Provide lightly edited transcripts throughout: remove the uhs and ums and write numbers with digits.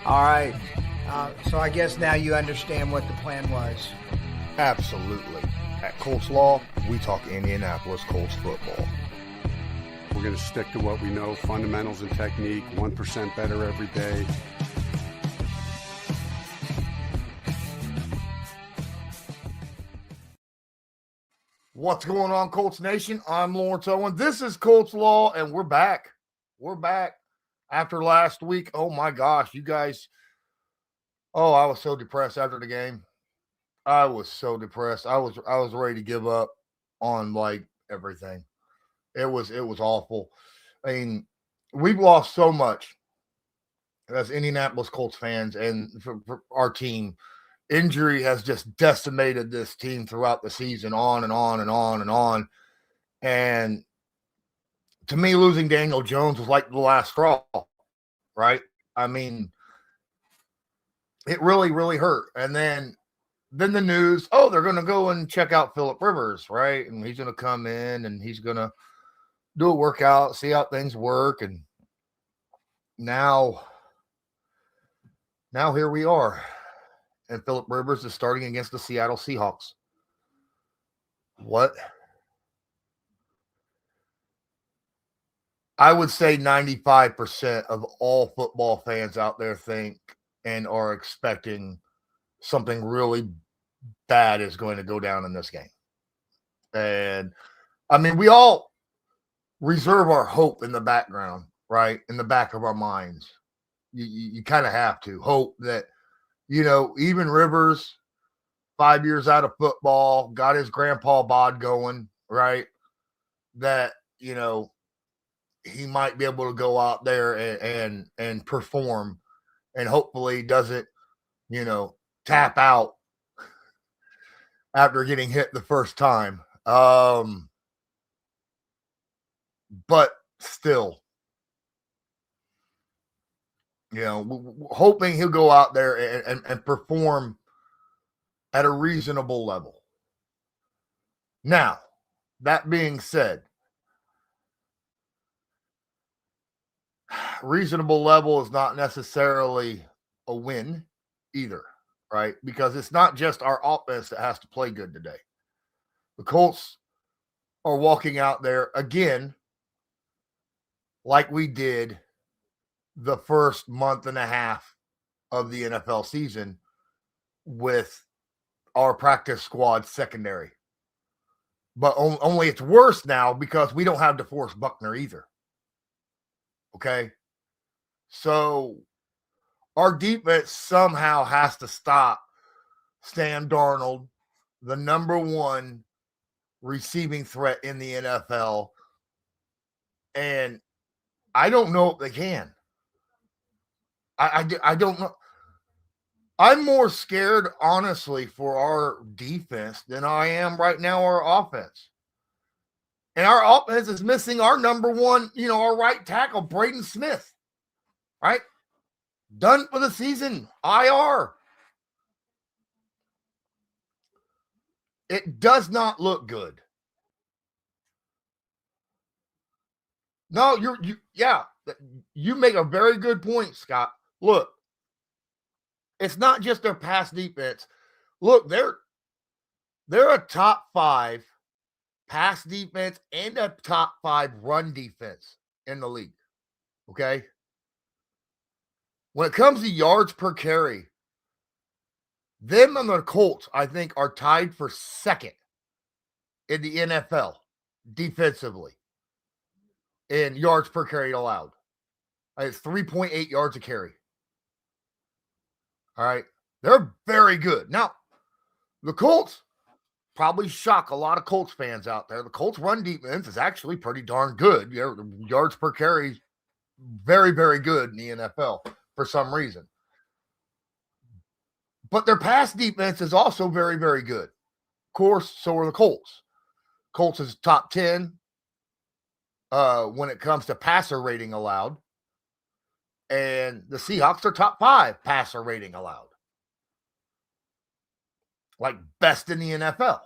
All right. So I guess now you understand what the plan was. Absolutely. At Colts Law, we talk Indianapolis Colts football. We're going to stick to what we know, fundamentals and technique, 1% better every day. What's going on, Colts Nation? I'm Lawrence Owen. This is Colts Law, and we're back. We're back after last week. Oh, my gosh, you guys. Oh, I was so depressed after the game. I was so depressed. I was ready to give up on, like, everything. It was awful. I mean, we've lost so much as Indianapolis Colts fans, and for our team. Injury has just decimated this team throughout the season, on and on and on and on. And to me, losing Daniel Jones was like the last straw, right? I mean, it really, really hurt. And then the news, oh, they're going to go and check out Phillip Rivers, right? And he's going to come in and he's going to do a workout, see how things work. And now here we are. And Phillip Rivers is starting against the Seattle Seahawks. What? I would say 95% of all football fans out there think and are expecting something really bad is going to go down in this game. And, I mean, we all reserve our hope in the background, right? In the back of our minds. You kind of have to hope that, even Rivers, 5 years out of football, got his grandpa bod going, right? That, he might be able to go out there and perform and hopefully doesn't, tap out after getting hit the first time. But still, hoping he'll go out there and perform at a reasonable level. Now, that being said, reasonable level is not necessarily a win either, right? Because it's not just our offense that has to play good today. The Colts are walking out there again like we did the first month and a half of the NFL season with our practice squad secondary. But only it's worse now because we don't have DeForest Buckner either. Okay? So our defense somehow has to stop Sam Darnold, the number one receiving threat in the NFL. And I don't know if they can. I don't know. I'm more scared, honestly, for our defense than I am right now our offense. And our offense is missing our number one, our right tackle, Braden Smith, right? Done for the season, IR. It does not look good. No, you make a very good point, Scott. Look, it's not just their pass defense. Look, they're a top 5 pass defense and a top 5 run defense in the league. Okay? When it comes to yards per carry, them and the Colts, I think, are tied for second in the NFL defensively in yards per carry allowed. It's 3.8 yards a carry. All right. They're very good. Now, the Colts probably shock a lot of Colts fans out there. The Colts run defense is actually pretty darn good. The yards per carry, very, very good in the NFL for some reason. But their pass defense is also very, very good. Of course, so are the Colts. Colts is top 10 when it comes to passer rating allowed. And the Seahawks are top 5 passer rating allowed. Like best in the NFL.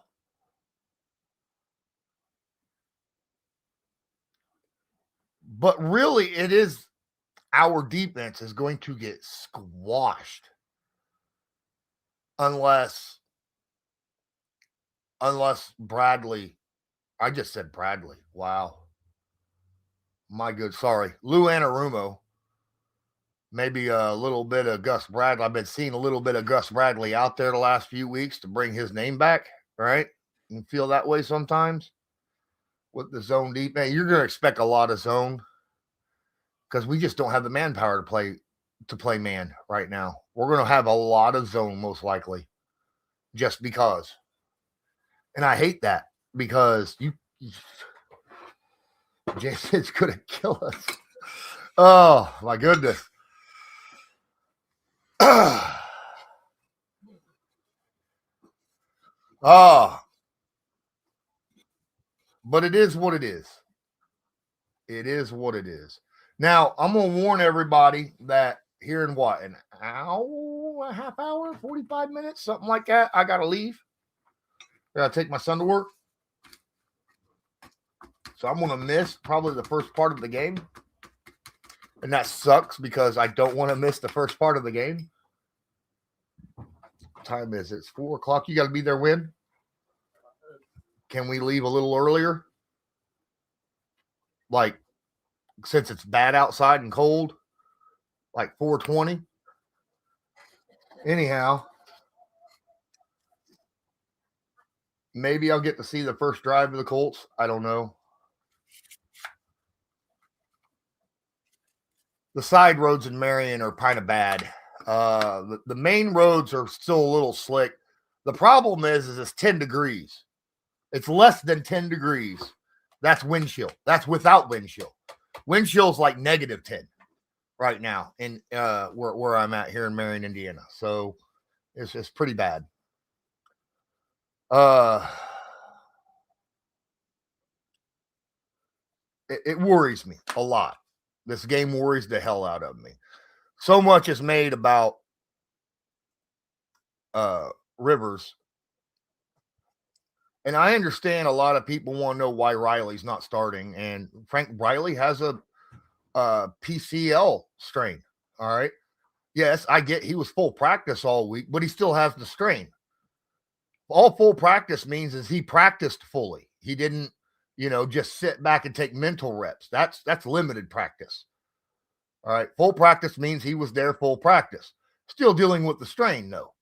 But really, it is our defense is going to get squashed unless Bradley. I just said Bradley. Wow. My good. Sorry. Lou Anarumo. Maybe a little bit of Gus Bradley. I've been seeing a little bit of Gus Bradley out there the last few weeks to bring his name back, right? You feel that way sometimes with the zone defense. You're going to expect a lot of zone because we just don't have the manpower to play man right now. We're going to have a lot of zone most likely just because. And I hate that because Jason's going to kill us. Oh, my goodness. Oh, but it is what it is. It is what it is. Now, I'm going to warn everybody that here in what, an hour, a half hour, 45 minutes, something like that, I got to leave. I got to take my son to work. So I'm going to miss probably the first part of the game. And that sucks because I don't want to miss the first part of the game. What time is it? It's 4 o'clock. You got to be there when? Can we leave a little earlier? Like, since it's bad outside and cold, like 4:20. Anyhow, maybe I'll get to see the first drive of the Colts. I don't know. The side roads in Marion are kind of bad. The main roads are still a little slick. The problem is it's 10 degrees. It's less than 10 degrees. That's wind chill. That's without wind chill. Wind chill is like -10 right now in where I'm at here in Marion, Indiana. So it's pretty bad. It worries me a lot. This game worries the hell out of me. So much is made about Rivers. And I understand a lot of people want to know why Riley's not starting. And Frank Riley has a PCL strain. All right. Yes, I get he was full practice all week, but he still has the strain. All full practice means is he practiced fully. He didn't, just sit back and take mental reps. That's limited practice. All right. Full practice means he was there full practice. Still dealing with the strain, though.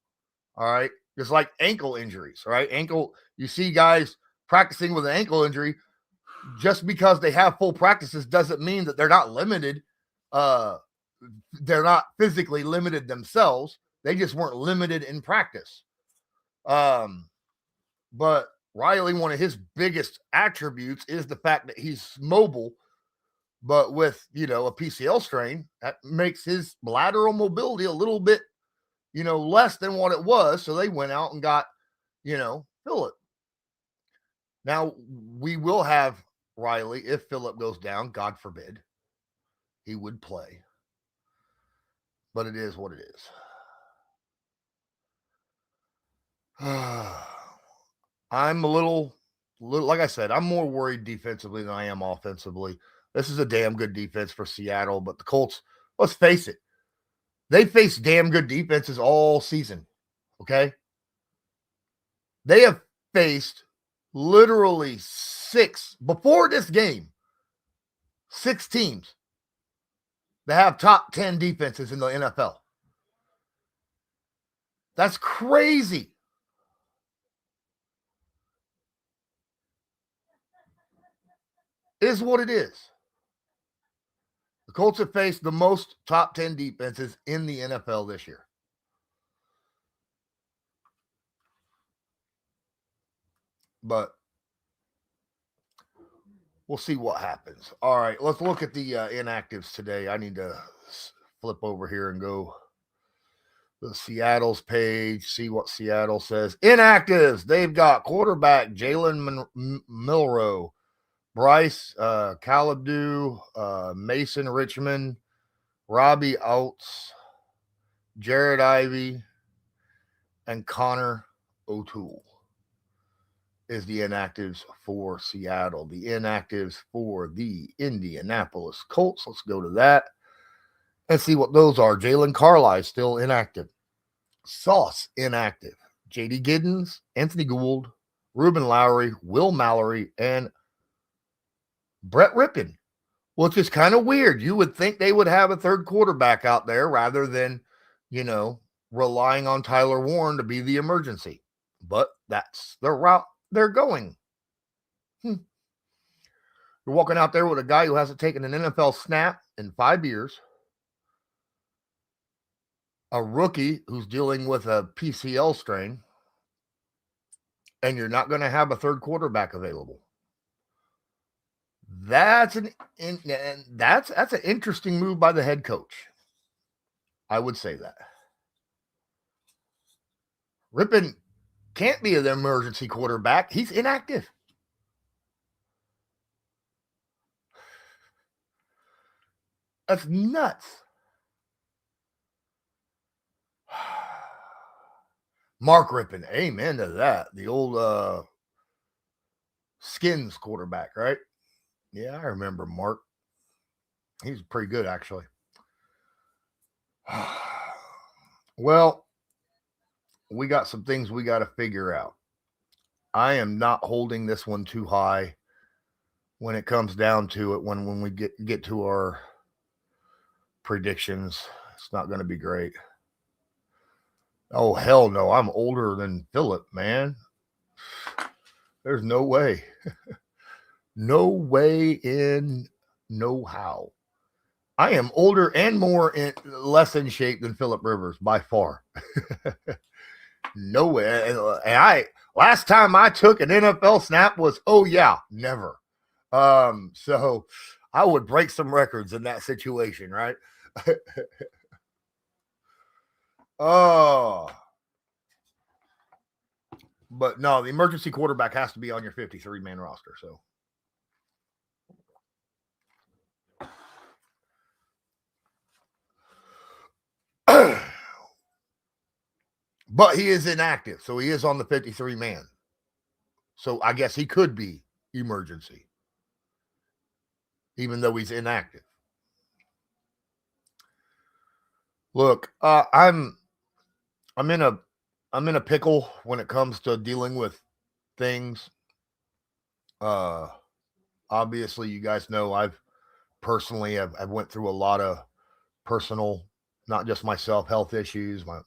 All right. Just like ankle injuries, right? You see guys practicing with an ankle injury. Just because they have full practices doesn't mean that they're not limited. They're not physically limited themselves. They just weren't limited in practice. But Riley, one of his biggest attributes is the fact that he's mobile, but with, a PCL strain, that makes his lateral mobility a little bit, less than what it was. So they went out and got, Phillip. Now we will have Riley if Phillip goes down, God forbid, he would play. But it is what it is. I'm a little, like I said, I'm more worried defensively than I am offensively. This is a damn good defense for Seattle, but the Colts, let's face it, they face damn good defenses all season, okay? They have faced literally 6, before this game, 6 teams that have top 10 defenses in the NFL. That's crazy. Is what it is. The Colts have faced the most top 10 defenses in the NFL this year. But we'll see what happens. All right, let's look at the inactives today. I need to flip over here and go to Seattle's page, see what Seattle says. Inactives, they've got quarterback Jalen Milroe, Bryce Calabdu, Mason Richmond, Robbie Oates, Jared Ivey, and Connor O'Toole is the inactives for Seattle. The inactives for the Indianapolis Colts. Let's go to that. Let's see what those are. Jalen Carlisle still inactive. Sauce inactive. J.D. Giddens, Anthony Gould, Ruben Lowry, Will Mallory, and Brett Rippon, which is kind of weird. You would think they would have a third quarterback out there rather than, relying on Tyler Warren to be the emergency. But that's the route they're going. You're walking out there with a guy who hasn't taken an NFL snap in 5 years. A rookie who's dealing with a PCL strain. And you're not going to have a third quarterback available. That's an interesting move by the head coach. I would say that. Rippon can't be an emergency quarterback. He's inactive. That's nuts. Mark Rippon, amen to that. The old Skins quarterback, right? Yeah, I remember Mark. He's pretty good, actually. Well, we got some things we got to figure out. I am not holding this one too high when it comes down to it. When we get to our predictions, it's not going to be great. Oh, hell no. I'm older than Philip, man. There's no way. No way in no how. I am older and less in shape than Philip Rivers by far. No way. And last time I took an NFL snap was, never. So I would break some records in that situation, right? Oh, but no, the emergency quarterback has to be on your 53-man roster. So, but he is inactive, so he is on the 53-man. So I guess he could be emergency, even though he's inactive. Look, I'm in a pickle when it comes to dealing with things. Obviously, you guys know I've went through a lot of personal, not just myself, health issues. My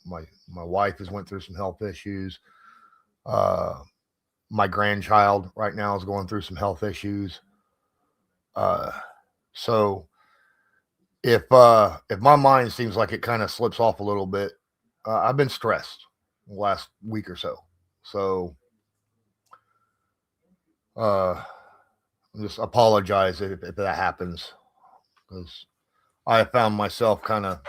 wife has went through some health issues. My grandchild right now is going through some health issues. So if my mind seems like it kind of slips off a little bit, I've been stressed the last week or so. So just apologize if that happens, because I found myself kind of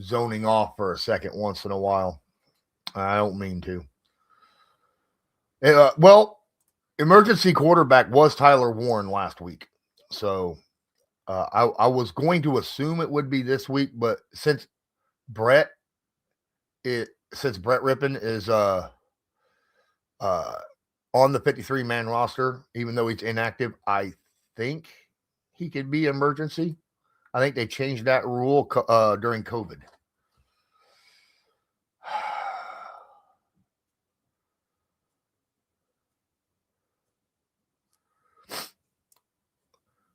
zoning off for a second once in a while. I don't mean to. Well, emergency quarterback was Tyler Warren last week. So I was going to assume it would be this week, but since Brett Rippon is on the 53-man roster, even though he's inactive, I think he could be emergency. I think they changed that rule during COVID.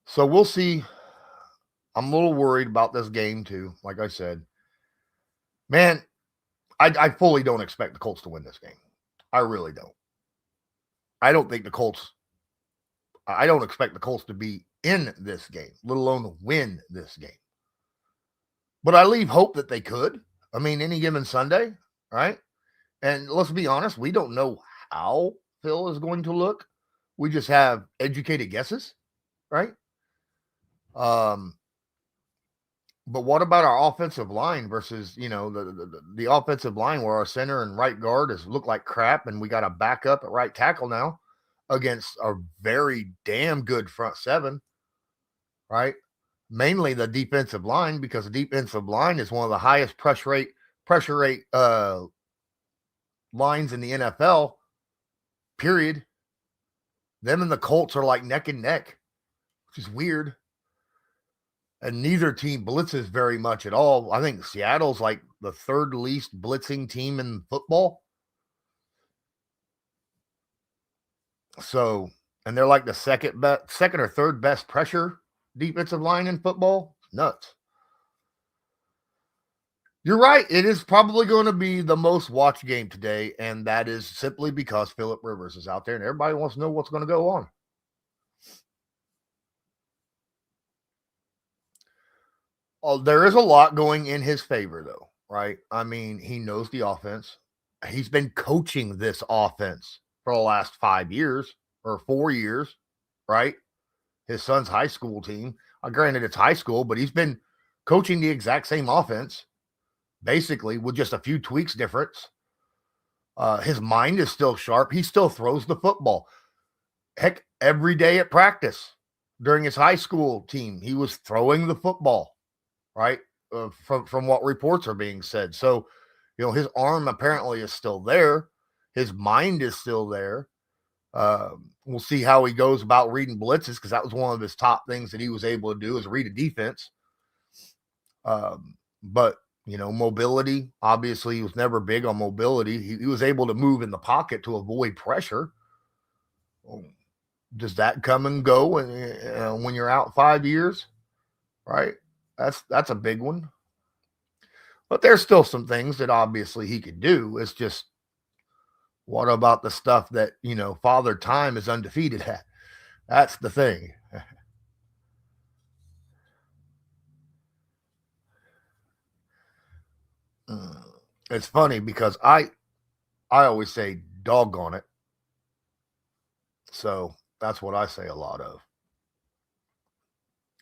So we'll see. I'm a little worried about this game too. Like I said, man, I fully don't expect the Colts to win this game. I really don't. I don't expect the Colts to be in this game, let alone win this game. But I leave hope that they could. I mean, any given Sunday, right? And let's be honest, we don't know how Phil is going to look. We just have educated guesses, right? But what about our offensive line versus, the offensive line where our center and right guard has looked like crap, and we got a backup at right tackle now against a very damn good front seven, right? Mainly the defensive line, because the defensive line is one of the highest pressure rate lines in the NFL, period. Them and the Colts are like neck and neck, which is weird. And neither team blitzes very much at all. I think Seattle's like the third least blitzing team in football. So, and they're like the second or third best pressure defensive line in football. Nuts. You're right. It is probably going to be the most watched game today, and that is simply because Phillip Rivers is out there, and everybody wants to know what's going to go on. Oh, there is a lot going in his favor, though, right? I mean, he knows the offense. He's been coaching this offense for the last 5 years or 4 years, right? His son's high school team. Granted, it's high school, but he's been coaching the exact same offense, basically, with just a few tweaks difference. His mind is still sharp. He still throws the football. Heck, every day at practice during his high school team, he was throwing the football, right? From what reports are being said. So, his arm apparently is still there. His mind is still there. We'll see how he goes about reading blitzes, because that was one of his top things that he was able to do, is read a defense. But mobility, obviously he was never big on mobility. He was able to move in the pocket to avoid pressure. Does that come and go when you're out 5 years? Right? That's a big one. But there's still some things that obviously he could do. It's just, what about the stuff that, Father Time is undefeated at? That's the thing. It's funny because I always say doggone it. So that's what I say a lot of,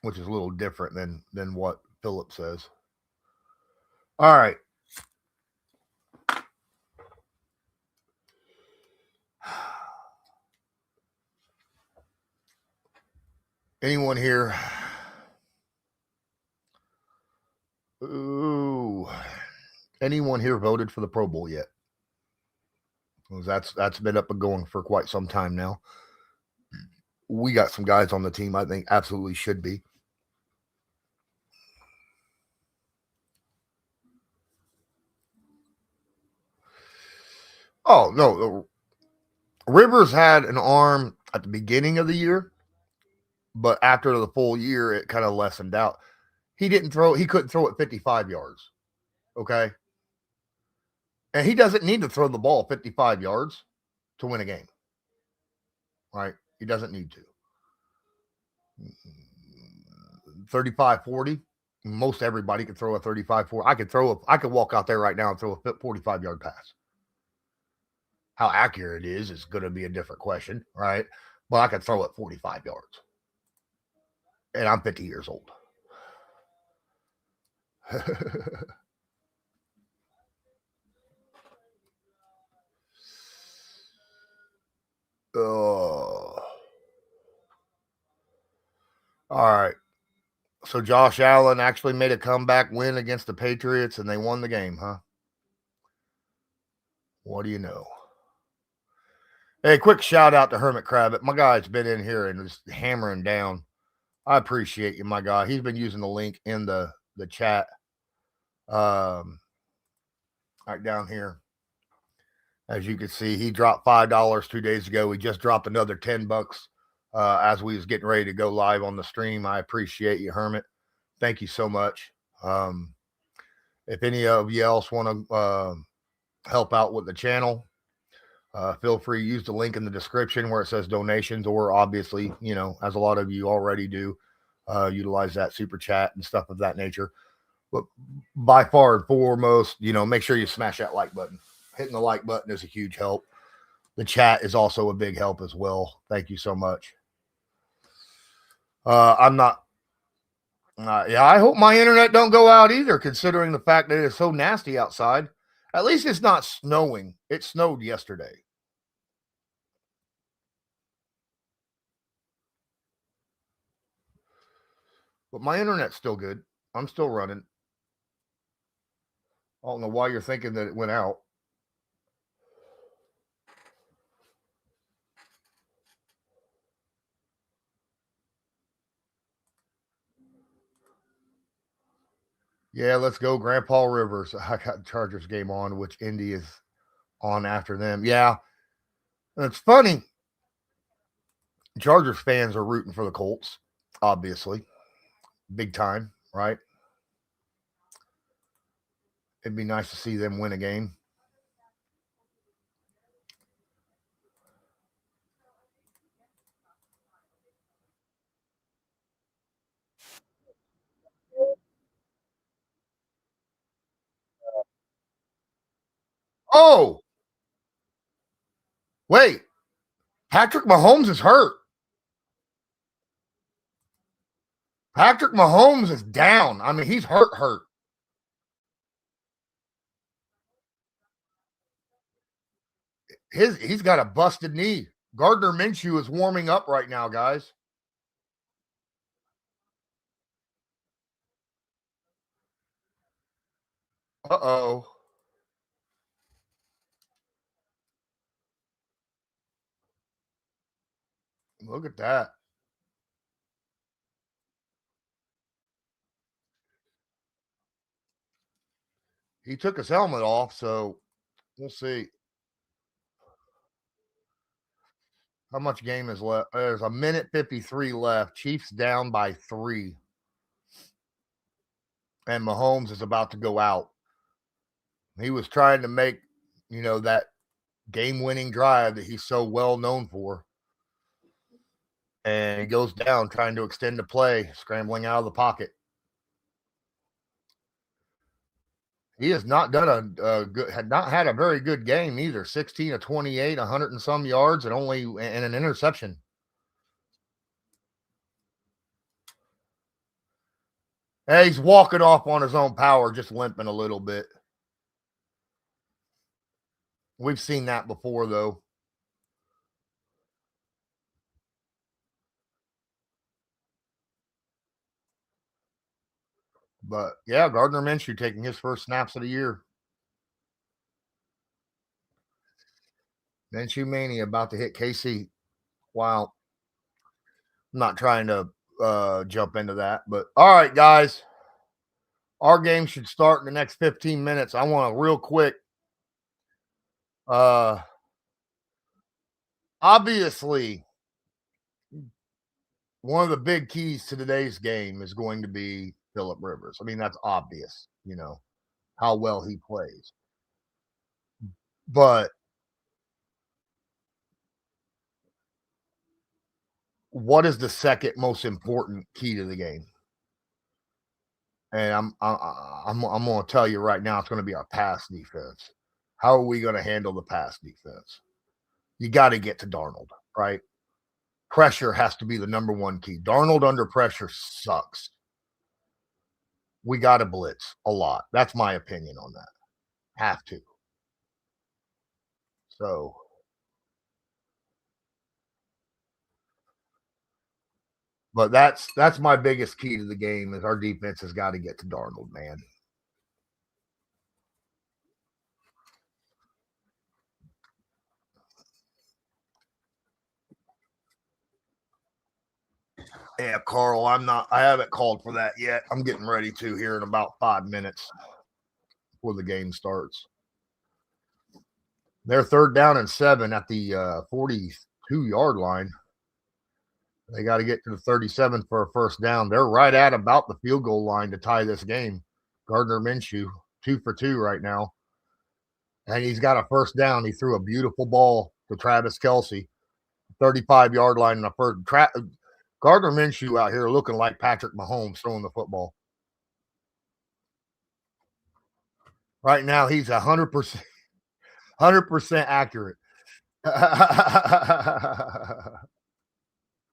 which is a little different than what Phillip says. All right. Anyone here? Ooh. Anyone here voted for the Pro Bowl yet? That's been up and going for quite some time now. We got some guys on the team I think absolutely should be. Oh, no. Rivers had an arm at the beginning of the year, but after the full year, it kind of lessened out. He couldn't throw it 55 yards. Okay. And he doesn't need to throw the ball 55 yards to win a game. Right? He doesn't need to. 35-40. Most everybody can throw a 35-40. I could walk out there right now and throw a 45-yard pass. How accurate it is going to be a different question, right? But I could throw it 45 yards. And I'm 50 years old. All right. So Josh Allen actually made a comeback win against the Patriots, and they won the game, huh? What do you know? Hey, quick shout out to Hermit Crabbit. My guy's been in here and just hammering down. I appreciate you, my guy. He's been using the link in the chat. Right down here. As you can see, he dropped $5 2 days ago. We just dropped another $10 as we was getting ready to go live on the stream. I appreciate you, Hermit. Thank you so much. If any of you else want to help out with the channel, feel free to use the link in the description where it says donations, or obviously, as a lot of you already do, utilize that super chat and stuff of that nature. But by far and foremost, make sure you smash that like button. Hitting the like button is a huge help. The chat is also a big help as well. Thank you so much. I hope my internet don't go out either, considering the fact that it's so nasty outside. At least it's not snowing. It snowed yesterday. But my internet's still good. I'm still running. I don't know why you're thinking that it went out. Yeah, let's go, Grandpa Rivers. I got Chargers game on, which Indy is on after them. Yeah, it's funny. Chargers fans are rooting for the Colts, obviously, big time, right? It'd be nice to see them win a game. Oh, wait. Patrick Mahomes is hurt. Patrick Mahomes is down. I mean, he's hurt. He's got a busted knee. Gardner Minshew is warming up right now, guys. Uh-oh. Look at that. He took his helmet off, so we'll see. How much game is left? There's a minute 53 left. Chiefs down by 3. And Mahomes is about to go out. He was trying to make, that game-winning drive that he's so well known for. And he goes down trying to extend the play, scrambling out of the pocket. He has not done had not had a very good game either. 16 of 28, 100 and some yards, and an interception. Hey, he's walking off on his own power, just limping a little bit. We've seen that before, though. But yeah, Gardner Minshew taking his first snaps of the year. Minshew Mania about to hit KC. Wow. I'm not trying to jump into that, but all right, guys. Our game should start in the next 15 minutes. I want to real quick. Obviously, one of the big keys to today's game is going to be Phillip Rivers. I mean, that's obvious, how well he plays. But what is the second most important key to the game? And I'm going to tell you right now, it's going to be our pass defense. How are we going to handle the pass defense? You got to get to Darnold, right? Pressure has to be the number one key. Darnold under pressure sucks. We got to blitz a lot. That's my opinion on that. Have to. So, but that's my biggest key to the game is our defense has got to get to Darnold, man. Yeah, Carl, I haven't called for that yet. I'm getting ready to here in about 5 minutes before the game starts. They're 3rd down and 7 at the 42-yard line. They got to get to the 37 for a first down. They're right at about the field goal line to tie this game. Gardner Minshew, 2 for 2 right now. And he's got a first down. He threw a beautiful ball to Travis Kelce, 35-yard line in the first. Gardner Minshew out here looking like Patrick Mahomes throwing the football. Right now, he's 100% accurate.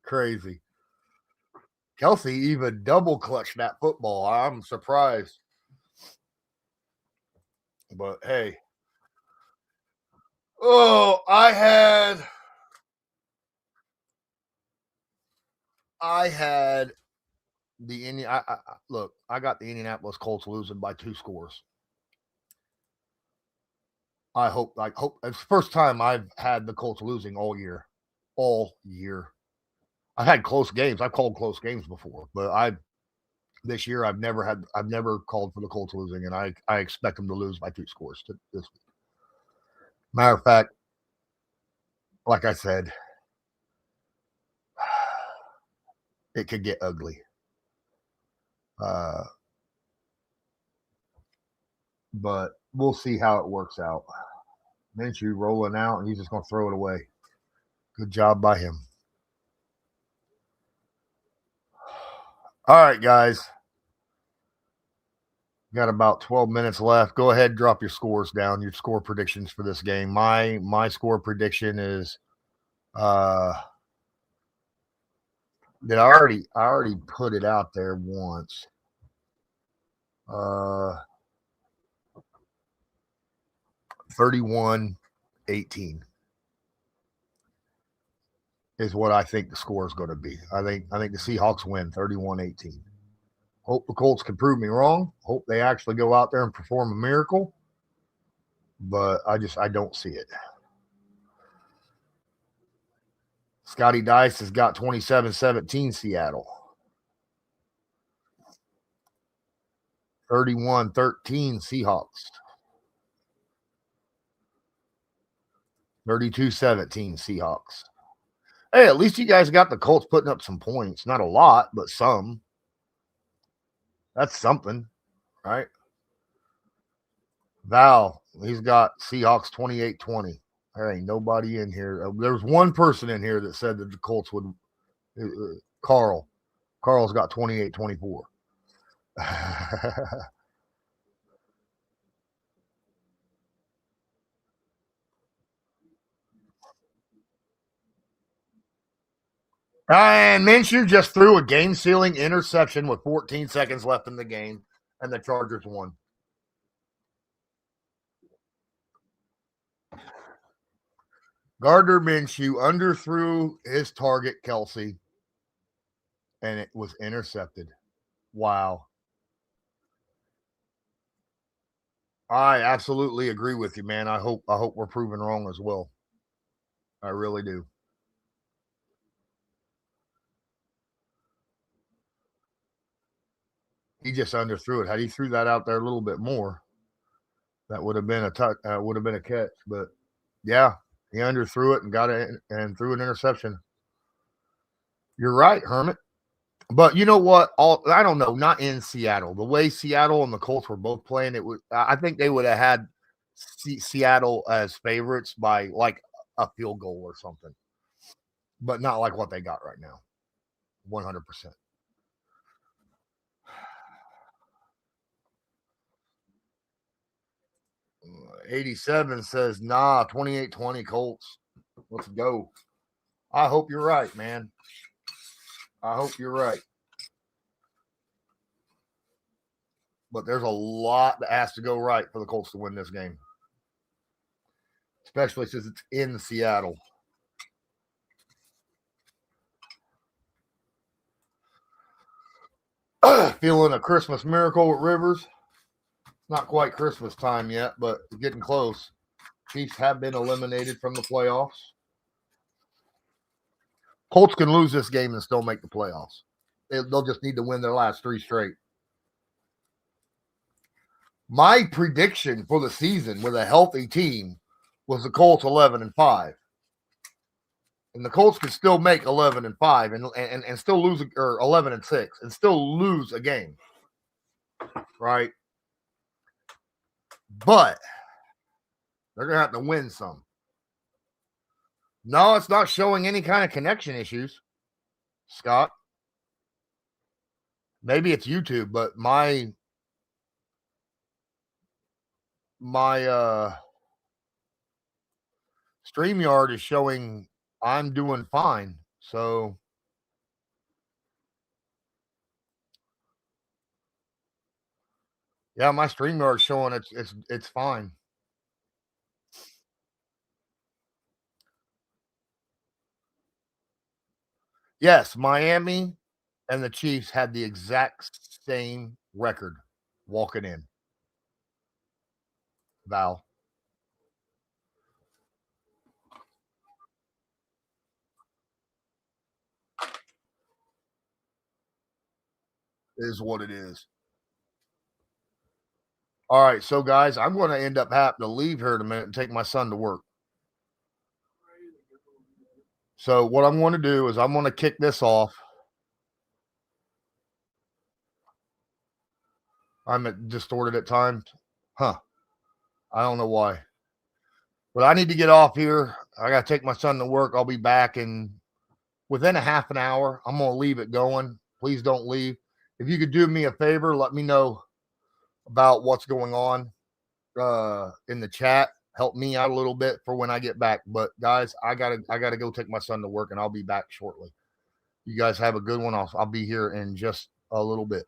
Crazy. Kelce even double clutched that football. I'm surprised. But hey. Oh, I had the look, I got the Indianapolis Colts losing by 2 scores. I hope it's the first time I've had the Colts losing all year. All year. I've had close games. I've called close games before, but this year. I've never called for the Colts losing, and I expect them to lose by 2 scores this week. Matter of fact, like I said, it could get ugly. But we'll see how it works out. Minshew rolling out, and he's just going to throw it away. Good job by him. All right, guys. Got about 12 minutes left. Go ahead and drop your scores down, your score predictions for this game. My score prediction is that I already put it out there once. 31-18 is what I think the score is going to be. I think the Seahawks win 31-18. Hope the Colts can prove me wrong. Hope they actually go out there and perform a miracle. But I don't see it. Scotty Dice has got 27-17 Seattle. 31-13 Seahawks. 32-17 Seahawks. Hey, at least you guys got the Colts putting up some points. Not a lot, but some. That's something, right? Val, he's got Seahawks 28-20. There ain't nobody in here. There's one person in here that said that the Colts would. Carl. Carl's got 28-24. And Minshew just threw a game-sealing interception with 14 seconds left in the game, and the Chargers won. Gardner Minshew underthrew his target, Kelsey, and it was intercepted. Wow. I absolutely agree with you, man. I hope we're proven wrong as well. I really do. He just underthrew it. Had he threw that out there a little bit more, that would have been a catch. But yeah, he underthrew it and got it and threw an interception. You're right, Hermit. But you know what? I don't know. Not in Seattle. The way Seattle and the Colts were both playing, I think they would have had Seattle as favorites by like a field goal or something, but not like what they got right now. 100%. 87 says, nah, 28-20 Colts. Let's go. I hope you're right, man. I hope you're right. But there's a lot that has to go right for the Colts to win this game, especially since it's in Seattle. Feeling a Christmas miracle with Rivers. Not quite Christmas time yet, but getting close. Chiefs have been eliminated from the playoffs. Colts can lose this game and still make the playoffs. They'll just need to win their last 3 straight. My prediction for the season with a healthy team was the Colts 11-5. And the Colts could still make 11-5 and still lose, or 11-6 and still lose a game. Right? But they're going to have to win some. No, it's not showing any kind of connection issues, Scott. Maybe it's YouTube, but my StreamYard is showing I'm doing fine. So yeah, my StreamYard is showing it's fine. Yes, Miami and the Chiefs had the exact same record walking in. Val. is what it is. All right, so guys, I'm going to end up having to leave here in a minute and take my son to work. So what I'm going to do is I'm going to kick this off. I'm distorted at times. Huh. I don't know why. But I need to get off here. I got to take my son to work. I'll be back in within a half an hour. I'm going to leave it going. Please don't leave. If you could do me a favor, let me know about what's going on in the chat. Help me out a little bit for when I get back. But guys, I gotta go take my son to work, and I'll be back shortly. You guys have a good one. I'll be here in just a little bit.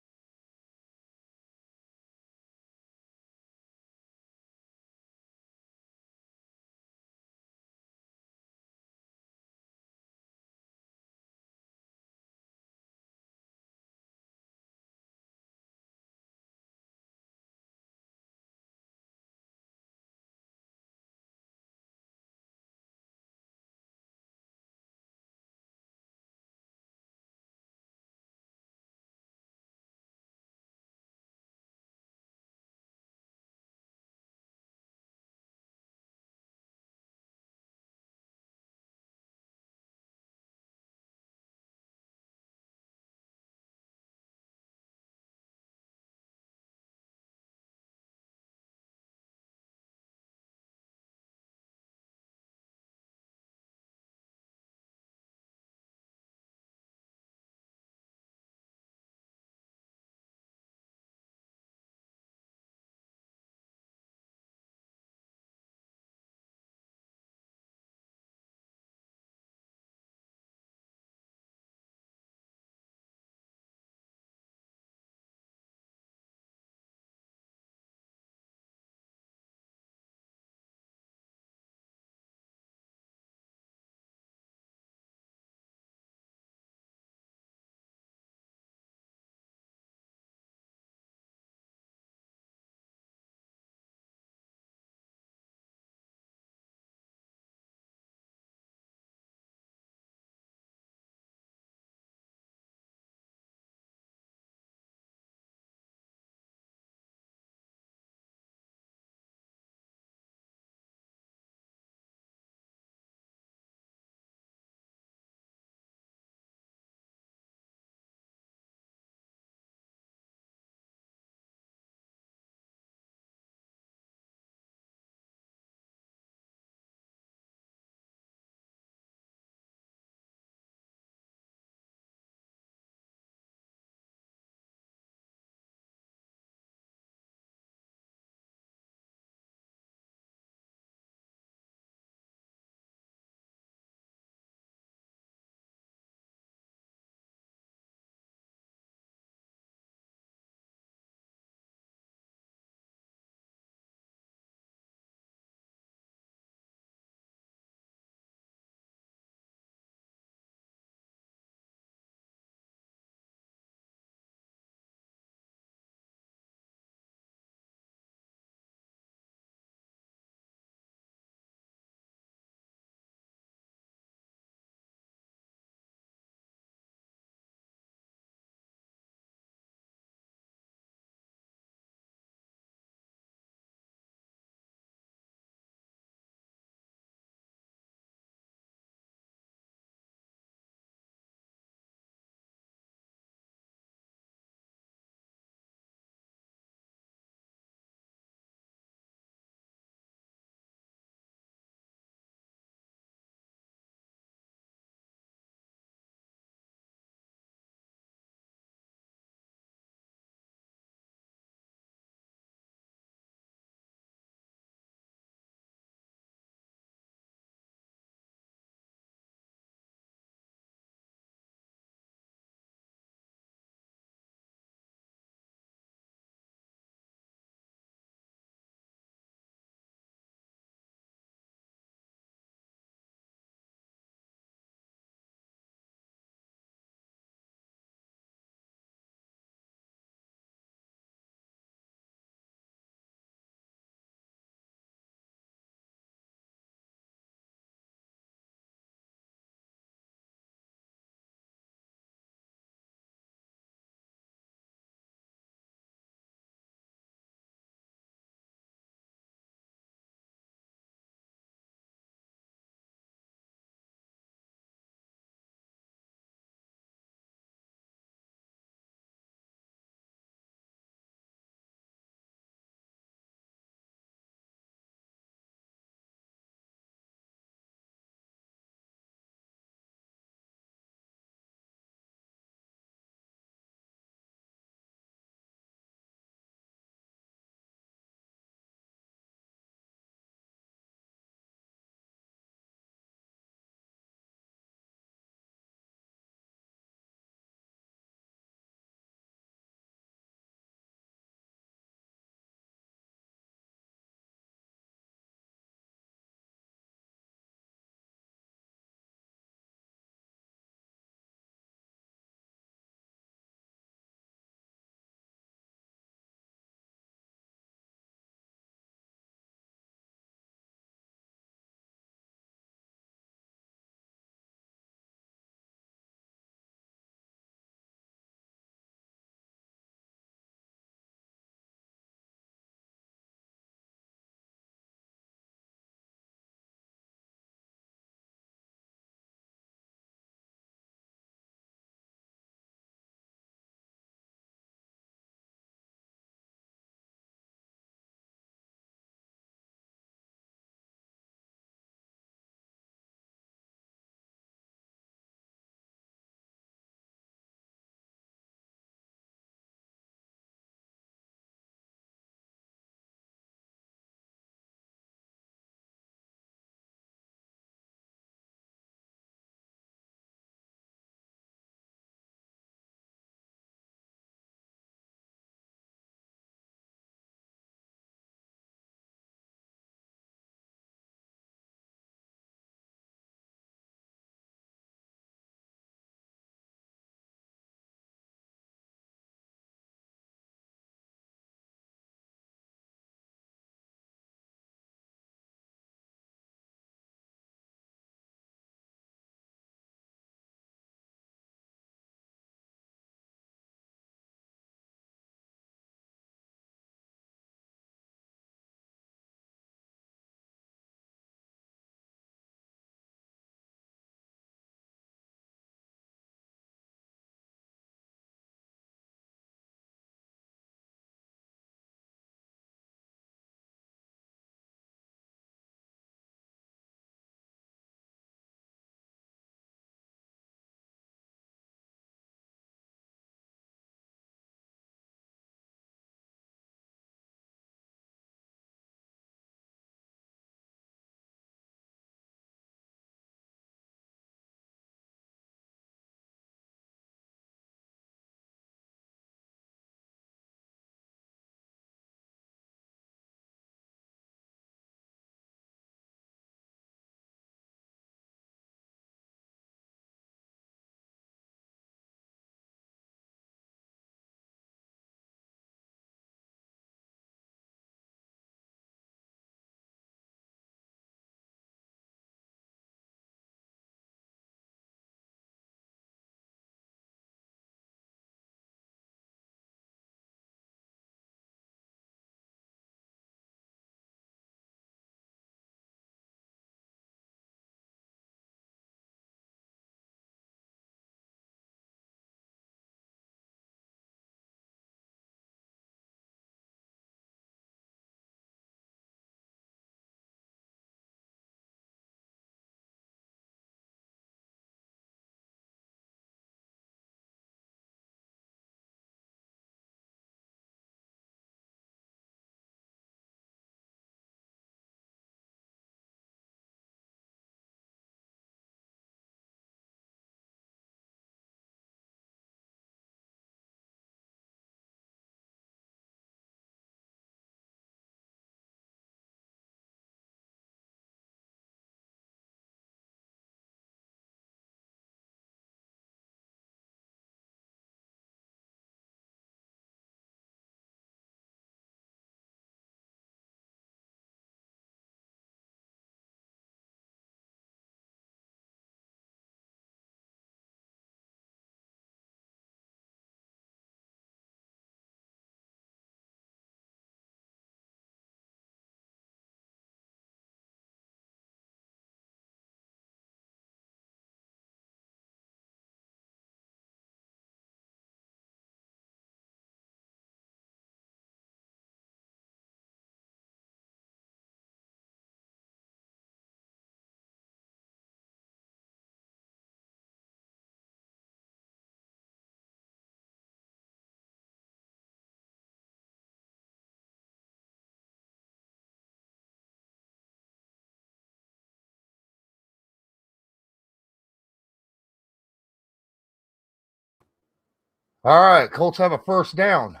All right, Colts have a first down.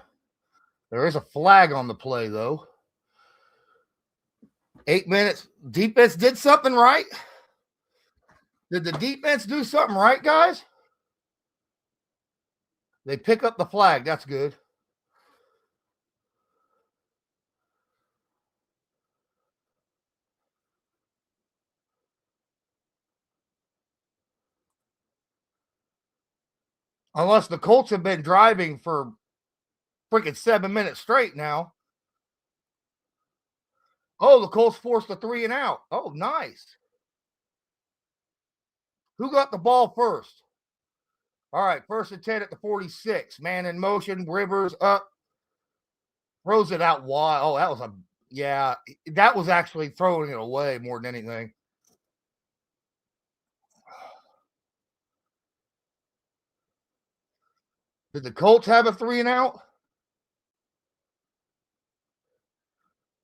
There is a flag on the play, though. 8 minutes. Defense did something right. Did the defense do something right, guys? They pick up the flag. That's good. Unless the Colts have been driving for freaking 7 minutes straight now. Oh, the Colts forced a 3 and out. Oh, nice. Who got the ball first? All right, 1st and 10 at the 46. Man in motion. Rivers up. Throws it out wide. Oh, that was that was actually throwing it away more than anything. Did the Colts have a 3 and out?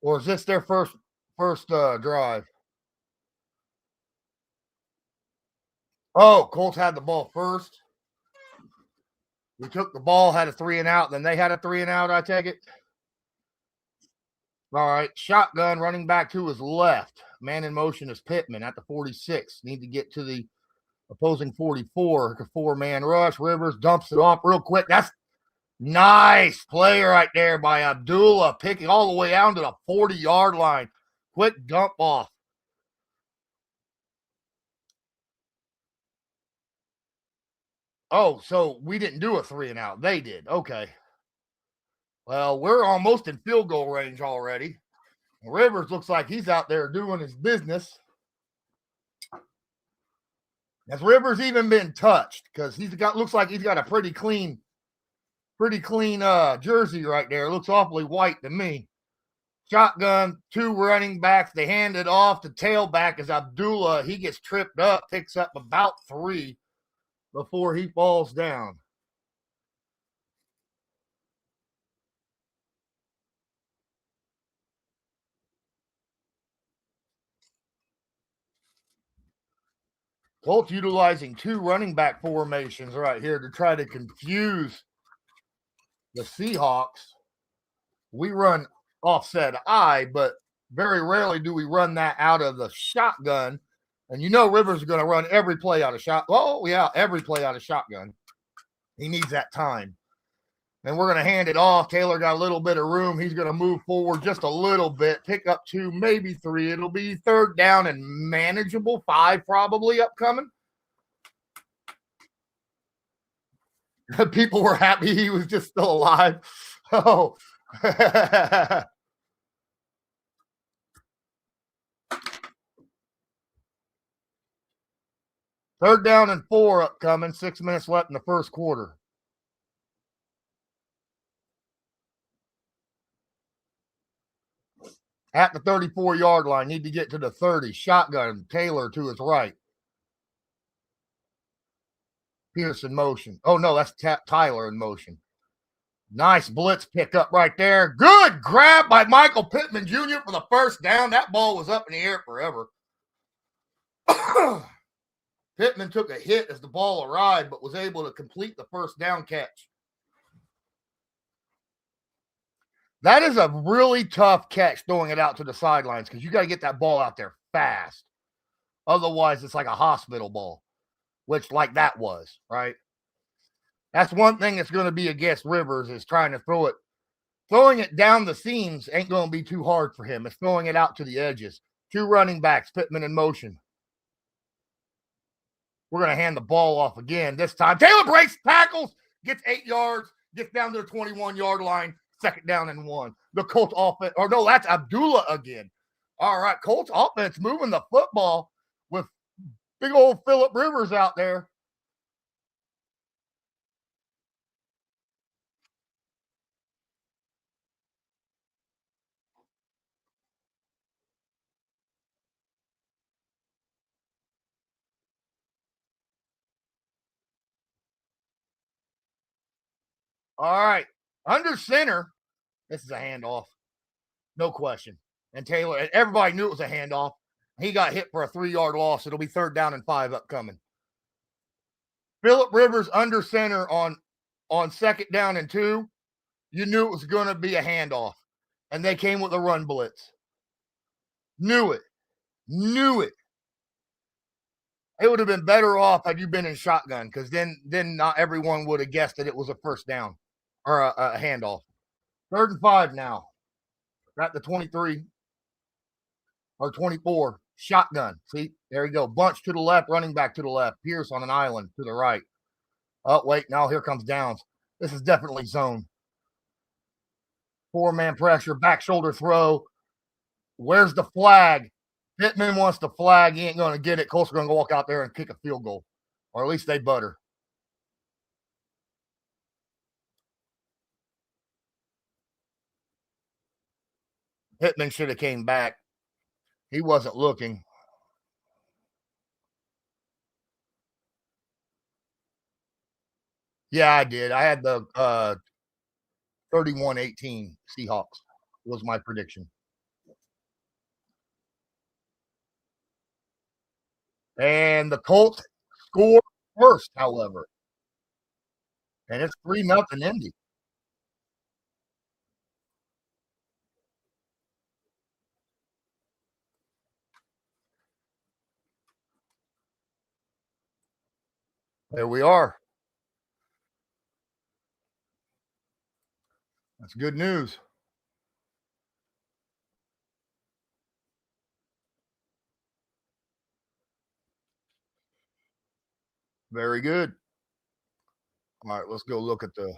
Or is this their first drive? Oh, Colts had the ball first. We took the ball, had a 3 and out, then they had a 3 and out, I take it. All right, shotgun running back to his left. Man in motion is Pittman at the 46. Need to get to the opposing 44. A 4-man rush. Rivers dumps it off real quick. That's nice play right there by Abdullah, picking all the way down to the 40-yard line. Quick dump off. Oh, so we didn't do a 3 and out. They did. Okay. Well, we're almost in field goal range already. Rivers looks like he's out there doing his business. Has Rivers even been touched? Because looks like he's got a pretty clean jersey right there. Looks awfully white to me. Shotgun, 2 running backs. They hand it off. The tailback is Abdullah. He gets tripped up, picks up about 3 before he falls down. Colts utilizing 2 running back formations right here to try to confuse the Seahawks. We run offset I, but very rarely do we run that out of the shotgun. And you know Rivers is going to run every play out of shotgun. Oh, yeah, every play out of shotgun. He needs that time. And we're going to hand it off. Taylor got a little bit of room. He's going to move forward just a little bit, pick up 2, maybe 3. It'll be 3rd down and manageable. 5 probably upcoming. People were happy he was just still alive. Oh. 3rd down and 4 upcoming. 6 minutes left in the first quarter. At the 34-yard line, need to get to the 30. Shotgun, Taylor to his right. Pierce in motion. Oh, no, that's Tyler in motion. Nice blitz pickup right there. Good grab by Michael Pittman Jr. for the 1st down. That ball was up in the air forever. Pittman took a hit as the ball arrived, but was able to complete the 1st down catch. That is a really tough catch, throwing it out to the sidelines, because you got to get that ball out there fast. Otherwise, it's like a hospital ball, which like that was, right? That's one thing that's going to be against Rivers, is trying to throw it. Throwing it down the seams ain't going to be too hard for him. It's throwing it out to the edges. 2 running backs, Pittman in motion. We're going to hand the ball off again. This time, Taylor breaks tackles, gets 8 yards, gets down to the 21-yard line. 2nd down and 1. The Colts offense, or no, that's Abdullah again. All right, Colts offense moving the football with big old Phillip Rivers out there. All right, under center. This is a handoff. No question. And Taylor, and everybody knew it was a handoff. He got hit for a 3-yard loss. It'll be 3rd down and 5 upcoming. Phillip Rivers under center on on 2nd down and 2, you knew it was going to be a handoff. And they came with a run blitz. Knew it. Knew it. It would have been better off had you been in shotgun, because then not everyone would have guessed that it was a first down or a handoff. 3rd and 5 now. At the 23 or 24. Shotgun. See, there you go. Bunch to the left, running back to the left. Pierce on an island to the right. Oh, wait. Now here comes Downs. This is definitely zone. 4-man pressure, back shoulder throw. Where's the flag? Pittman wants the flag. He ain't going to get it. Colts are going to walk out there and kick a field goal. Or at least they butter. Pittman should have came back. He wasn't looking. Yeah, I did. I had the 31-18 Seahawks was my prediction. And the Colts scored first, however. And it's 3-0 Indy. There we are. That's good news. Very good. All right, let's go look at the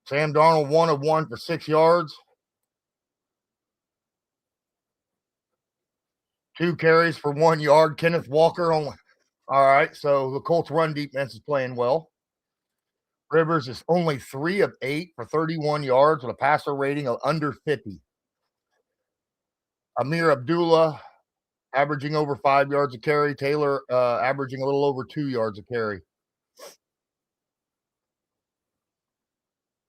Sam Darnold 1 of 1 for 6 yards. 2 carries for 1 yard. Kenneth Walker only. All right, so the Colts run defense is playing well. Rivers is only 3 of 8 for 31 yards with a passer rating of under 50. Amir Abdullah averaging over 5 yards a carry. Taylor averaging a little over 2 yards a carry.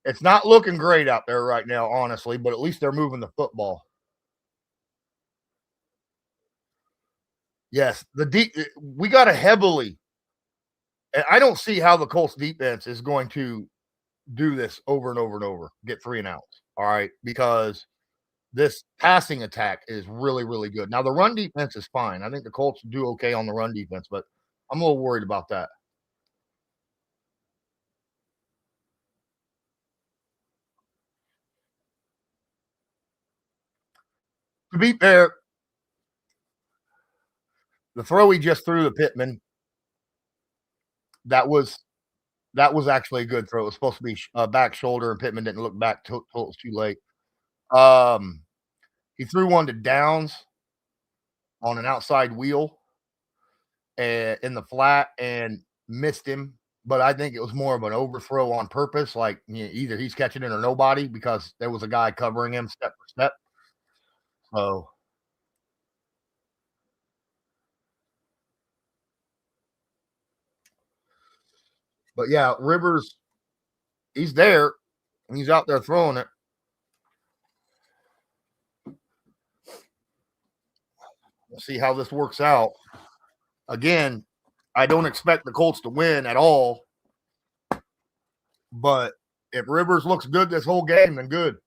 It's not looking great out there right now, honestly, but at least they're moving the football. Yes, we got to heavily. And I don't see how the Colts defense is going to do this over and over and over, get 3 and outs. All right, because this passing attack is really, really good. Now the run defense is fine. I think the Colts do okay on the run defense, but I'm a little worried about that. To be fair, the throw he just threw to Pittman, that was actually a good throw. It was supposed to be back shoulder, and Pittman didn't look back till it was too late. He threw one to Downs on an outside wheel in the flat and missed him. But I think it was more of an overthrow on purpose. Like, either he's catching it or nobody, because there was a guy covering him step for step. So, but yeah, Rivers, he's there. And he's out there throwing it. We'll see how this works out. Again, I don't expect the Colts to win at all. But if Rivers looks good this whole game, then good.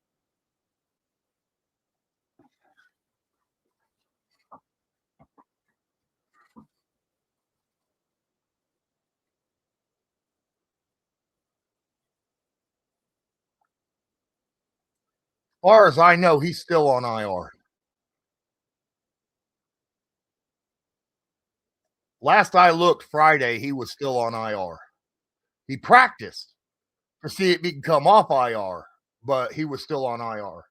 As far as I know, he's still on IR. Last I looked Friday, he was still on IR. He practiced to see if he can come off IR, but he was still on IR.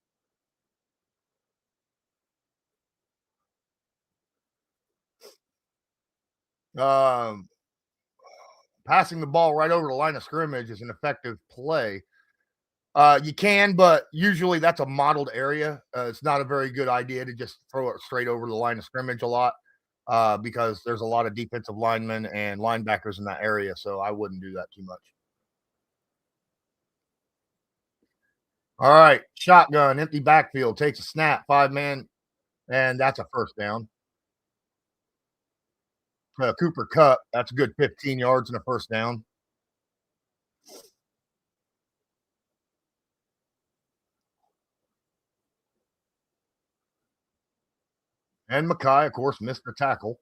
Passing the ball right over the line of scrimmage is an effective play. You can, but usually that's a modeled area. It's not a very good idea to just throw it straight over the line of scrimmage a lot, because there's a lot of defensive linemen and linebackers in that area. So I wouldn't do that too much. All right, shotgun, empty backfield, takes a snap, 5-man, and that's a first down. Cooper Kupp, that's a good 15 yards and a first down. And Mackay, of course, missed the tackle.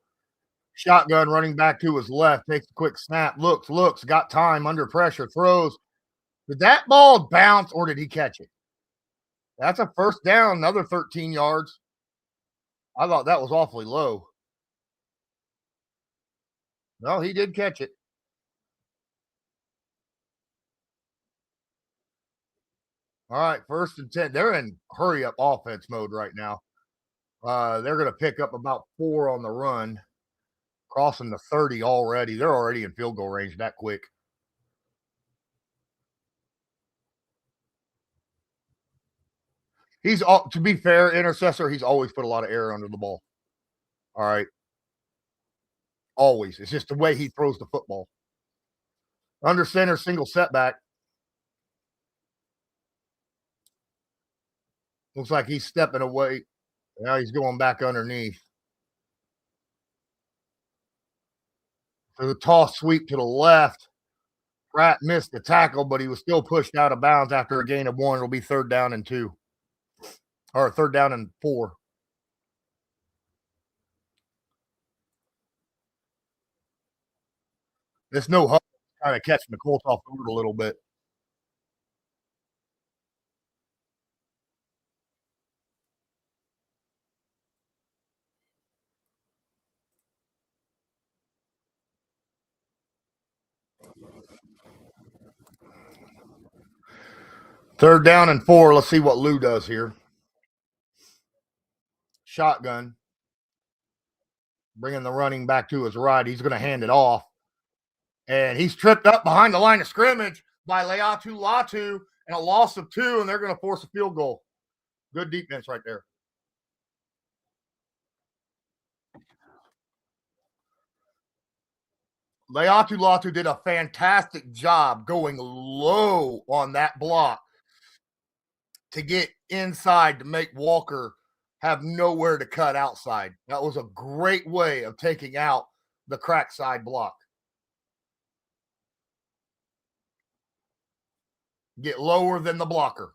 Shotgun running back to his left, takes a quick snap, looks, got time, under pressure, throws. Did that ball bounce or did he catch it? That's a first down, another 13 yards. I thought that was awfully low. No, he did catch it. All right, 1st and 10. They're in hurry up offense mode right now. They're going to pick up about 4 on the run, crossing the 30 already. They're already in field goal range that quick. He's to be fair, intercessor, he's always put a lot of air under the ball. All right. Always. It's just the way he throws the football. Under center, single setback. Looks like he's stepping away. Now he's going back underneath. So the toss sweep to the left. Pratt missed the tackle, but he was still pushed out of bounds after a gain of 1. It'll be 3rd down and 2. Or 3rd down and 4. This no huddle kind of catching the Colts off the road a little bit. Third down and 4. Let's see what Lou does here. Shotgun. Bringing the running back to his right. He's going to hand it off. And he's tripped up behind the line of scrimmage by Leatu Latu and a loss of 2, and they're going to force a field goal. Good defense right there. Leatu Latu did a fantastic job going low on that block to get inside to make Walker have nowhere to cut outside. That was a great way of taking out the crack side block. Get lower than the blocker.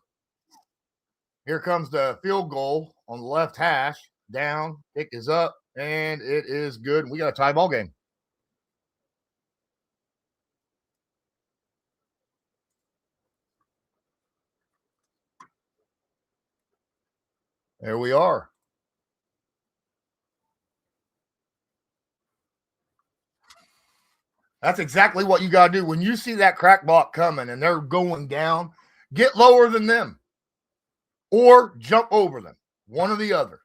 Here comes the field goal on the left hash. Down, kick is up, and it is good. We got a tie ball game. There we are. That's exactly what you got to do. When you see that crack block coming and they're going down, get lower than them or jump over them, one or the other.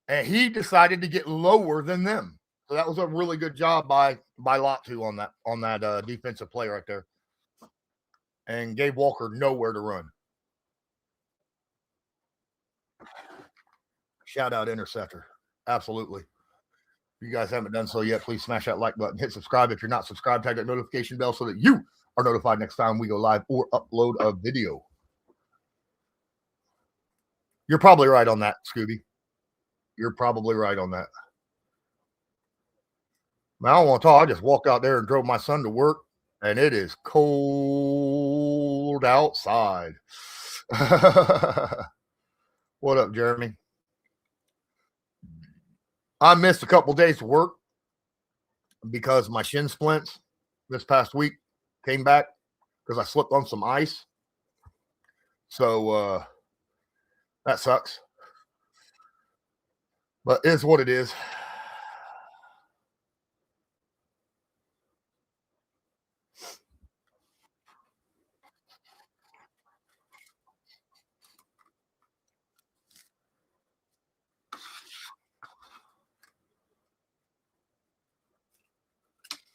And he decided to get lower than them. So that was a really good job by Latu on that defensive play right there. And gave Walker nowhere to run. Shout out interceptor. Absolutely. If you guys haven't done so yet, please smash that like button. Hit subscribe if you're not subscribed. Tag that notification bell so that you are notified next time we go live or upload a video. You're probably right on that, Scooby. You're probably right on that. I don't want to talk. I just walked out there and drove my son to work, and it is cold outside. What up, Jeremy? I missed a couple days of work because my shin splints this past week came back because I slipped on some ice. So that sucks. But it is what it is.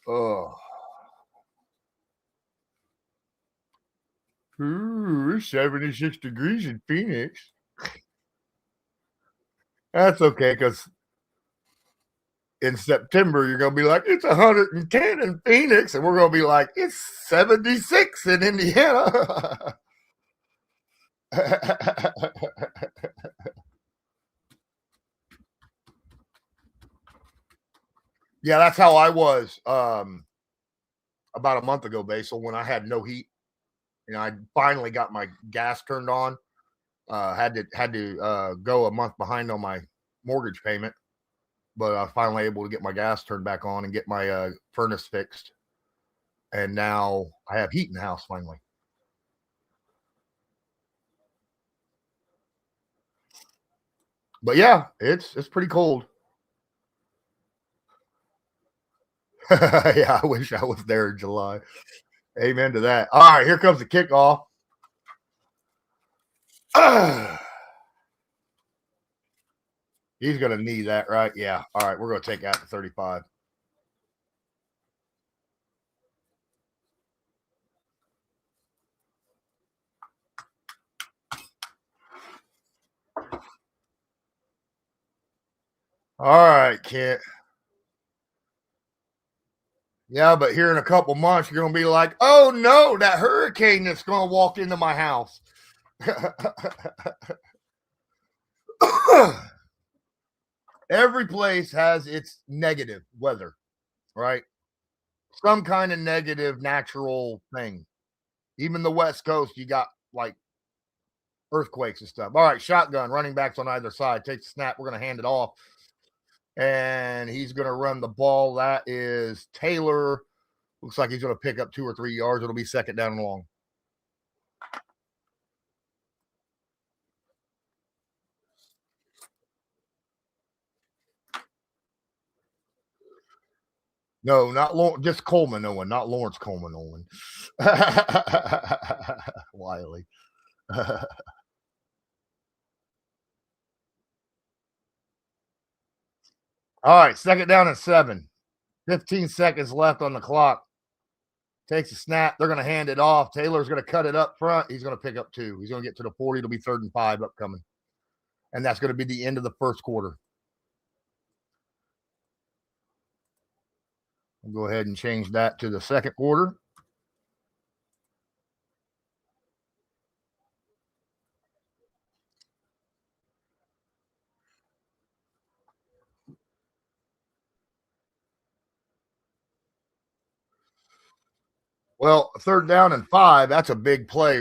Oh. Ooh, 76 degrees in Phoenix. That's okay, because in September, you're going to be like, it's 110 in Phoenix, and we're going to be like, it's 76 in Indiana. Yeah, that's how I was about a month ago, Basil, when I had no heat. I finally got my gas turned on. Had to go a month behind on my mortgage payment, but I was finally able to get my gas turned back on and get my furnace fixed. And now I have heat in the house finally. But yeah, it's pretty cold. Yeah, I wish I was there in July. Amen to that. All right, here comes the kickoff. He's going to need that, right? Yeah. All right, we're going to take out the 35. All right, Kent. Yeah, but here in a couple months, you're going to be like, oh no, that hurricane that's going to walk into my house. Every place has its negative weather, right? Some kind of negative natural thing. Even the West Coast, you got like earthquakes and stuff. All right, shotgun, running backs on either side. Takes the snap. We're going to hand it off. And he's going to run the ball. That is Taylor. Looks like he's going to pick up 2 or 3 yards. It'll be second down and long. No, not just Coleman Owen, not Lawrence Coleman Owen. Wiley. All right, second down and 7. 15 seconds left on the clock. Takes a snap. They're going to hand it off. Taylor's going to cut it up front. He's going to pick up 2. He's going to get to the 40. It'll be 3rd and 5 upcoming. And that's going to be the end of the first quarter. We'll go ahead and change that to the second quarter. Well, 3rd down and 5. That's a big play.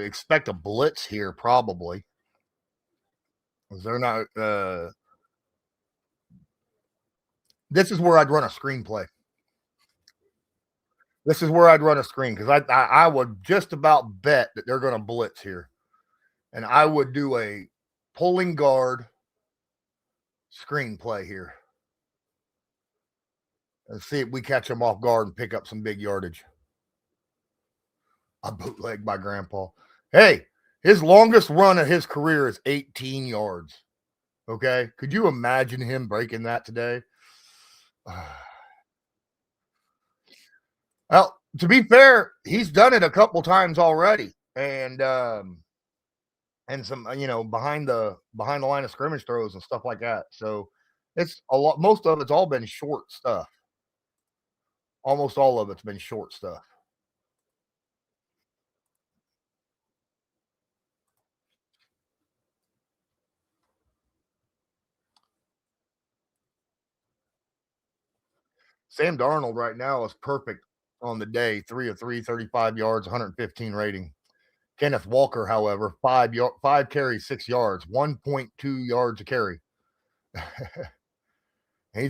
Expect a blitz here, probably. They're not. This is where I'd run a screenplay. This is where I'd run a screen because I would just about bet that they're going to blitz here, and I would do a pulling guard screenplay here and see if we catch them off guard and pick up some big yardage. A bootleg by Grandpa. Hey, his longest run of his career is 18 yards. Okay, could you imagine him breaking that today? Well, to be fair, he's done it a couple times already, and some behind the line of scrimmage throws and stuff like that. So it's a lot. Most of it's all been short stuff. Almost all of it's been short stuff. Sam Darnold right now is perfect on the day. 3 of 3, 35 yards, 115 rating. Kenneth Walker, however, 5 carries, 6 yards, 1.2 yards a carry.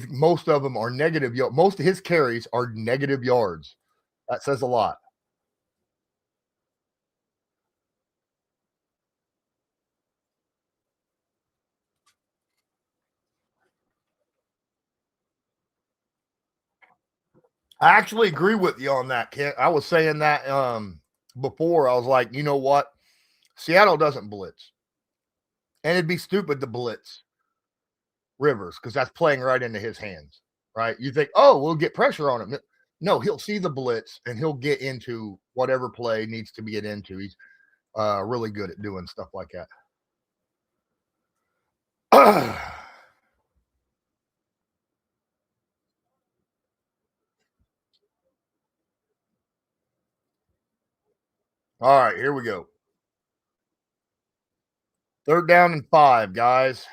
Most of them are negative. Most of his carries are negative yards. That says a lot. I actually agree with you on that, Kent. I was saying that before. I was like, you know what? Seattle doesn't blitz. And it'd be stupid to blitz Rivers because that's playing right into his hands, right? You think, oh, we'll get pressure on him. No, he'll see the blitz and he'll get into whatever play needs to be get into. He's really good at doing stuff like that. All right, here we go. 3rd down and 5, guys.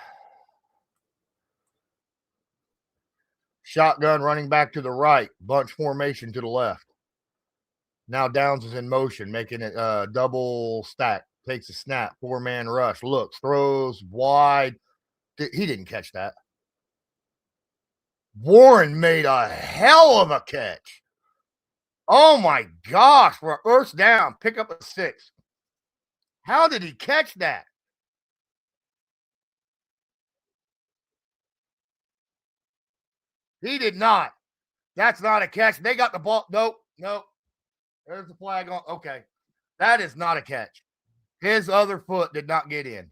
Shotgun running back to the right. Bunch formation to the left. Now Downs is in motion, making it double stack. Takes a snap. 4-man rush. Looks. Throws wide. He didn't catch that. Warren made a hell of a catch. Oh, my gosh. For a 1st down. Pick up a 6. How did he catch that? He did not. That's not a catch. They got the ball. Nope. There's the flag on. Okay. That is not a catch. His other foot did not get in.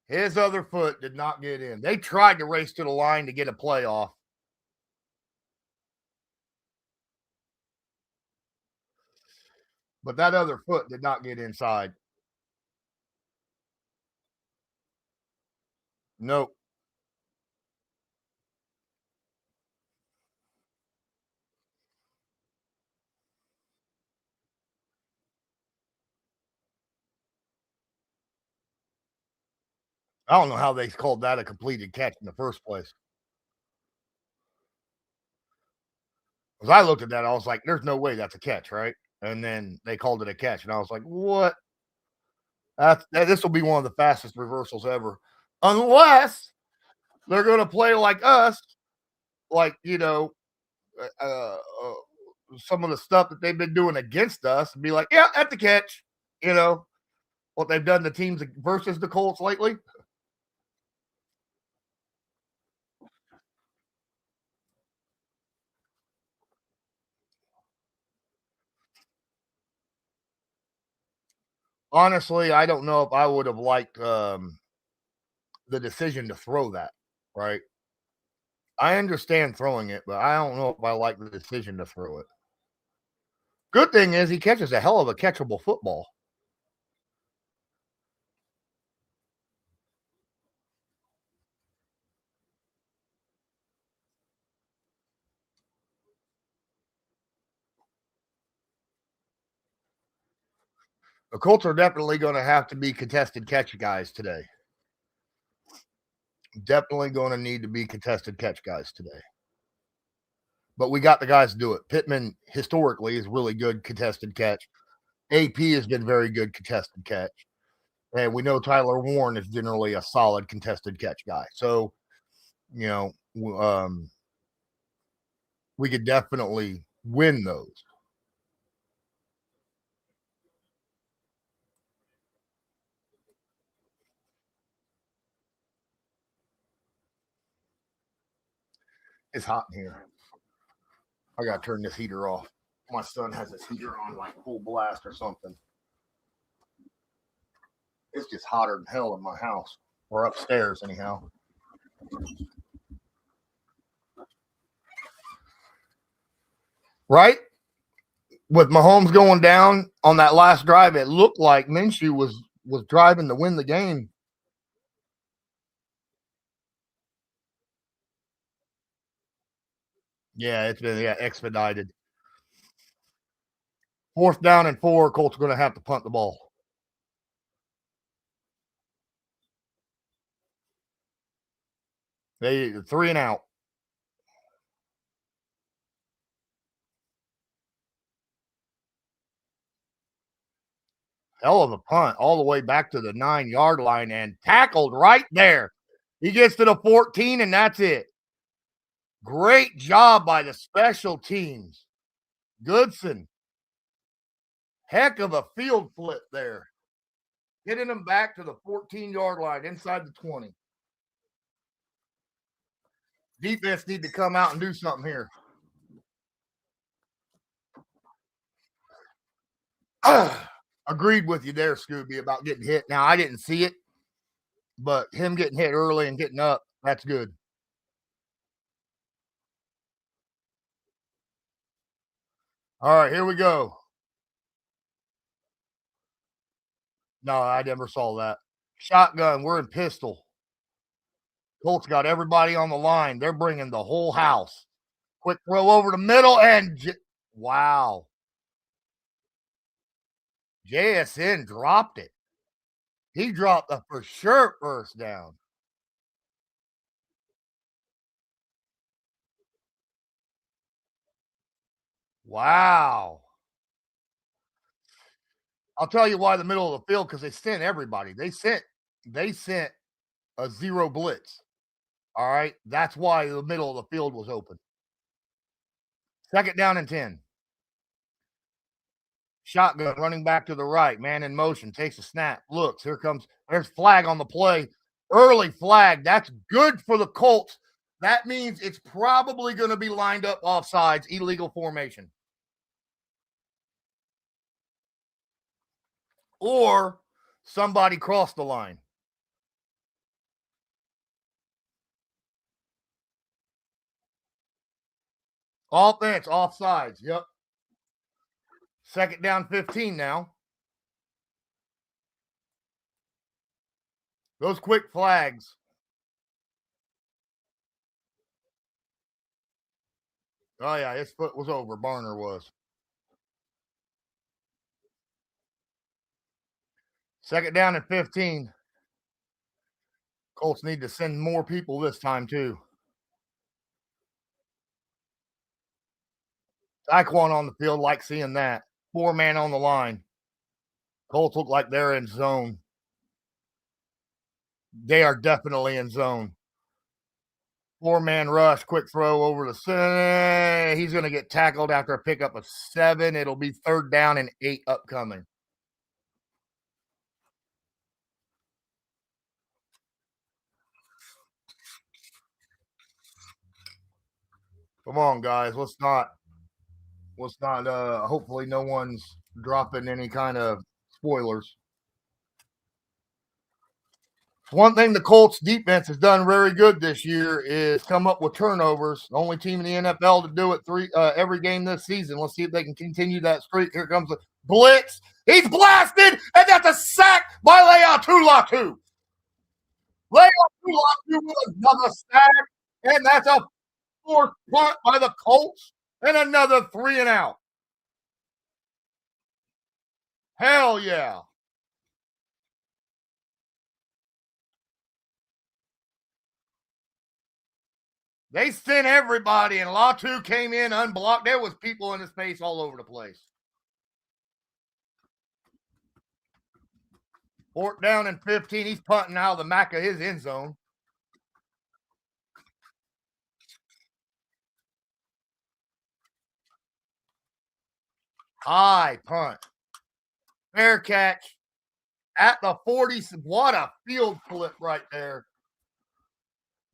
His other foot did not get in. They tried to race to the line to get a playoff. But that other foot did not get inside. Nope. I don't know how they called that a completed catch in the first place. Because I looked at that, I was like, there's no way that's a catch, right? And then they called it a catch. And I was like, what? This will be one of the fastest reversals ever. Unless they're going to play like us, like, some of the stuff that they've been doing against us and be like, yeah, that's a catch. What they've done to teams versus the Colts lately. Honestly, I don't know if I would have liked the decision to throw that, right? I understand throwing it, but I don't know if I like the decision to throw it. Good thing is he catches a hell of a catchable football. The Colts are definitely going to have to be contested catch guys today. Definitely going to need to be contested catch guys today. But we got the guys to do it. Pittman historically is really good contested catch. AP has been very good contested catch. And we know Tyler Warren is generally a solid contested catch guy. So, we could definitely win those. It's hot in here. I got to turn this heater off. My son has his heater on like full blast or something. It's just hotter than hell in my house or upstairs, anyhow. Right? With Mahomes going down on that last drive, it looked like Minshew was driving to win the game. Yeah, it's been expedited. 4th down and 4, Colts are going to have to punt the ball. They 3 and out. Hell of a punt all the way back to the 9-yard line and tackled right there. He gets to the 14 and that's it. Great job by the special teams. Goodson. Heck of a field flip there. Getting them back to the 14-yard line inside the 20. Defense need to come out and do something here. Agreed with you there, Scooby, about getting hit. Now, I didn't see it, but him getting hit early and getting up, that's good. All right, here we go. No, I never saw that. Shotgun, we're in pistol. Colts got everybody on the line. They're bringing the whole house. Quick throw over the middle and wow. JSN dropped it. He dropped the for sure first down. Wow. I'll tell you why the middle of the field, because they sent everybody. They sent a zero blitz. All right. That's why the middle of the field was open. Second down and 10. Shotgun running back to the right. Man in motion. Takes a snap. Looks. There's flag on the play. Early flag. That's good for the Colts. That means it's probably going to be lined up offsides, illegal formation. Or somebody crossed the line. Offense, offsides. Yep. Second down 15 now. Those quick flags. Oh, yeah, his foot was over. Barner was. Second down and 15. Colts need to send more people this time, too. Taekwon on the field, like seeing that. 4-man on the line. Colts look like they're in zone. They are definitely in zone. 4-man rush, quick throw over the center. He's going to get tackled after a pickup of 7. It'll be third down and 8 upcoming. Come on, guys. Let's not hopefully no one's dropping any kind of spoilers. One thing the Colts defense has done very good this year is come up with turnovers. The only team in the NFL to do it every game this season. Let's see if they can continue that streak. Here comes the blitz. He's blasted, and that's a sack by Leatu. Leatu with another sack, and that's a fourth punt by the Colts, and another 3 and out. Hell yeah. They sent everybody, and Latu came in unblocked. There was people in his face all over the place. Fourth down and 15. He's punting out of the back of his end zone. High punt. Fair catch at the 40. What a field flip right there.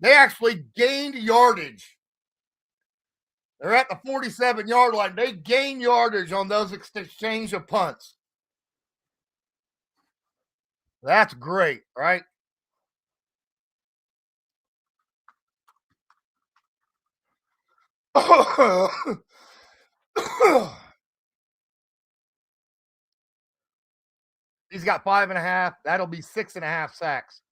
They actually gained yardage. They're at the 47-yard line. They gained yardage on those exchange of punts. That's great, right? He's got 5.5. That'll be 6.5 sacks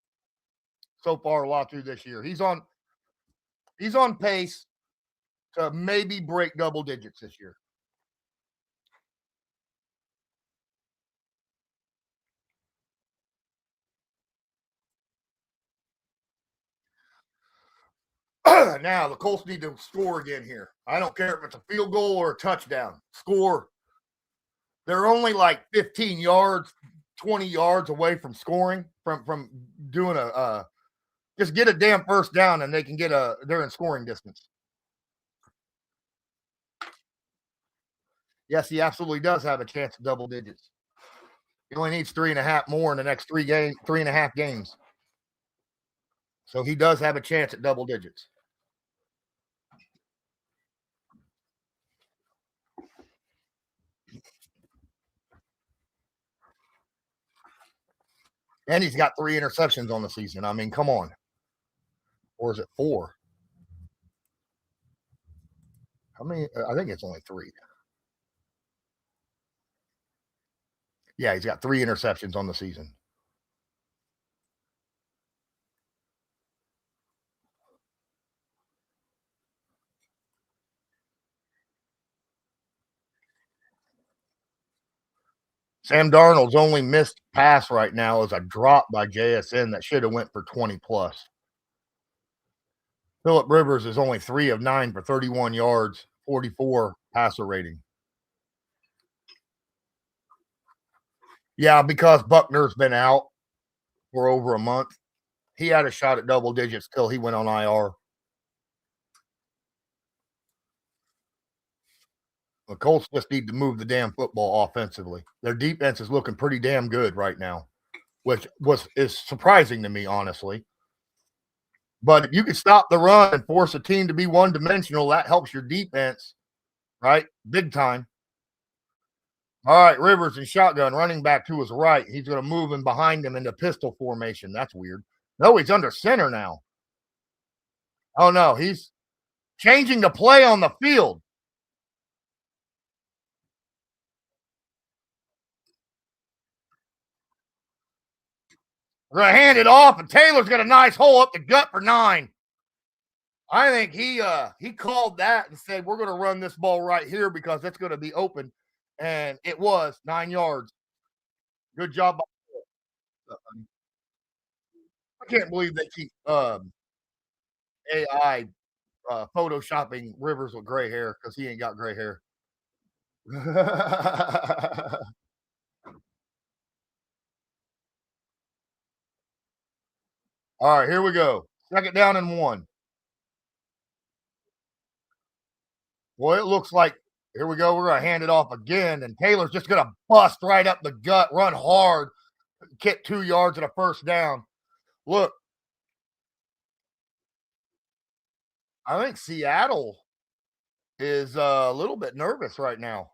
so far, Latu this year. He's on pace to maybe break double digits this year. Now the Colts need to score again here. I don't care if it's a field goal or a touchdown. Score. They're only like 15 yards, 20 yards away from scoring, from doing just get a damn first down, and they can they're in scoring distance. Yes, he absolutely does have a chance at double digits. He only needs 3.5 more in the next 3.5 games. So he does have a chance at double digits. And he's got 3 interceptions on the season. I mean, come on. Or is it 4? How many? I think it's only 3. Yeah, he's got 3 interceptions on the season. Sam Darnold's only missed pass right now is a drop by JSN that should have went for 20 plus. Phillip Rivers is only 3 of 9 for 31 yards, 44 passer rating. Yeah, because Buckner's been out for over a month. He had a shot at double digits till he went on IR. The Colts just need to move the damn football offensively. Their defense is looking pretty damn good right now, which is surprising to me, honestly. But if you can stop the run and force a team to be one-dimensional, that helps your defense, right? Big time. All right, Rivers and shotgun, running back to his right. He's going to move in behind him into pistol formation. That's weird. No, he's under center now. Oh, no, he's changing the play on the field. We're going to hand it off, and Taylor's got a nice hole up the gut for 9. I think he called that and said, we're going to run this ball right here because it's going to be open. And it was 9 yards. Good job. I can't believe they keep AI photoshopping Rivers with gray hair because he ain't got gray hair. All right, here we go. 2nd down and 1. Well, it looks like here we go. We're going to hand it off again, and Taylor's just going to bust right up the gut, run hard, get 2 yards and a first down. Look, I think Seattle is a little bit nervous right now.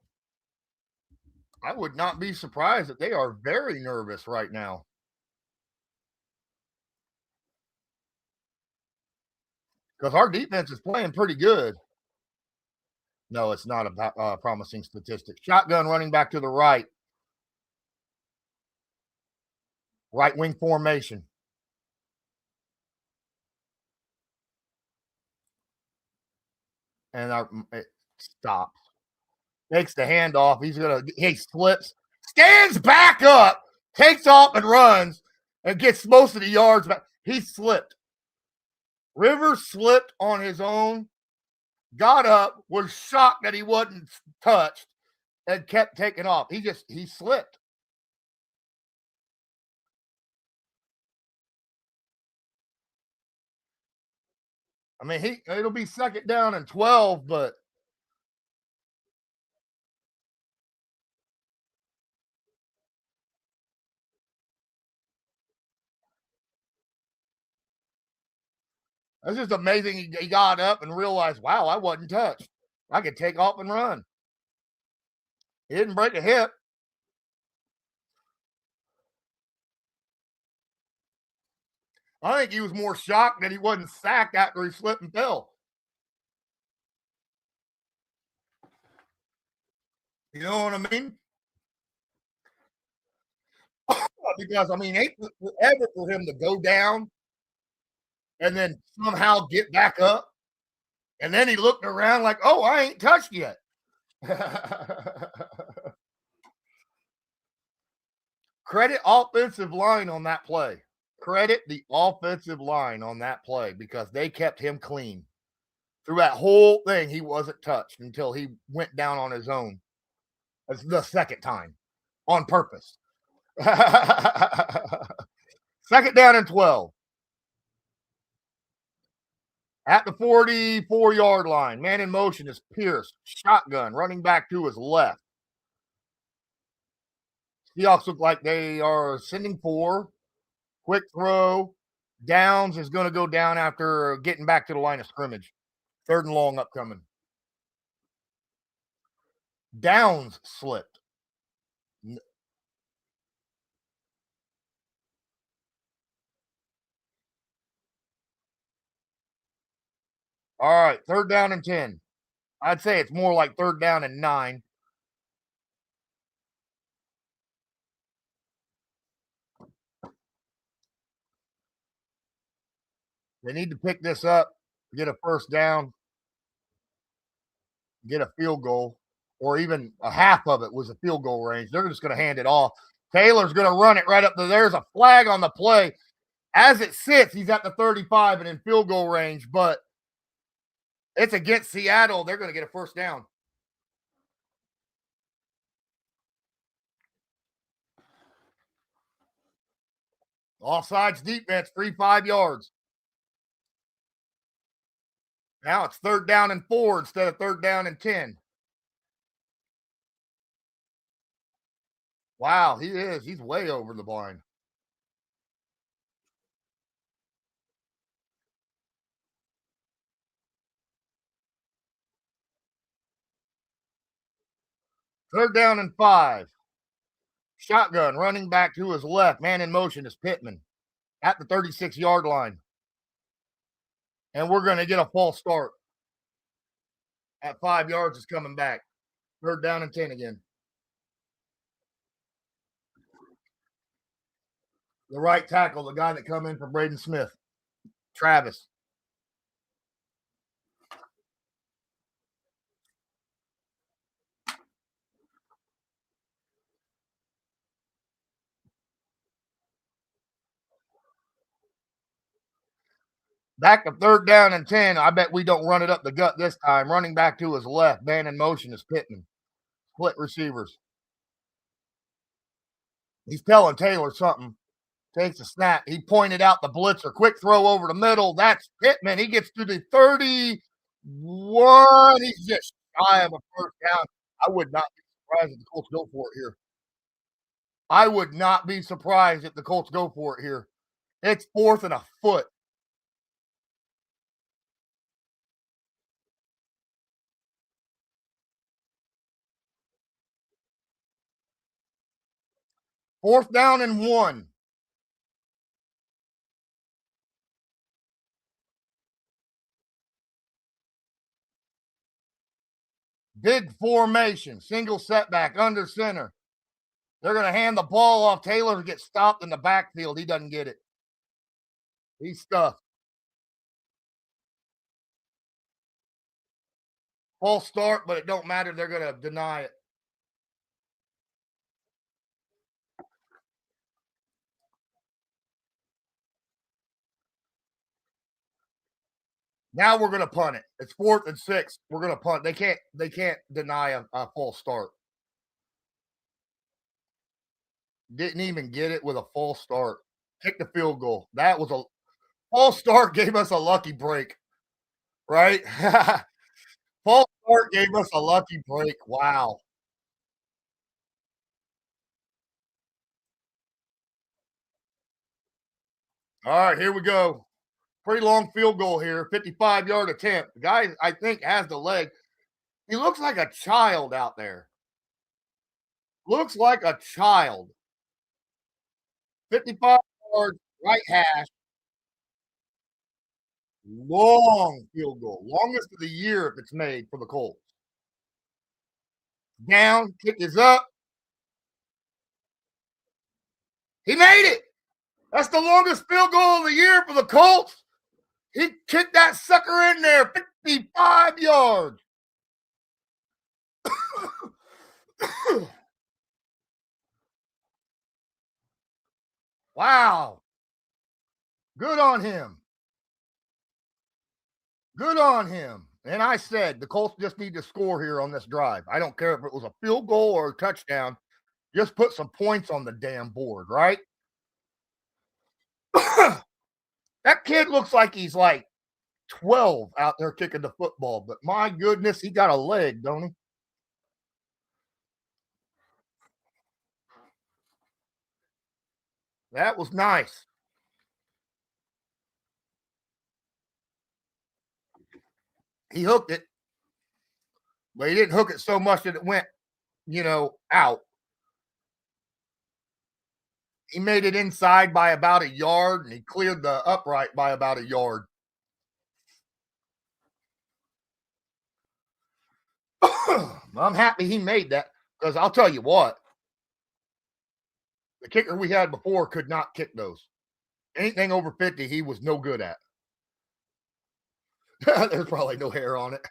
I would not be surprised that they are very nervous right now. Because our defense is playing pretty good. No, it's not a promising statistic. Shotgun running back to the right. Right wing formation. And it stops. Takes the handoff. He slips, stands back up, takes off and runs, and gets most of the yards back. He slipped. Rivers slipped on his own, got up, was shocked that he wasn't touched, and kept taking off. He slipped. I mean, it'll be 2nd down and 12, but it's just amazing. He got up and realized, wow, I wasn't touched. I could take off and run. He didn't break a hip. I think he was more shocked that he wasn't sacked after he slipped and fell. You know what I mean? Because, I mean, ain't ever for him to go down and then somehow get back up. And then he looked around like, oh, I ain't touched yet. Credit offensive line on that play. Credit the offensive line on that play because they kept him clean. Through that whole thing, he wasn't touched until he went down on his own. That's the 2nd time on purpose. 2nd down and 12. At the 44-yard line, man in motion is Pierce. Shotgun, running back to his left. Seahawks look like they are sending 4. Quick throw. Downs is going to go down after getting back to the line of scrimmage. 3rd and long upcoming. Downs slipped. All right, 3rd down and 10. I'd say it's more like 3rd down and 9. They need to pick this up, get a first down, get a field goal. or even a half of it was a field goal range. They're just going to hand it off. Taylor's going to run it right up there. There's a flag on the play. As it sits, he's at the 35 and in field goal range, but it's against Seattle. They're going to get a first down. Offsides defense, 5 yards. Now it's 3rd down and 4 instead of 3rd down and 10. Wow, he is. He's way over the line. Third down and 5. Shotgun running back to his left. Man in motion is Pittman at the 36-yard line. And we're going to get a false start. At 5 yards is coming back. 3rd down and 10 again. The right tackle, the guy that come in for Braden Smith, Travis. Back to 3rd down and 10. I bet we don't run it up the gut this time. Running back to his left. Man in motion is Pittman. Split receivers. He's telling Taylor something. Takes a snap. He pointed out the blitzer. Quick throw over the middle. That's Pittman. He gets to the 31. He's just shy of a first down. I would not be surprised if the Colts go for it here. I would not be surprised if the Colts go for it here. It's 4th and a foot. Fourth down and 1. Big formation, single setback, under center. They're going to hand the ball off. Taylor gets stopped in the backfield. He doesn't get it. He's stuffed. False start, but it don't matter. They're going to deny it. Now we're going to punt it. It's 4th and 6. We're going to punt. They can't deny a false start. Didn't even get it with a false start. Kick the field goal. That was a false start. Gave us a lucky break, right? False start gave us a lucky break. Wow. All right, here we go. Pretty long field goal here, 55-yard attempt. The guy, I think, has the leg. He looks like a child out there. Looks like a child. 55 yards, right hash. Long field goal. Longest of the year if it's made for the Colts. Down, kick is up. He made it. That's the longest field goal of the year for the Colts. He kicked that sucker in there, 55 yards. Wow. Good on him. Good on him. And I said the Colts just need to score here on this drive. I don't care if it was a field goal or a touchdown. Just put some points on the damn board, right? That kid looks like he's like 12 out there kicking the football, but my goodness, he got a leg, don't he? That was nice. He hooked it, but he didn't hook it so much that it went, out. He made it inside by about a yard, and he cleared the upright by about a yard. I'm happy he made that because I'll tell you what, the kicker we had before could not kick those. Anything over 50, he was no good at. There's probably no hair on it.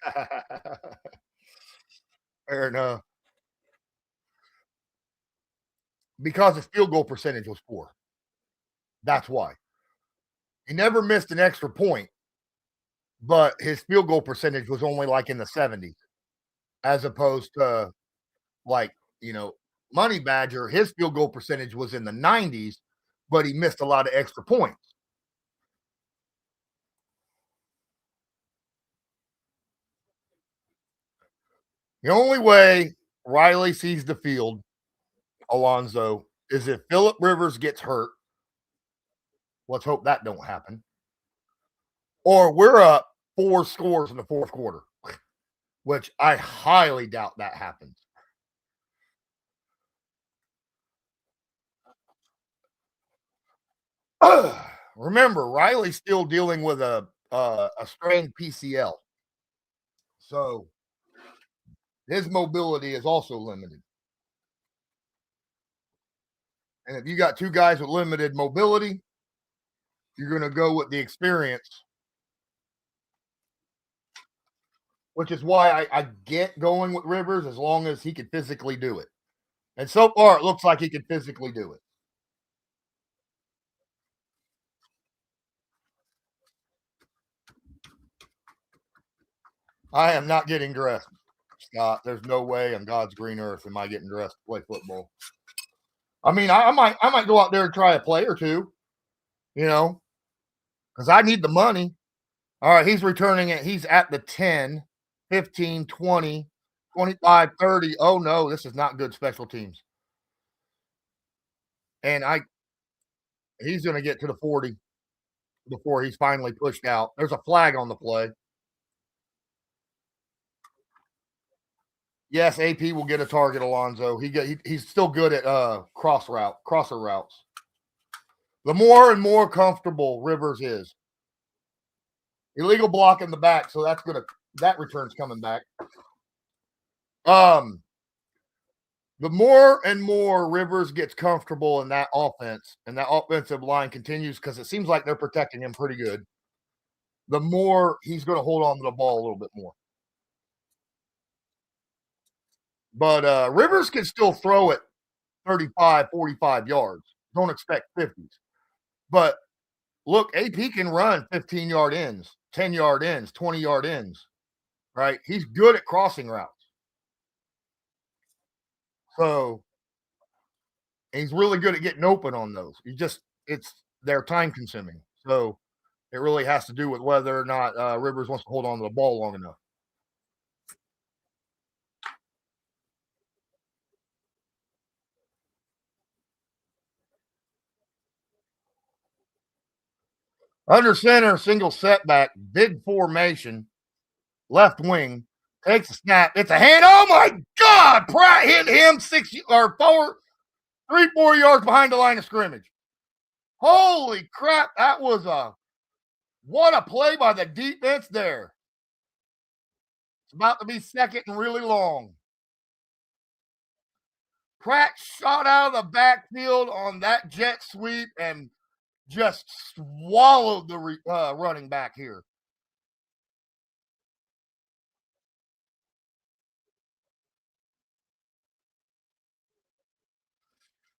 And because his field goal percentage was poor. That's why. He never missed an extra point, but his field goal percentage was only like in the 70s, as opposed to like, Money Badger, his field goal percentage was in the 90s, but he missed a lot of extra points. The only way Riley sees the field, Alonzo, is if Phillip Rivers gets hurt. Let's hope that don't happen. Or we're up 4 scores in the fourth quarter, which I highly doubt that happens. Remember, Riley's still dealing with a strained PCL. So his mobility is also limited. And if you got 2 guys with limited mobility, you're going to go with the experience, which is why I get going with Rivers as long as he can physically do it. And so far, it looks like he can physically do it. I am not getting dressed, Scott. There's no way on God's green earth am I getting dressed to play football. I mean, I might go out there and try a play or two, because I need the money. All right, he's returning it. He's at the 10, 15, 20, 25, 30. Oh, no, this is not good special teams. And he's going to get to the 40 before he's finally pushed out. There's a flag on the play. Yes, AP will get a target, Alonzo. He's still good at crosser routes. The more and more comfortable Rivers is. Illegal block in the back, so that return's coming back. The more and more Rivers gets comfortable in that offense, and that offensive line continues, because it seems like they're protecting him pretty good, the more he's going to hold on to the ball a little bit more. But Rivers can still throw it 35, 45 yards. Don't expect 50s. But look, AP can run 15-yard ends, 10-yard ends, 20-yard ends, right? He's good at crossing routes. So he's really good at getting open on those. They're time consuming. So it really has to do with whether or not Rivers wants to hold on to the ball long enough. Under center, single setback, big formation, left wing, takes a snap. It's a hand. Oh my God! Pratt hit him 3-4 yards behind the line of scrimmage. Holy crap! What a play by the defense there. It's about to be second and really long. Pratt shot out of the backfield on that jet sweep and just swallowed the running back here.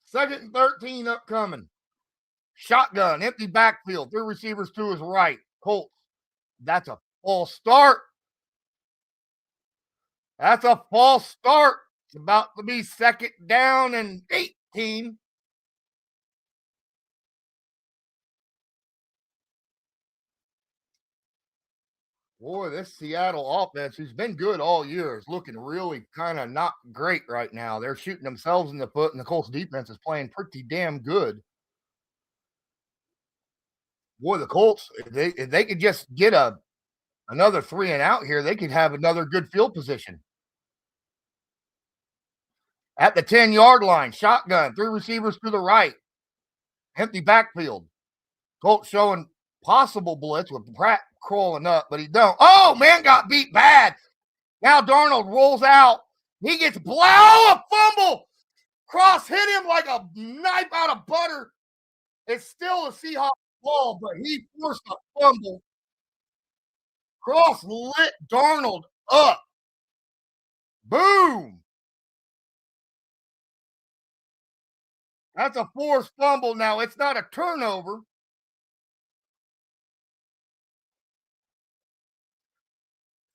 Second and 13 upcoming. Shotgun, empty backfield, 3 receivers to his right. Colts. That's a false start. That's a false start. It's about to be second down and 18. Boy, this Seattle offense, who's been good all year, is looking really kind of not great right now. They're shooting themselves in the foot, and the Colts defense is playing pretty damn good. Boy, the Colts, if they could just get another 3 and out here, they could have another good field position. At the 10-yard line, shotgun, 3 receivers to the right, empty backfield. Colts showing possible blitz with Pratt crawling up, but he don't. Oh, man got beat bad. Now Darnold rolls out. He gets a fumble. Cross hit him like a knife out of butter. It's still a Seahawks ball, but he forced a fumble. Cross lit Darnold up. Boom. That's a forced fumble. Now it's not a turnover.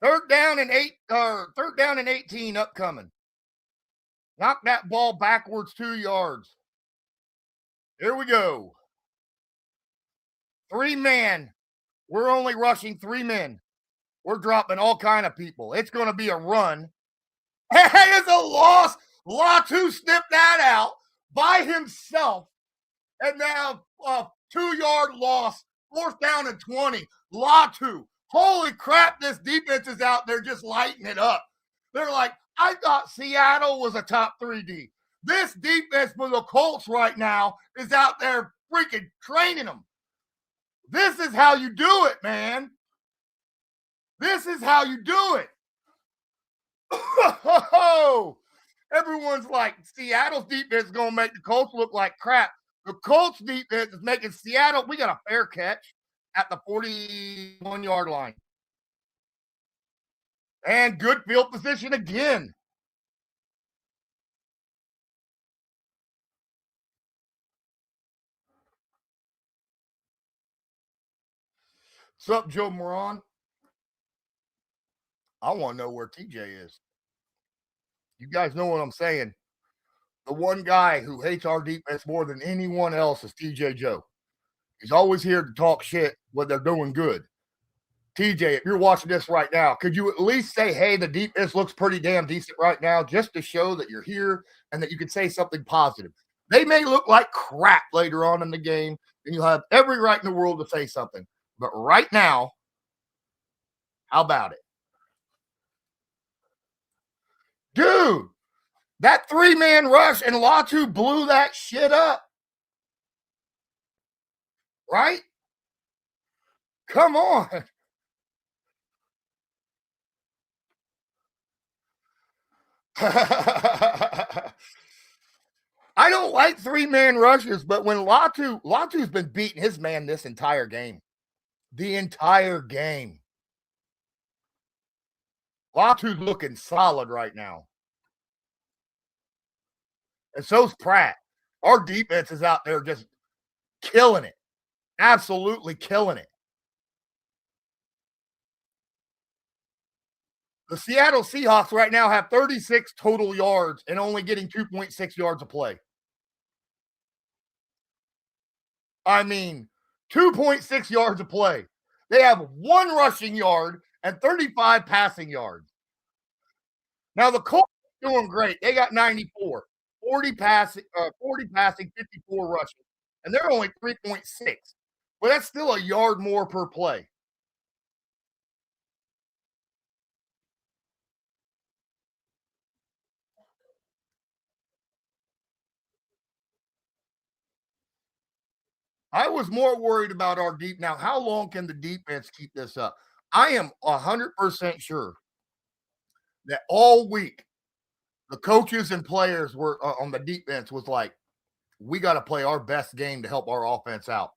Third down and 18 upcoming. Knock that ball backwards 2 yards. Here we go. 3 men. We're only rushing 3 men. We're dropping all kind of people. It's going to be a run. Hey, it's a loss. Latu snipped that out by himself. And now 2 yard loss. 4th down and 20. Latu. Holy crap, this defense is out there just lighting it up. They're like, I thought Seattle was a top 3D. This defense for the Colts right now is out there freaking training them. This is how you do it, man. This is how you do it. Everyone's like, Seattle's defense is going to make the Colts look like crap. The Colts defense is making Seattle, we got a fair catch at the 41-yard line. And good field position again. What's up, Joe Moran? I want to know where TJ is. You guys know what I'm saying. The one guy who hates our defense more than anyone else is TJ Joe. He's always here to talk shit when they're doing good. TJ, if you're watching this right now, could you at least say, hey, the defense looks pretty damn decent right now, just to show that you're here and that you can say something positive? They may look like crap later on in the game, and you'll have every right in the world to say something. But right now, how about it? Dude, that 3-man rush and Latu blew that shit up. Right? Come on. I don't like 3-man rushes, but when Latu's been beating his man this entire game. The entire game. Latu's looking solid right now. And so's Pratt. Our defense is out there just killing it. Absolutely killing it. The Seattle Seahawks right now have 36 total yards and only getting 2.6 yards a play. I mean, 2.6 yards a play. They have 1 rushing yard and 35 passing yards. Now the Colts are doing great. They got 94, 40 passing, 54 rushing, and they're only 3.6. But that's still a yard more per play. I was more worried about our deep. Now, how long can the defense keep this up? I am 100% sure that all week the coaches and players were on the defense was like, we got to play our best game to help our offense out.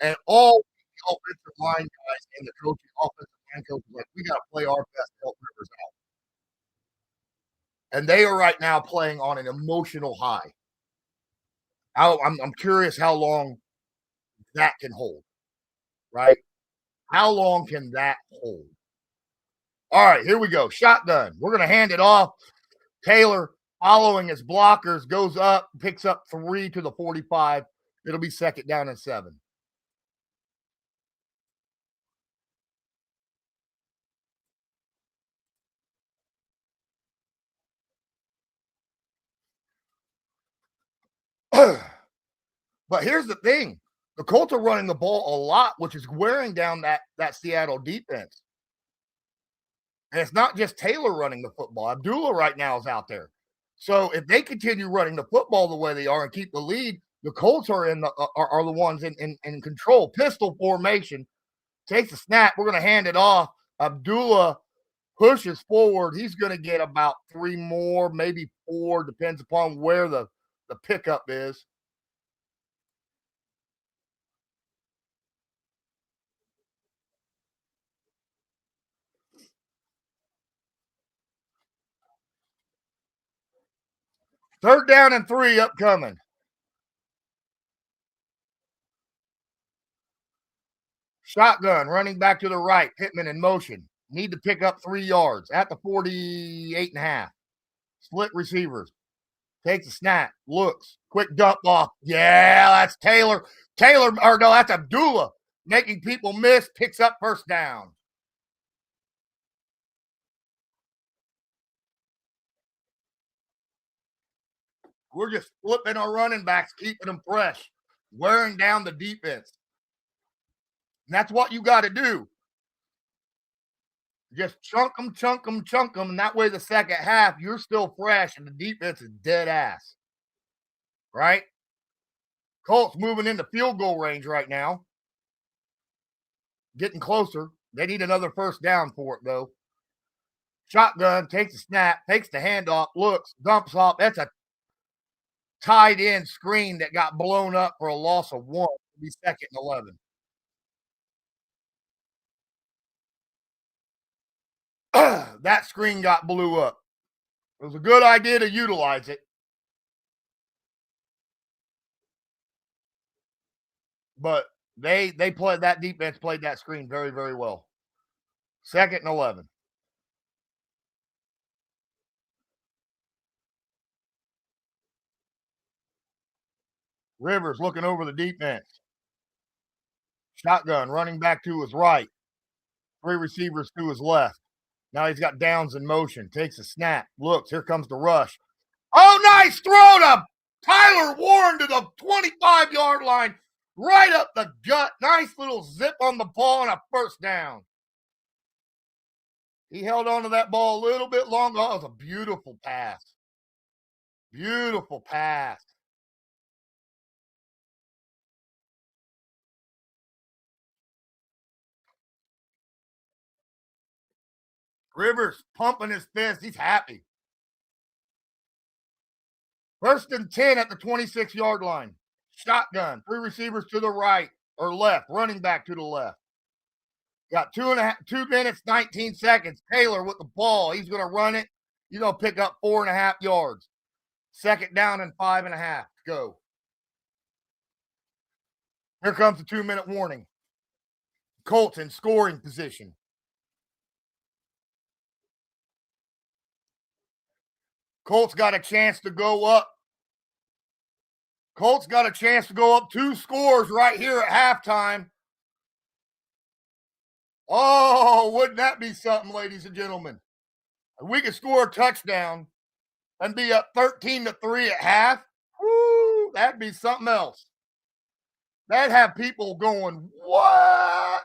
And all the offensive line guys and the offensive line coaches like, we got to play our best to help Rivers out. And they are right now playing on an emotional high. I'm curious how long that can hold, right? How long can that hold? All right, here we go. Shotgun. We're going to hand it off. Taylor, following his blockers, goes up, picks up 3 to the 45. It'll be 2nd down and 7. But here's the thing. The Colts are running the ball a lot, which is wearing down that Seattle defense. And it's not just Taylor running the football. Abdullah right now is out there. So if they continue running the football the way they are and keep the lead, the Colts are are the ones in control. Pistol formation. Takes a snap. We're going to hand it off. Abdullah pushes forward. He's going to get about 3 more, maybe 4, depends upon where the pickup is. Third down and 3 upcoming. Shotgun, running back to the right. Pittman in motion. Need to pick up 3 yards at the 48 and a half. Split receivers. Takes a snap. Looks. Quick dump off. Yeah, that's Taylor. That's Abdullah. Making people miss. Picks up first down. We're just flipping our running backs, keeping them fresh, wearing down the defense. And that's what you got to do. Just chunk them. And that way the second half, you're still fresh and the defense is dead ass. Right? Colts moving into field goal range right now. Getting closer. They need another first down for it, though. Shotgun, takes a snap, takes the handoff, looks, dumps off. That's a tight end screen that got blown up for a loss of 1. It'll be second and 11. That screen got blew up. It was a good idea to utilize it. But they played that defense, played that screen very, very well. Second and 11. Rivers looking over the defense. Shotgun, running back to his right. 3 receivers to his left. Now he's got downs in motion. Takes a snap. Looks. Here comes the rush. Oh, nice throw to Tyler Warren to the 25-yard line. Right up the gut. Nice little zip on the ball and a first down. He held on to that ball a little bit longer. Oh, it was a beautiful pass. Beautiful pass. Rivers pumping his fist. He's happy. First and 10 at the 26-yard line. Shotgun. 3 receivers to the right or left. Running back to the left. Got 2 minutes, 19 seconds. Taylor with the ball. He's going to run it. He's going to pick up 4.5 yards. Second down and 5.5. Go. Here comes the 2-minute warning. Colts in scoring position. Colts got a chance to go up. Colts got a chance to go up 2 scores right here at halftime. Oh, wouldn't that be something, ladies and gentlemen? If we could score a touchdown and be up 13-3 at half, whoo, that'd be something else. That'd have people going, what?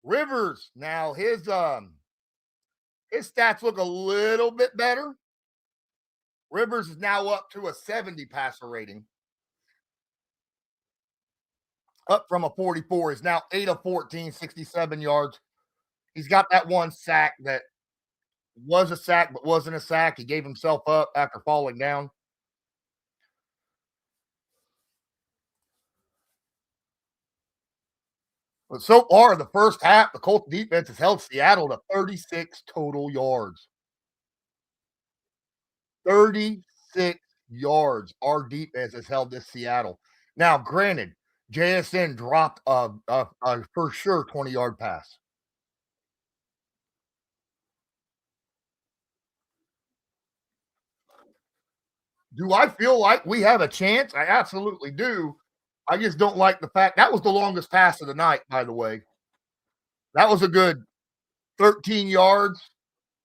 Rivers, now his stats look a little bit better. Rivers is now up to a 70 passer rating. Up from a 44. He's now 8 of 14, 67 yards. He's got that 1 sack that was a sack but wasn't a sack. He gave himself up after falling down. But so far, the first half, the Colts defense has held Seattle to 36 total yards. 36 yards. Our defense has held this Seattle. Now, granted, JSN dropped a for sure 20-yard pass. Do I feel like we have a chance? I absolutely do. I just don't like the fact that was the longest pass of the night, by the way. That was a good 13 yards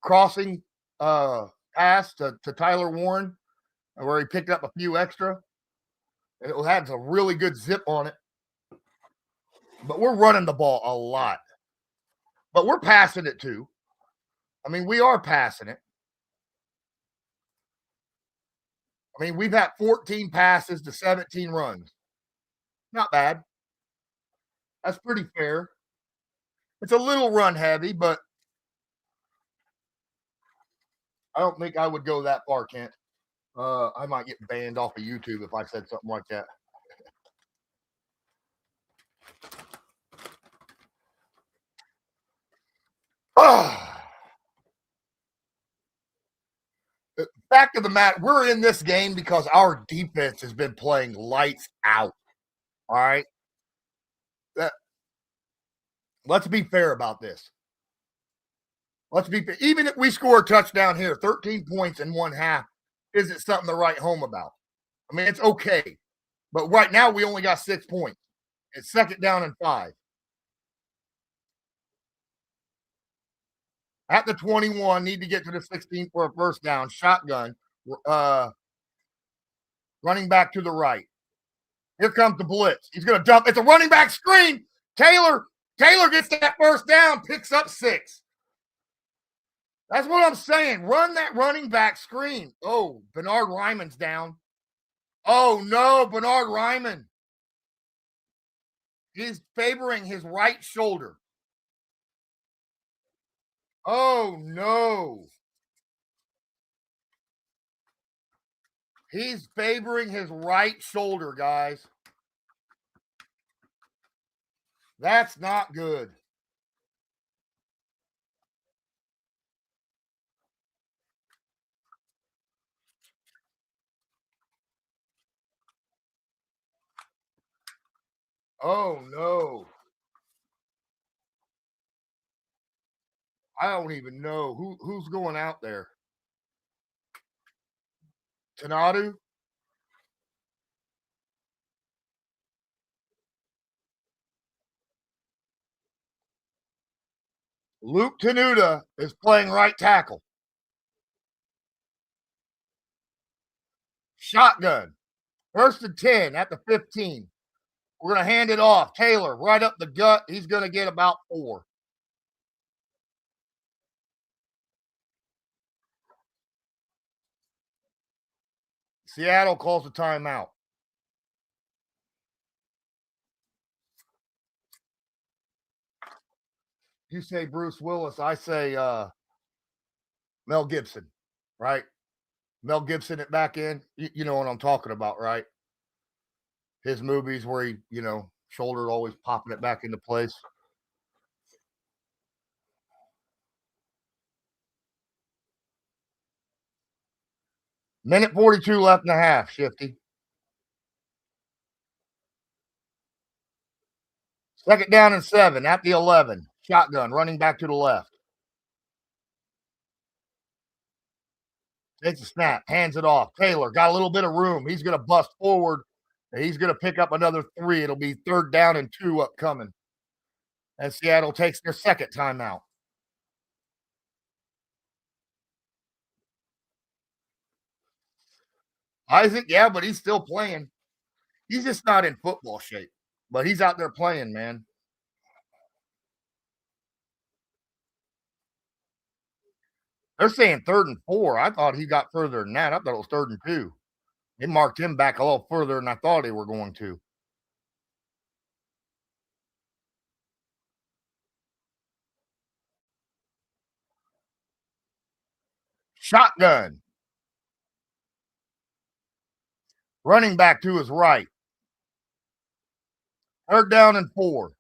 crossing pass to Tyler Warren, where he picked up a few extra. And it had a really good zip on it. But we're running the ball a lot. But we're passing it too. I mean, we are passing it. I mean, we've had 14 passes to 17 runs. Not bad. That's pretty fair. It's a little run heavy, but I don't think I would go that far, Kent. I might get banned off of YouTube if I said something like that. back to the mat. We're in this game because our defense has been playing lights out. All right. That, let's be fair about this. Let's be even if we score a touchdown here, 13 points in one half isn't something to write home about. I mean, it's okay. But right now we only got 6 points. It's second down and 5. At the 21, need to get to the 16 for a first down. Shotgun. Running back to the right. Here comes the blitz. He's going to dump. It's a running back screen. Taylor gets that first down, picks up 6. That's what I'm saying. Run that running back screen. Oh, Bernard Ryman's down. Oh, no, Bernard Ryman. He's favoring his right shoulder. Oh, no. He's favoring his right shoulder, guys. That's not good. Oh, no. I don't even know who's going out there. Tanadu? Luke Tenuta is playing right tackle. Shotgun. First and 10 at the 15. We're going to hand it off. Taylor, right up the gut. He's going to get about 4. Seattle calls a timeout. You say Bruce Willis. I say Mel Gibson, right? Mel Gibson it back in. You know what I'm talking about, right? His movies where he, shoulder always popping it back into place. Minute 42 left in the half, Shifty. Second down and 7 at the 11. Shotgun running back to the left. Takes a snap, hands it off. Taylor got a little bit of room. He's going to bust forward. And he's going to pick up another 3. It'll be third down and 2 upcoming. And Seattle takes their second timeout. Isaac, yeah, but he's still playing. He's just not in football shape. But he's out there playing, man. They're saying third and 4. I thought he got further than that. I thought it was third and 2. They marked him back a little further than I thought they were going to. Shotgun. Running back to his right. Third down and 4.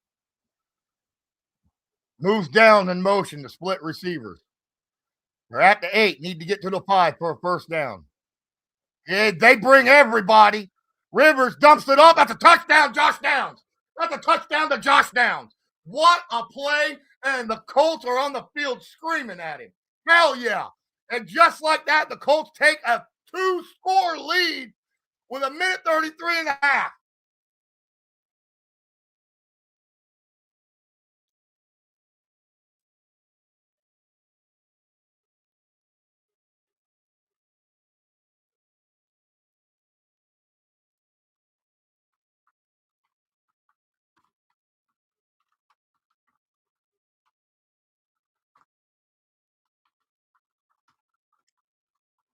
Moves down in motion to split receivers. They're at the 8. Need to get to the 5 for a first down. Yeah, they bring everybody. Rivers dumps it up. That's a touchdown, Josh Downs. That's a touchdown to Josh Downs. What a play. And the Colts are on the field screaming at him. Hell yeah. And just like that, the Colts take a 2-score lead with a minute 33 and a half.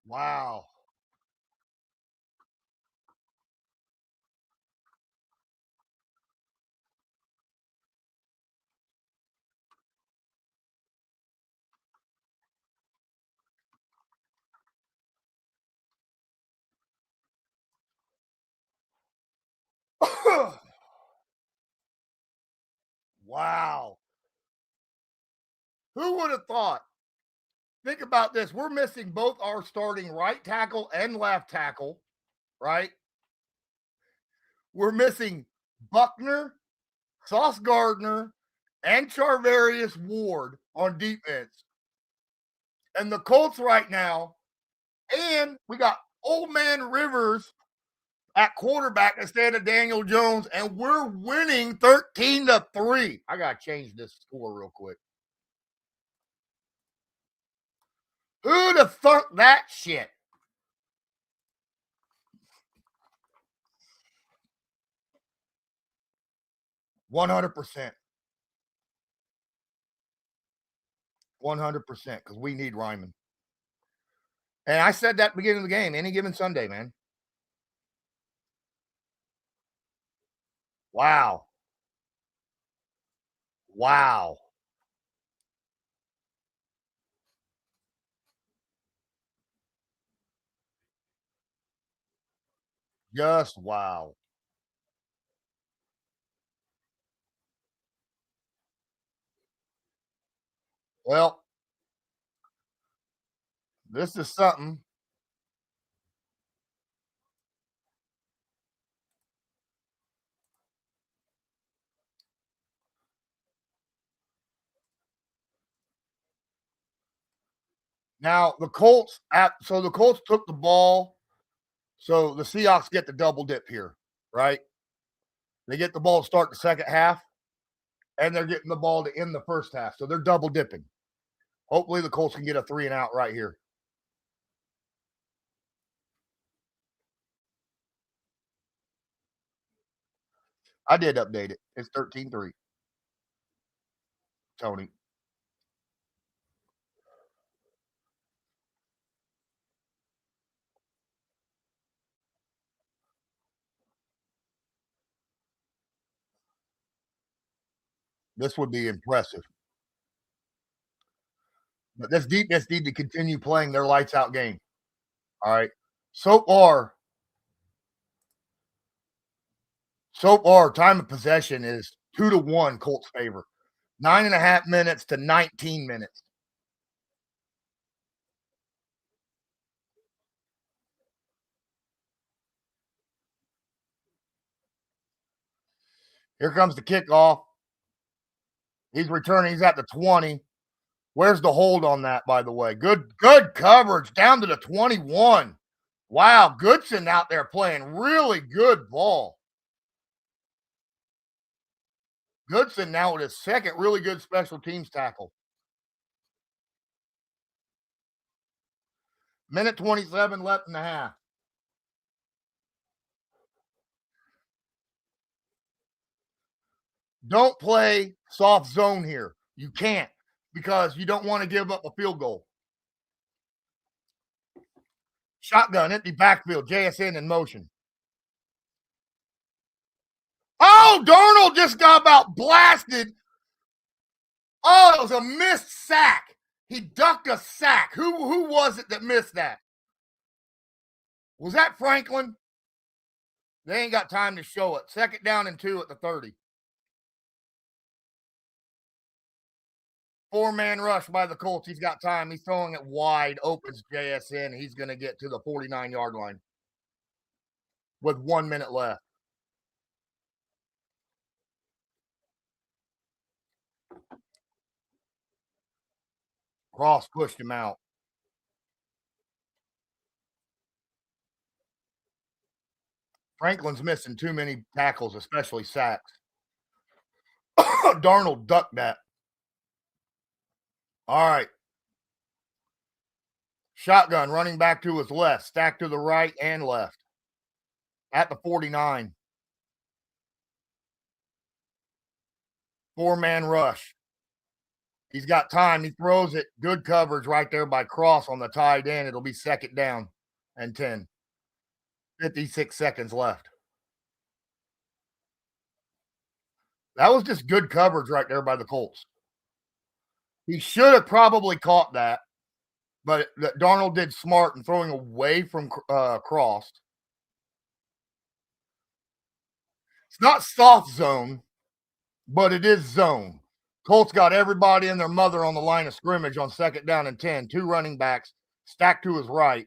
Wow. Wow. Who would have thought think about this. We're missing both our starting right tackle and left tackle, right? We're missing Buckner, Sauce Gardner, and Charvarius Ward on defense. And the Colts right now, and we got old man Rivers at quarterback instead of Daniel Jones, and we're winning 13-3. I gotta change this score real quick. Who'd have thunk that shit? %100%. 100%, because we need Ryman. And I said that at the beginning of the game, any given Sunday, man. Wow. Wow. Just wow. Well, this is something. Now the Colts the Colts took the ball. So the Seahawks get the double dip here, right? They get the ball to start the second half, and they're getting the ball to end the first half. So they're double dipping. Hopefully the Colts can get a 3 and out right here. I did update it. It's 13-3. Tony. This would be impressive. But this defense need to continue playing their lights out game. All right. So far, time of possession is 2-1 Colts favor. 9.5 minutes to 19 minutes. Here comes the kickoff. He's returning. He's at the 20. Where's the hold on that, by the way? Good coverage down to the 21. Wow, Goodson out there playing really good ball. Goodson now with his second really good special teams tackle. Minute 27 left in the half. Don't play soft zone here. You can't because you don't want to give up a field goal. Shotgun, empty backfield, JSN in motion. Oh, Darnold just got about blasted. Oh, it was a missed sack. He ducked a sack. Who was it that missed that? Was that Franklin? They ain't got time to show it. 2nd down and 2 at the 30. 4-man rush by the Colts. He's got time. He's throwing it wide. Opens JSN. He's going to get to the 49-yard line with 1 minute left. Cross pushed him out. Franklin's missing too many tackles, especially sacks. Darnold ducked that. All right. Shotgun running back to his left, stacked to the right and left. At the 49. 4-man rush. He's got time. He throws it. Good coverage right there by Cross on the tight end. It'll be 2nd down and 10. 56 seconds left. That was just good coverage right there by the Colts. He should have probably caught that, but Darnold did smart in throwing away from Cross. It's not soft zone, but it is zone. Colts got everybody and their mother on the line of scrimmage on 2nd down and 10. 2 running backs stacked to his right.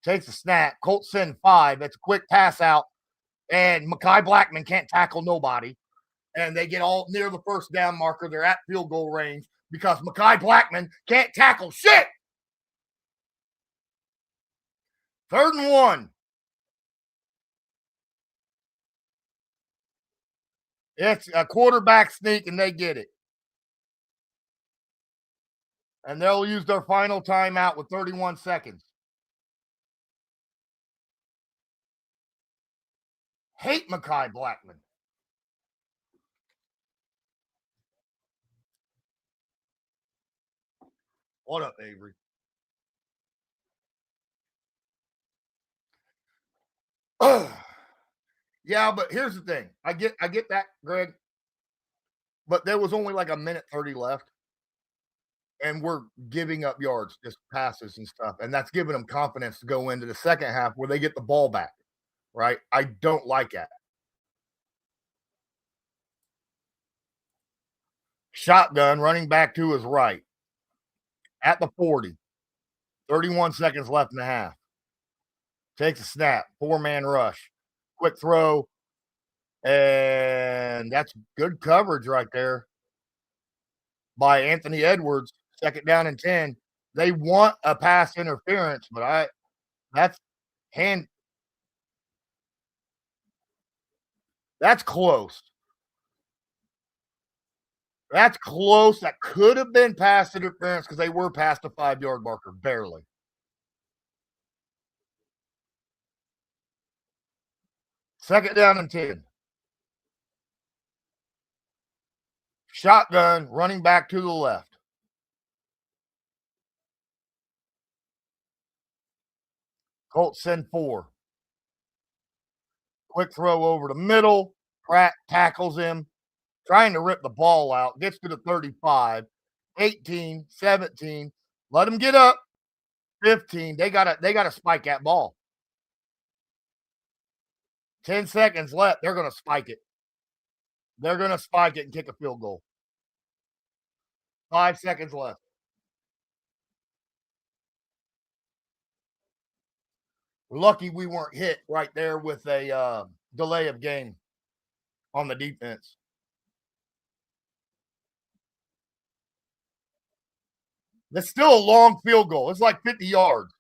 Takes a snap. Colts send 5. It's a quick pass out. And Mekhi Blackman can't tackle nobody. And they get all near the 1st down marker. They're at field goal range because Mekhi Blackman can't tackle shit. 3rd and 1. It's a quarterback sneak, and they get it. And they'll use their final timeout with 31 seconds. Hate Mekhi Blackman. What up, Avery? Yeah, but here's the thing. I get that, Greg. But there was only like a minute 30 left. And we're giving up yards, just passes and stuff. And that's giving them confidence to go into the second half where they get the ball back. Right? I don't like that. Shotgun running back to his right at the 40. 31 seconds left in the half. Takes a snap. 4-man rush. Quick throw. And that's good coverage right there by Anthony Edwards. 2nd down and 10. They want a pass interference, but that's close. That's close. That could have been pass interference because they were past the 5-yard marker, barely. Second down and 10. Shotgun, running back to the left. Colts send 4. Quick throw over the middle. Pratt tackles him, trying to rip the ball out. Gets to the 35. 18, 17. Let him get up. 15. They gotta spike that ball. 10 seconds left. They're gonna spike it. They're gonna spike it and kick a field goal. 5 seconds left. We're lucky we weren't hit right there with a delay of game on the defense. It's still a long field goal. It's like 50 yards.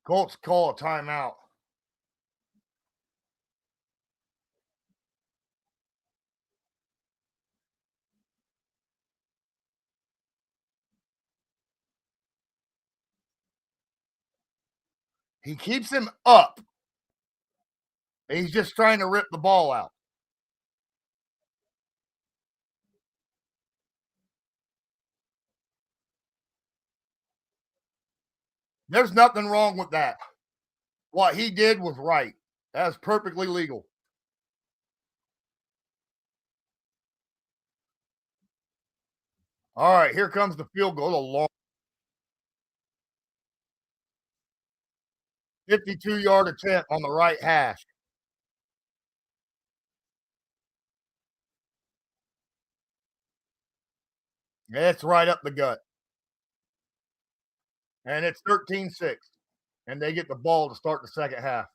Colts call a timeout. He keeps him up. He's just trying to rip the ball out. There's nothing wrong with that. What he did was right. That's perfectly legal. All right, here comes the field goal. A long 52-yard attempt on the right hash. It's right up the gut. And it's 13-6. And they get the ball to start the second half.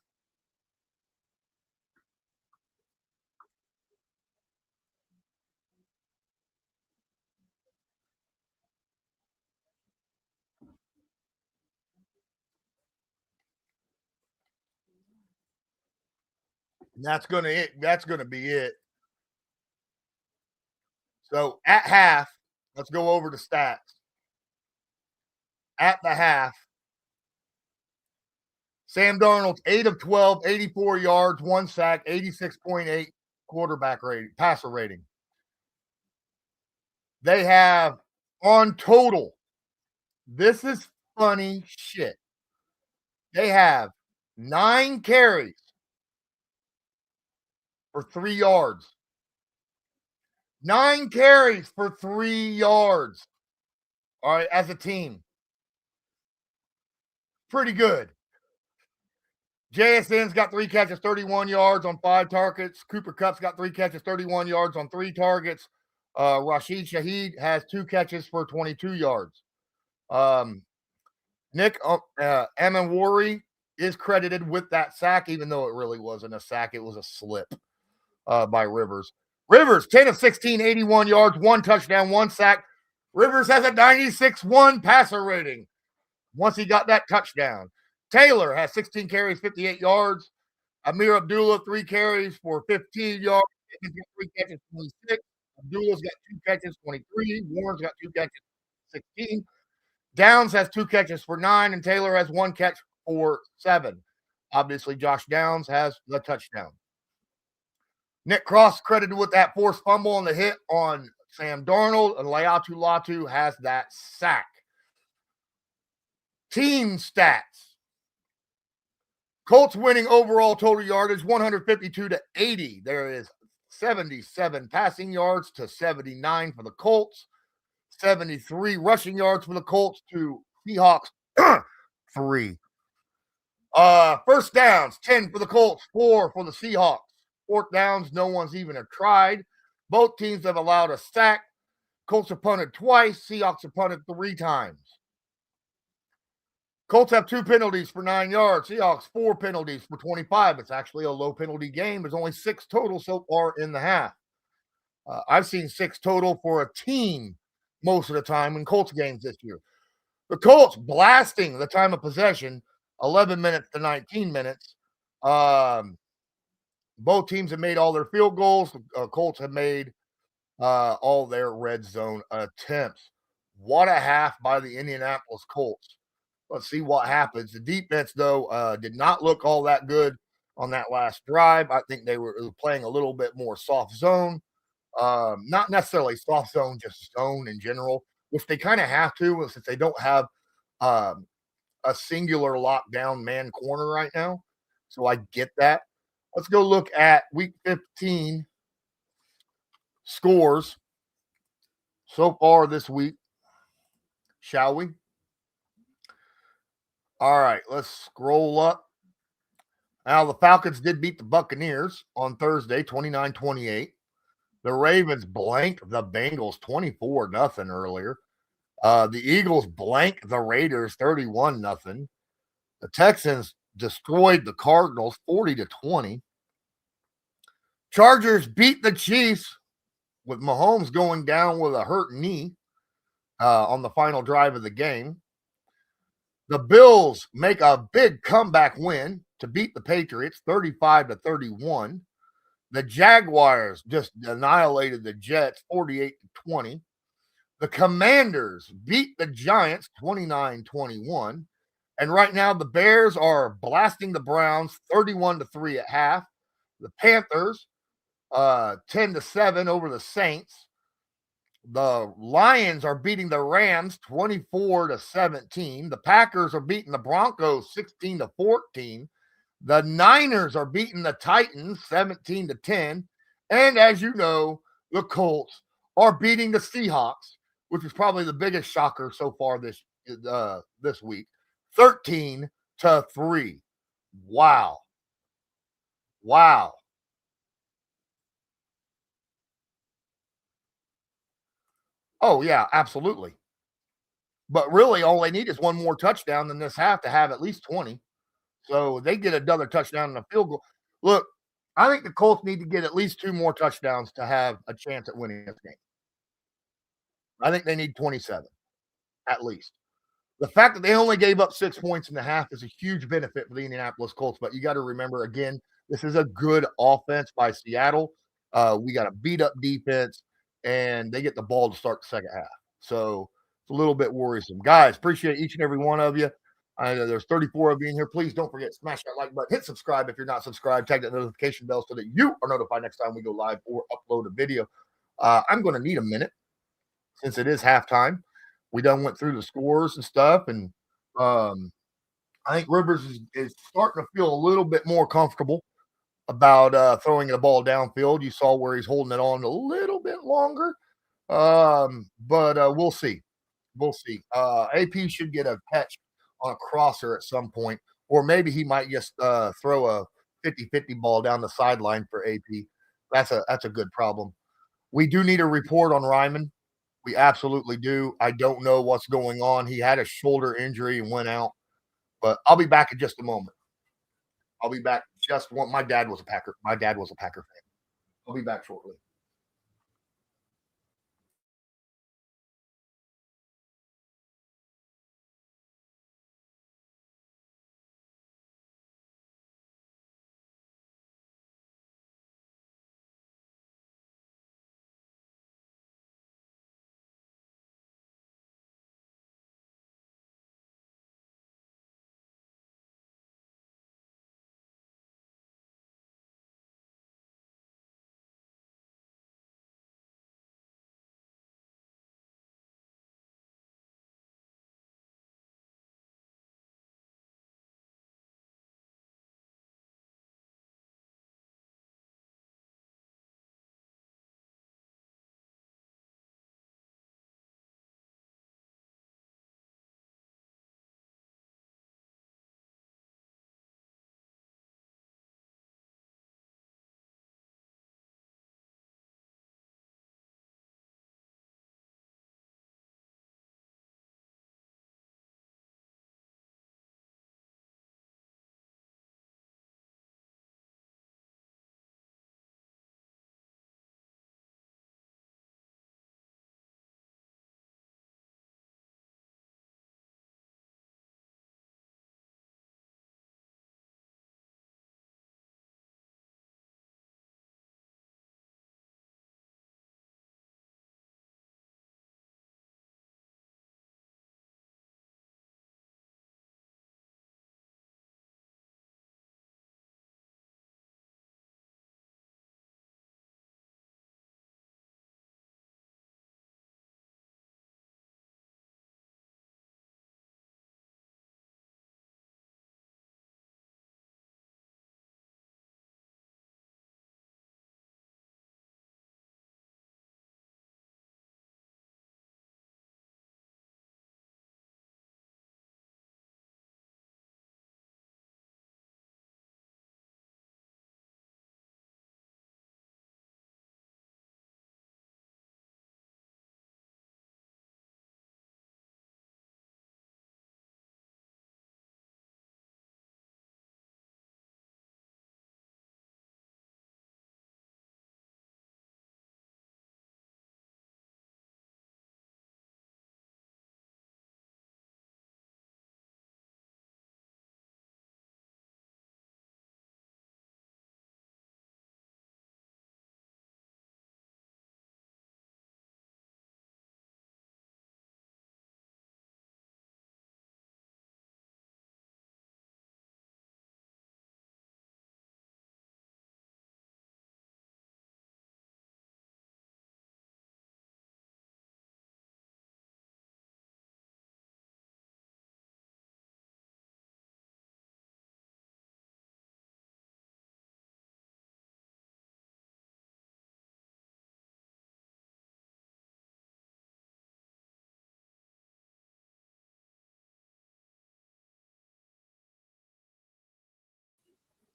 And that's gonna be it. So at half, let's go over the stats. At the half, Sam Darnold, 8 of 12, 84 yards, 1 sack, 86.8 quarterback rating, passer rating. They have on total, this is funny shit. They have 9 carries for 3 yards. 9 carries for 3 yards. All right, as a team. Pretty good. JSN's got 3 catches, 31 yards on 5 targets. Cooper Kupp's got 3 catches, 31 yards on 3 targets. Rashid Shaheed has 2 catches for 22 yards. Nick Amenwari is credited with that sack, even though it really wasn't a sack. It was a slip by Rivers. Rivers, 10 of 16, 81 yards, 1 touchdown, 1 sack. Rivers has a 96-1 passer rating once he got that touchdown. Taylor has 16 carries, 58 yards. Amir Abdullah, 3 carries for 15 yards. He's got 3 catches, 26. Abdullah's got 2 catches, 23. Warren's got 2 catches, 16. Downs has 2 catches for 9, and Taylor has 1 catch for 7. Obviously, Josh Downs has the touchdown. Nick Cross credited with that forced fumble on the hit on Sam Darnold, and Laiatu Latu has that sack. Team stats. Colts winning overall total yardage 152-80. There is 77 passing yards to 79 for the Colts. 73 rushing yards for the Colts to Seahawks 3. First downs 10 for the Colts, 4 for the Seahawks. Fourth downs, no one's even tried. Both teams have allowed a sack. Colts have punted twice. Seahawks have punted 3 times. Colts have 2 penalties for 9 yards. Seahawks 4 penalties for 25. It's actually a low penalty game. There's only 6 total so far in the half. I've seen 6 total for a team most of the time in Colts games this year. The Colts blasting the time of possession, 11 minutes to 19 minutes. Both teams have made all their field goals. The Colts have made all their red zone attempts. What a half by the Indianapolis Colts. Let's see what happens. The defense, though, did not look all that good on that last drive. I think they were playing a little bit more soft zone. Not necessarily soft zone, just zone in general, which they kind of have to since they don't have a singular lockdown man corner right now. So I get that. Let's go look at week 15 scores so far this week, shall we? All right, let's scroll up. Now, the Falcons did beat the Buccaneers on Thursday, 29-28. The Ravens blanked the Bengals 24-0 earlier. The Eagles blanked the Raiders 31-0. The Texans destroyed the Cardinals 40-20. Chargers beat the Chiefs with Mahomes going down with a hurt knee on the final drive of the game. The Bills make a big comeback win to beat the Patriots 35-31. The Jaguars just annihilated the Jets 48-20. The Commanders beat the Giants 29-21. And right now the Bears are blasting the Browns 31-3 at half. The Panthers 10-7 over the Saints. The Lions are beating the Rams 24-17. The Packers are beating the Broncos 16-14. The Niners are beating the Titans 17-10. And as you know, the Colts are beating the Seahawks, which is probably the biggest shocker so far this week, 13-3. Wow. Oh, yeah, absolutely. But really, all they need is one more touchdown in this half to have at least 20. So they get another touchdown and a field goal. Look, I think the Colts need to get at least 2 more touchdowns to have a chance at winning this game. I think they need 27, at least. The fact that they only gave up 6 points in the half is a huge benefit for the Indianapolis Colts. But you got to remember, again, this is a good offense by Seattle. We got a beat-up defense, and they get the ball to start the second half. So it's a little bit worrisome. Guys, appreciate each and every one of you. I know there's 34 of you in here. Please don't forget, smash that like button, hit subscribe if you're not subscribed, tag that notification bell so that you are notified next time we go live or upload a video. I'm going to need a minute since it is halftime. We done went through the scores and stuff, and I think Rivers is starting to feel a little bit more comfortable. about throwing the ball downfield. You saw where he's holding it on a little bit longer. But we'll see. We'll see. AP should get a catch on a crosser at some point, or maybe he might just throw a 50-50 ball down the sideline for AP. That's a good problem. We do need a report on Ryman. We absolutely do. I don't know what's going on. He had a shoulder injury and went out, but I'll be back in just a moment. I'll be back just one. My dad was a Packer. My dad was a Packer fan. I'll be back shortly.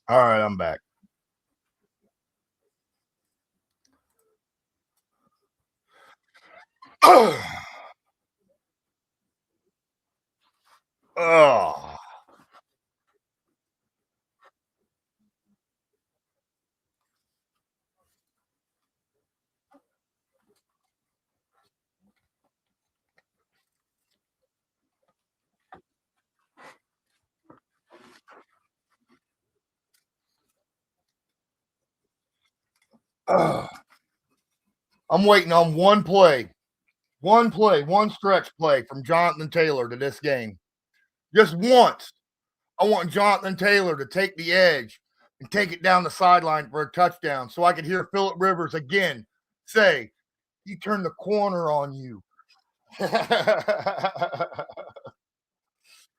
All right, I'm back. Oh, oh. I'm waiting on one stretch play from Jonathan Taylor to this game. Just once. I want Jonathan Taylor to take the edge and take it down the sideline for a touchdown so I could hear Phillip Rivers again say, he turned the corner on you.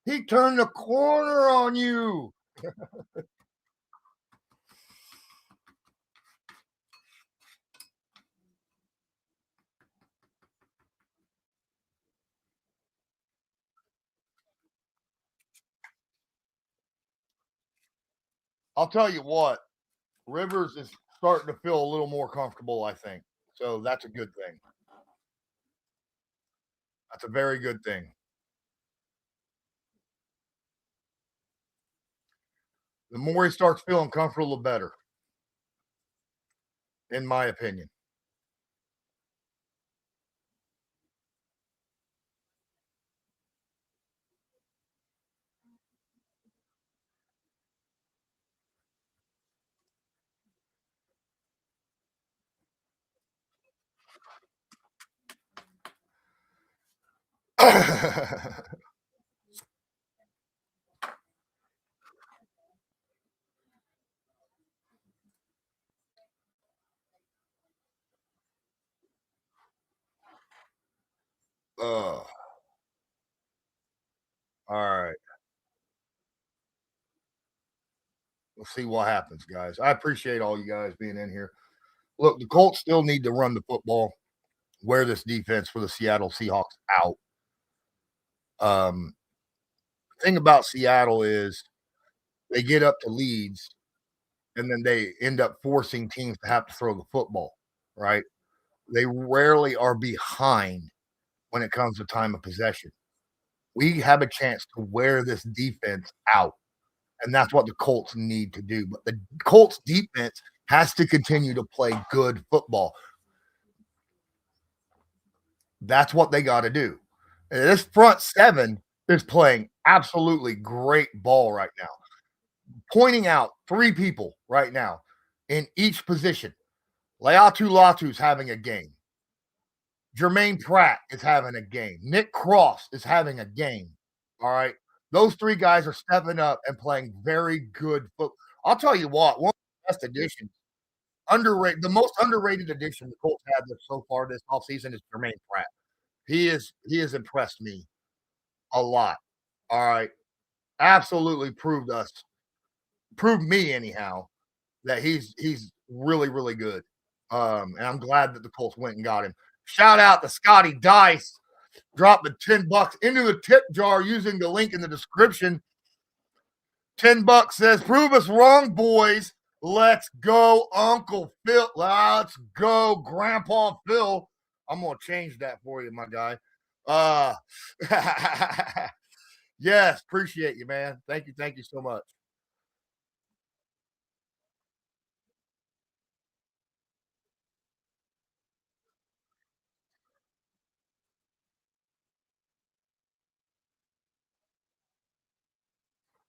He turned the corner on you. I'll tell you what, Rivers is starting to feel a little more comfortable, I think. So that's a good thing. That's a very good thing. The more he starts feeling comfortable, the better, in my opinion. All right. We'll see what happens, guys. I appreciate all you guys being in here. Look, the Colts still need to run the football, wear this defense for the Seattle Seahawks out. Thing about Seattle is they get up to leads and then they end up forcing teams to have to throw the football, right? They rarely are behind when it comes to time of possession. We have a chance to wear this defense out, and that's what the Colts need to do. But the Colts defense has to continue to play good football. That's what they got to do. And this front seven is playing absolutely great ball right now. Pointing out three people right now in each position. Leatu Latu's having a game. Jermaine Pratt is having a game. Nick Cross is having a game. All right. Those three guys are stepping up and playing very good football. I'll tell you what, one of the best additions, the most underrated addition the Colts had so far this offseason is Jermaine Pratt. He has impressed me a lot. All right. Absolutely proved me anyhow that he's really, really good. And I'm glad that the Colts went and got him. Shout out to Scotty Dice, dropping $10 into the tip jar using the link in the description. $10 says, "Prove us wrong, boys. Let's go, Uncle Phil. Let's go, Grandpa Phil." I'm gonna change that for you, my guy. Yes, appreciate you, man. Thank you so much.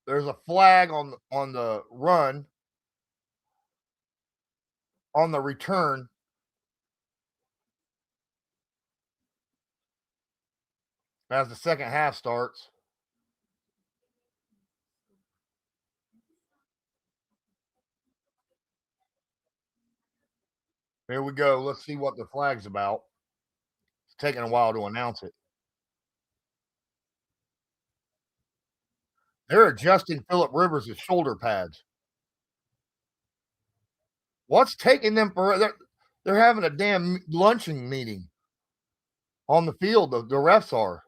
There's a flag on the run, on the return. As the second half starts. Here we go. Let's see what the flag's about. It's taking a while to announce it. They're adjusting Philip Rivers' shoulder pads. What's taking them for? They're having a damn luncheon meeting on the field. The refs are.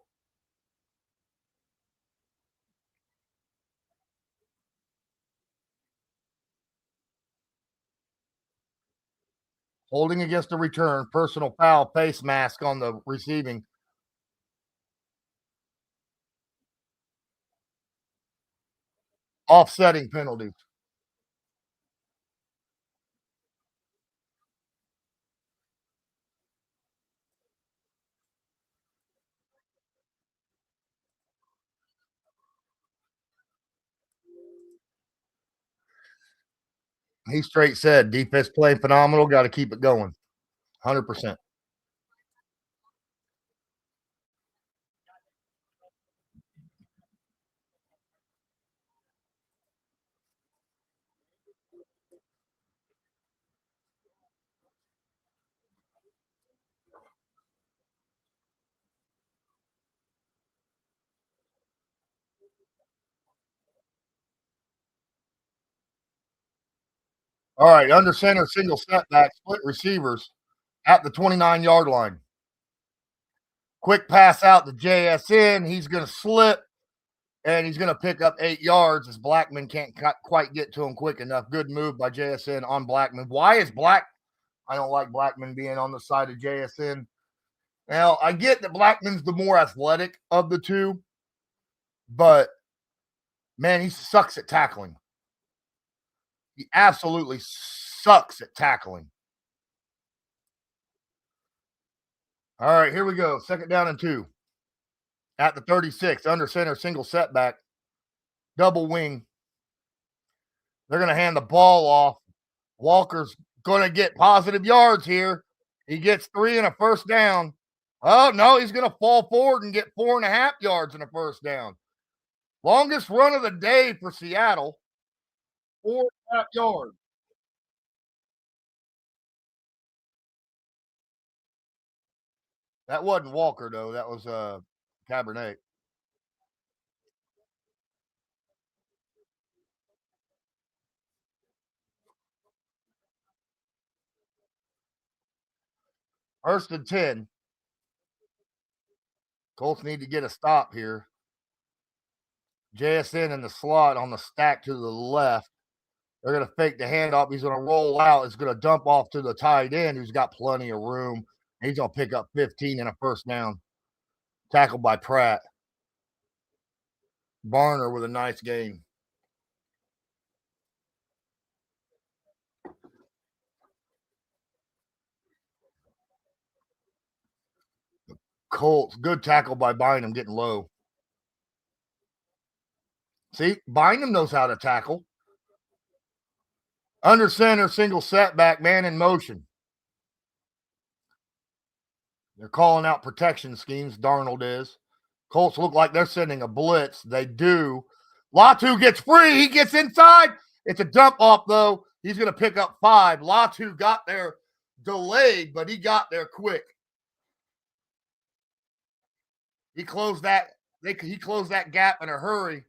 Holding against the return, personal foul, face mask on the receiving. Offsetting penalties. He straight said, defense playing phenomenal. Got to keep it going. 100%. All right, under center, single setback, split receivers at the 29-yard line. Quick pass out to JSN. He's going to slip. And he's going to pick up 8 yards as Blackman can't quite get to him quick enough. Good move by JSN on Blackman. Why is I don't like Blackman being on the side of JSN. Now, I get that Blackman's the more athletic of the two, but, man, he sucks at tackling. He absolutely sucks at tackling. All right, here we go. 2nd down and 2. At the 36, under center, single setback, double wing. They're going to hand the ball off. Walker's going to get positive yards here. He gets 3 and a first down. Oh, no, he's going to fall forward and get 4.5 yards in a first down. Longest run of the day for Seattle, 4.5 yards. That wasn't Walker, though. That was Cabernet. First and 10. Colts need to get a stop here. JSN in the slot on the stack to the left. They're going to fake the handoff. He's going to roll out. It's going to dump off to the tight end who's got plenty of room. He's going to pick up 15 and a first down. Tackled by Pratt. Barner with a nice game. Colts, good tackle by Bynum, getting low. See, Bynum knows how to tackle. Under center, single setback, man in motion. They're calling out protection schemes, Darnold is. Colts look like they're sending a blitz. They do. Latu gets free. He gets inside. It's a dump off, though. He's going to pick up 5. Latu got there delayed, but he got there quick. He closed that. He closed that gap in a hurry.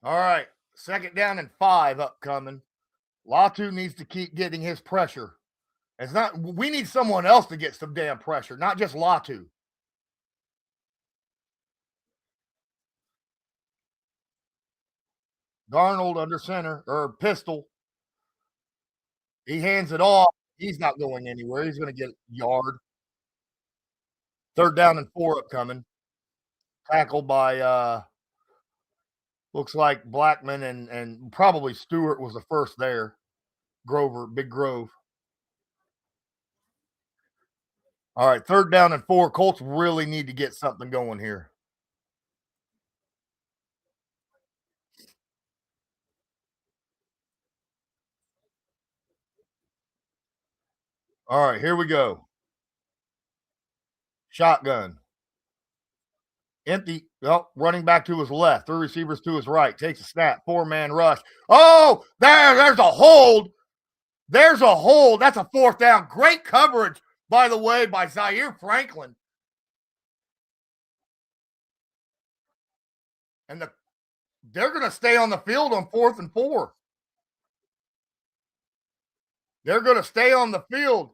All right, 2nd down and 5 upcoming. Latu needs to keep getting his pressure. It's not. We need someone else to get some damn pressure, not just Latu. Darnold under center or pistol. He hands it off. He's not going anywhere. He's going to get a yard. 3rd down and 4 upcoming. Tackled by looks like Blackman and probably Stewart was the first there. Grover, Big Grove. All right, 3rd down and 4. Colts really need to get something going here. All right, here we go. Shotgun. Empty. Well, running back to his left. 3 receivers to his right. Takes a snap. 4-man rush. Oh, there's a hold. There's a hold. That's a 4th down. Great coverage, by the way, by Zaire Franklin. And they're going to stay on the field on 4th and 4. They're going to stay on the field.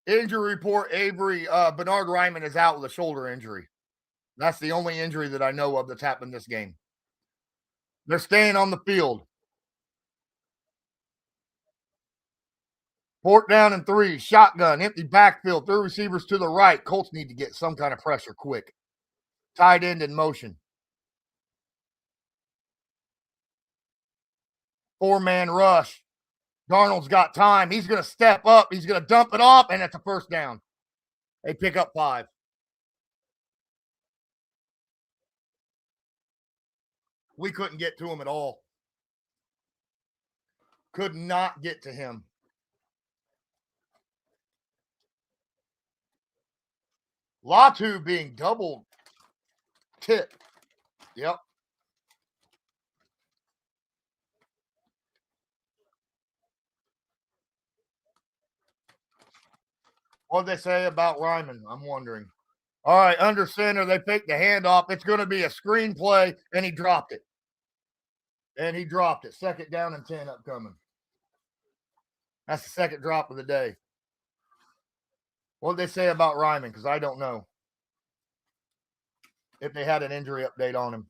Injury report, Avery. Bernard Ryman is out with a shoulder injury. That's the only injury that I know of that's happened this game. They're staying on the field. 4th down and 3. Shotgun. Empty backfield. 3 receivers to the right. Colts need to get some kind of pressure quick. Tight end in motion. 4-man rush. Darnold's got time. He's going to step up. He's going to dump it off, and it's a first down. They pick up 5. We couldn't get to him at all. Could not get to him. Latu being double tipped. Yep. What'd they say about Ryman? I'm wondering. All right, under center, they pick the handoff. It's going to be a screen play, and he dropped it. 2nd down and 10 upcoming. That's the second drop of the day. What did they say about Ryman? Because I don't know if they had an injury update on him.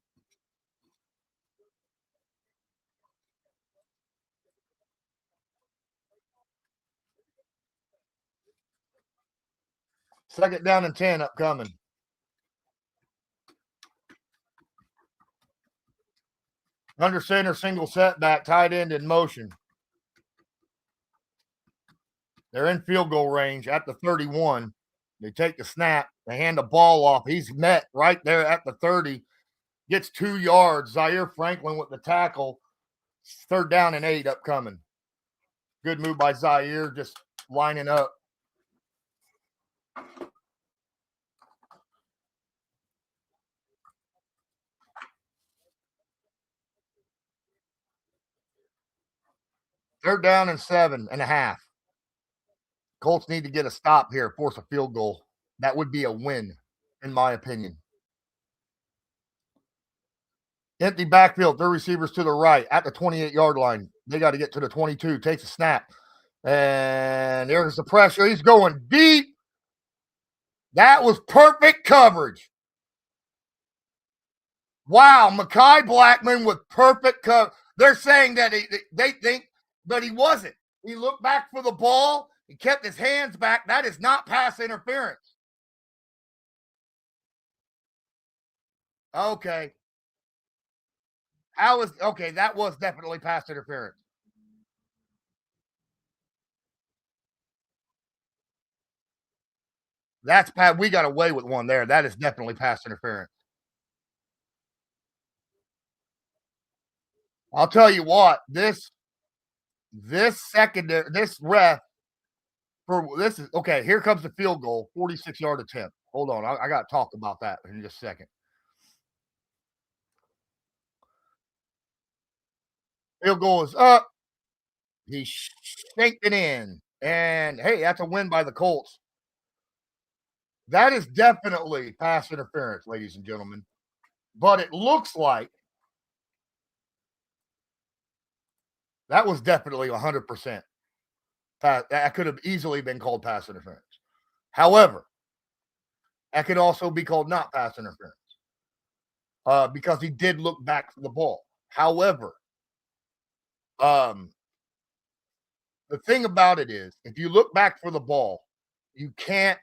Second down and 10 upcoming. Under center, single setback, tight end in motion. They're in field goal range at the 31. They take the snap. They hand the ball off. He's met right there at the 30. Gets 2 yards. Zaire Franklin with the tackle. Third down and 8 upcoming. Good move by Zaire, just lining up. Third down and 7.5. Colts need to get a stop here, force a field goal. That would be a win, in my opinion. Empty backfield, 3 receivers to the right at the 28-yard line. They got to get to the 22. Takes a snap. And there's the pressure. He's going deep. That was perfect coverage. Wow, Mekhi Blackman with perfect cover. They're saying that they think, but he wasn't. He looked back for the ball. He kept his hands back. That is not pass interference. Okay. That was definitely pass interference. That's Pat. We got away with one there. That is definitely pass interference. I'll tell you what, this secondary, this ref for this is okay. Here comes the field goal, 46-yard attempt. Hold on, I got to talk about that in just a second. Field goal is up. He shanked it in, and hey, that's a win by the Colts. That is definitely pass interference, ladies and gentlemen. But it looks like that was definitely 100%. That could have easily been called pass interference. However, that could also be called not pass interference because he did look back for the ball. However, the thing about it is, if you look back for the ball, you can't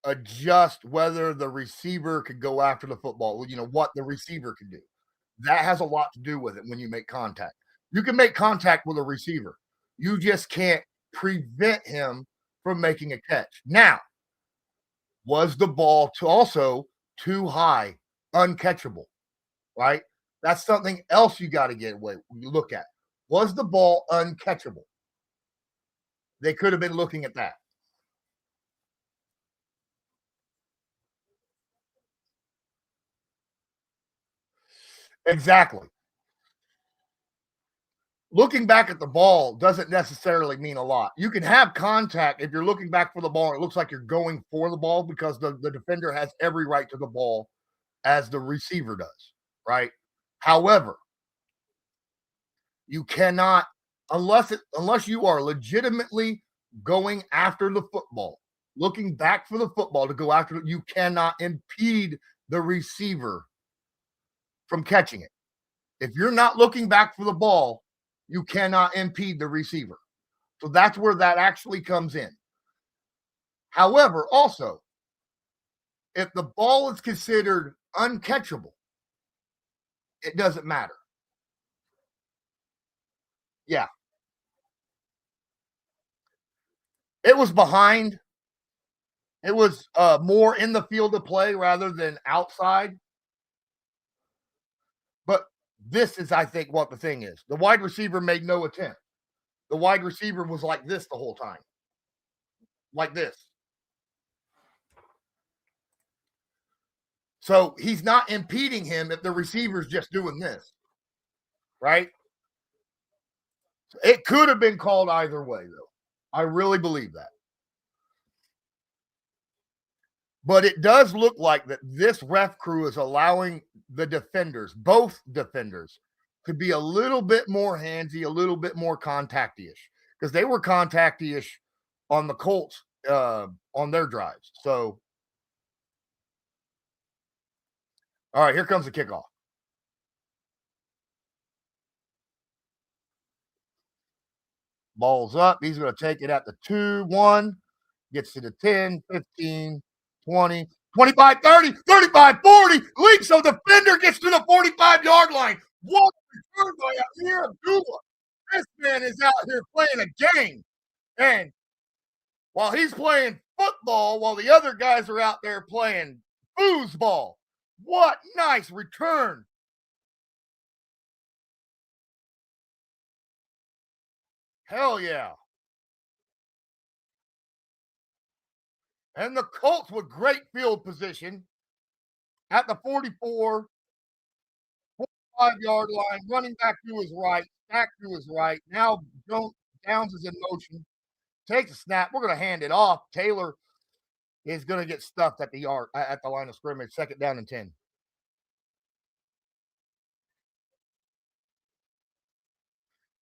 adjust whether the receiver could go after the football. You know what the receiver can do. That has a lot to do with it when you make contact. You can make contact with a receiver. You just can't prevent him from making a catch. Now, was the ball also too high, uncatchable, right? That's something else you got to get away. You look at. Was the ball uncatchable? They could have been looking at that. Exactly. Looking back at the ball doesn't necessarily mean a lot. You can have contact if you're looking back for the ball and it looks like you're going for the ball because the defender has every right to the ball as the receiver does, right? However, you cannot unless you are legitimately going after the football, looking back for the football to go after it, you cannot impede the receiver from catching it. If you're not looking back for the ball, you cannot impede the receiver. So that's where that actually comes in. However, also, if the ball is considered uncatchable, it doesn't matter. Yeah. It was behind. It was more in the field of play rather than outside. But this is, I think, what the thing is. The wide receiver made no attempt. The wide receiver was like this the whole time. Like this. So he's not impeding him if the receiver's just doing this. Right? It could have been called either way, though. I really believe that. But it does look like that this ref crew is allowing the defenders, both defenders, to be a little bit more handsy, a little bit more contacty-ish. because they were contacty-ish on the Colts on their drives. So, all right, here comes the kickoff. Ball's up. He's going to take it at the 2-1. Gets to the 10, 15, 20, 25, 30, 35, 40. Leaks, so defender gets to the 45-yard line. What return by Amir Abdullah. This man is out here playing a game. And while he's playing football, while the other guys are out there playing foosball. What nice return. Hell yeah. And the Colts with great field position at the 44, 45-yard line, running back to his right, back to his right. Now Downs is in motion, takes a snap. We're going to hand it off. Taylor is going to get stuffed at the line of scrimmage. 2nd down and 10.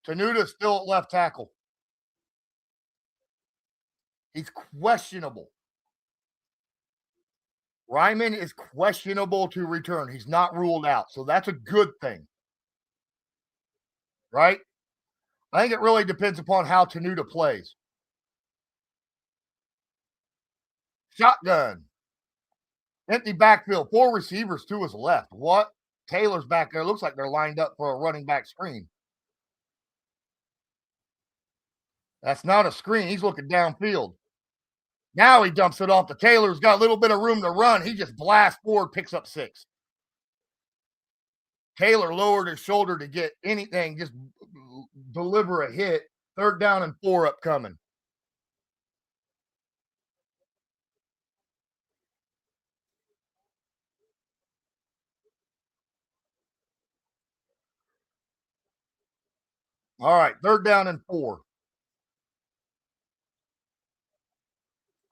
Tenuta still at left tackle. He's questionable. Ryman is questionable to return. He's not ruled out. So that's a good thing. Right? I think it really depends upon how Tenuta plays. Shotgun. Empty backfield. 4 receivers to his left. What? Taylor's back there. Looks like they're lined up for a running back screen. That's not a screen. He's looking downfield. Now he dumps it off to Taylor. He's got a little bit of room to run. He just blasts forward, picks up 6. Taylor lowered his shoulder to get anything, just deliver a hit. 3rd down and 4 upcoming. All right, 3rd down and 4.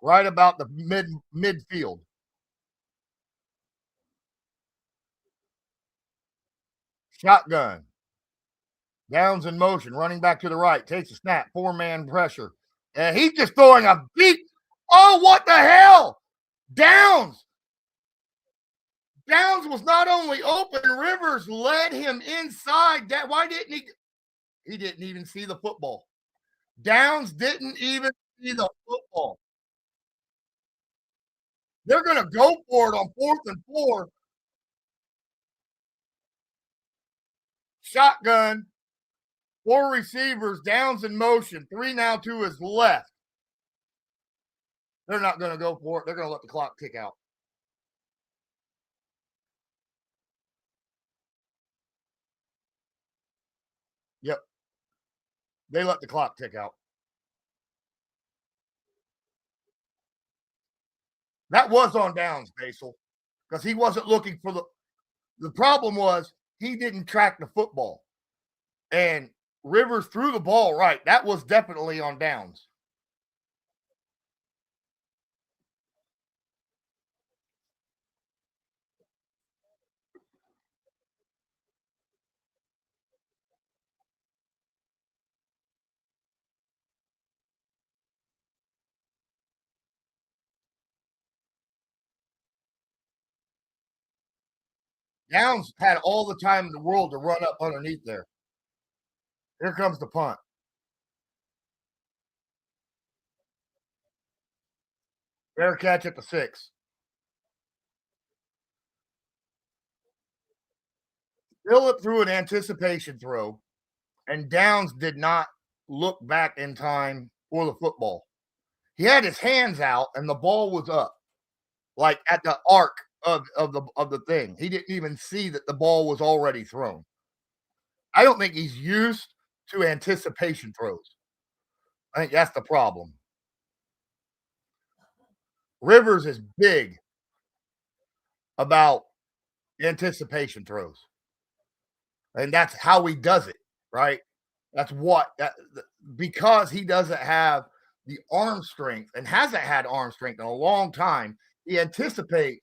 Right about the midfield. Shotgun. Downs in motion, running back to the right, takes a snap, 4-man pressure. And he's just throwing a beat. Oh, what the hell? Downs. Downs was not only open, Rivers led him inside. Why didn't he? He didn't even see the football. Downs didn't even see the football. They're going to go for it on 4th and 4. Shotgun. 4 receivers, Downs in motion. 3 now to his left. They're not going to go for it. They're going to let the clock tick out. Yep. They let the clock tick out. That was on Downs, Basil, because he wasn't looking for the problem was he didn't track the football. And Rivers threw the ball right. That was definitely on Downs. Downs had all the time in the world to run up underneath there. Here comes the punt. Fair catch at the 6. Phillip threw an anticipation throw, and Downs did not look back in time for the football. He had his hands out, and the ball was up, like at the arc of the thing. He didn't even see that the ball was already thrown. I don't think he's used to anticipation throws. I think that's the problem. Rivers is big about anticipation throws. And that's how he does it, right? That's because he doesn't have the arm strength and hasn't had arm strength in a long time. He anticipates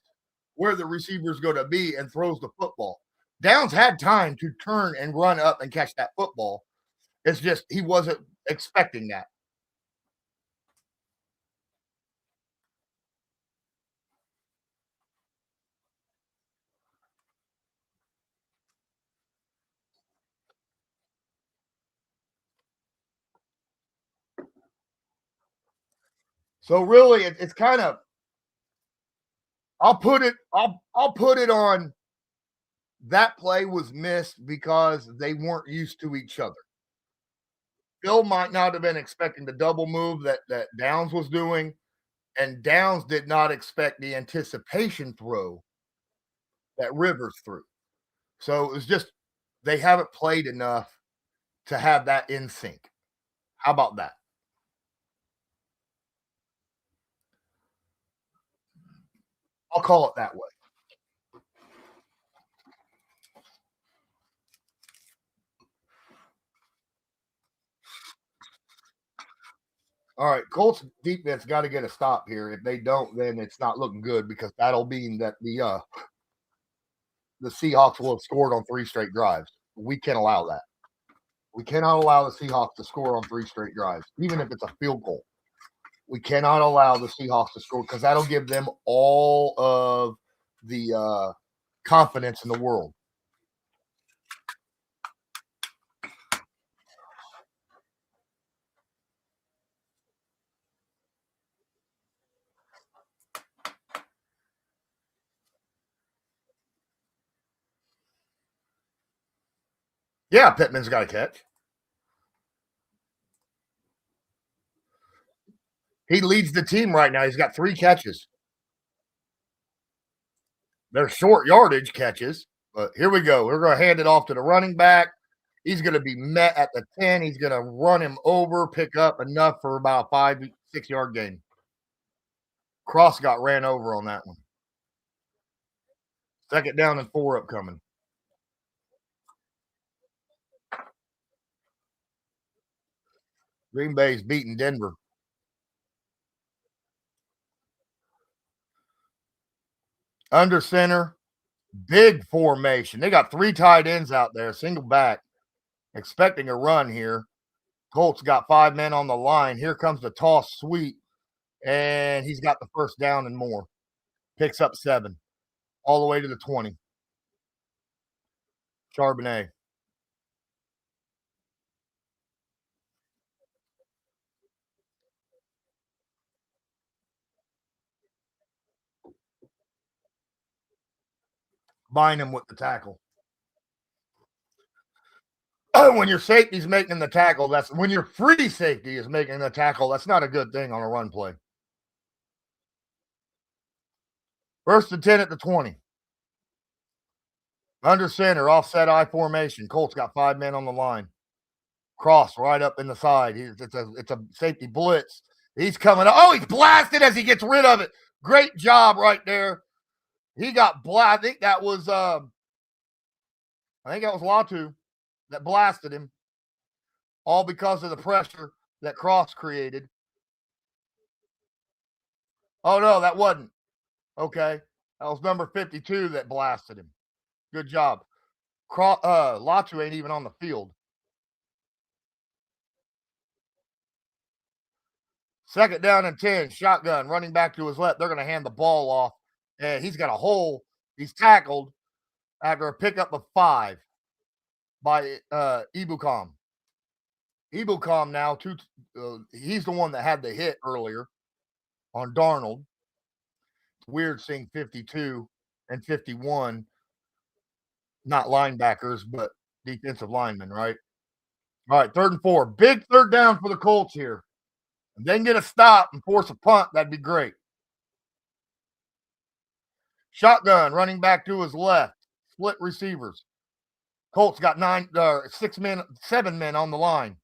where the receiver is going to be and throws the football. Downs had time to turn and run up and catch that football. It's just he wasn't expecting that. So really, it's kind of I'll put it on that play was missed because they weren't used to each other. Bill might not have been expecting the double move that Downs was doing, and Downs did not expect the anticipation throw that Rivers threw. So it was just they haven't played enough to have that in sync. How about that? I'll call it that way. All right, Colts defense got to get a stop here. If they don't, then it's not looking good because that'll mean that the Seahawks will have scored on 3 straight drives. We can't allow that. We cannot allow the Seahawks to score on 3 straight drives, even if it's a field goal. We cannot allow the Seahawks to score because that'll give them all of the confidence in the world. Yeah, Pittman's got a catch. He leads the team right now. He's got 3 catches. They're short yardage catches, but here we go. We're going to hand it off to the running back. He's going to be met at the 10. He's going to run him over, pick up enough for about a 5-6 yard gain. Cross got ran over on that one. 2nd down and 4 upcoming. Green Bay's beating Denver. Under center, big formation. They got 3 tight ends out there, single back, expecting a run here. Colts got 5 men on the line. Here comes the toss sweep, and he's got the 1st down and more. Picks up 7, all the way to the 20. Charbonnet. Bynum with the tackle. When your safety's making the tackle, that's when your free safety is making the tackle. That's not a good thing on a run play. 1st and 10 at the 20. Under center, offset I formation. Colts got 5 men on the line. Cross right up in the side. It's a safety blitz. He's coming up. Oh, he's blasted as he gets rid of it. Great job right there. He got blasted. I think that was Latu that blasted him. All because of the pressure that Cross created. Oh no, that wasn't. Okay. That was number 52 that blasted him. Good job. Latu ain't even on the field. 2nd down and 10. Shotgun running back to his left. They're going to hand the ball off. And he's got a hole. He's tackled after a pickup of 5 by Ebukam. Ebukam now, he's the one that had the hit earlier on Darnold. It's weird seeing 52 and 51, not linebackers, but defensive linemen, right? All right, 3rd and 4. Big 3rd down for the Colts here. If they can get a stop and force a punt, that'd be great. Shotgun running back to his left. Split receivers. Colts got 7 men on the line.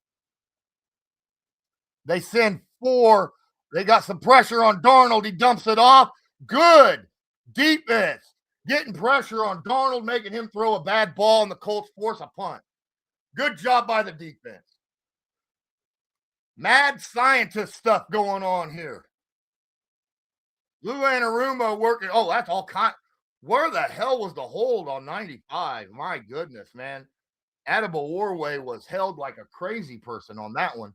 They send 4. They got some pressure on Darnold. He dumps it off. Good defense. Getting pressure on Darnold, making him throw a bad ball, and the Colts force a punt. Good job by the defense. Mad scientist stuff going on here. Lou Anarumo working. Oh, that's all kind. Where the hell was the hold on 95? My goodness, man. Adaba Warway was held like a crazy person on that one.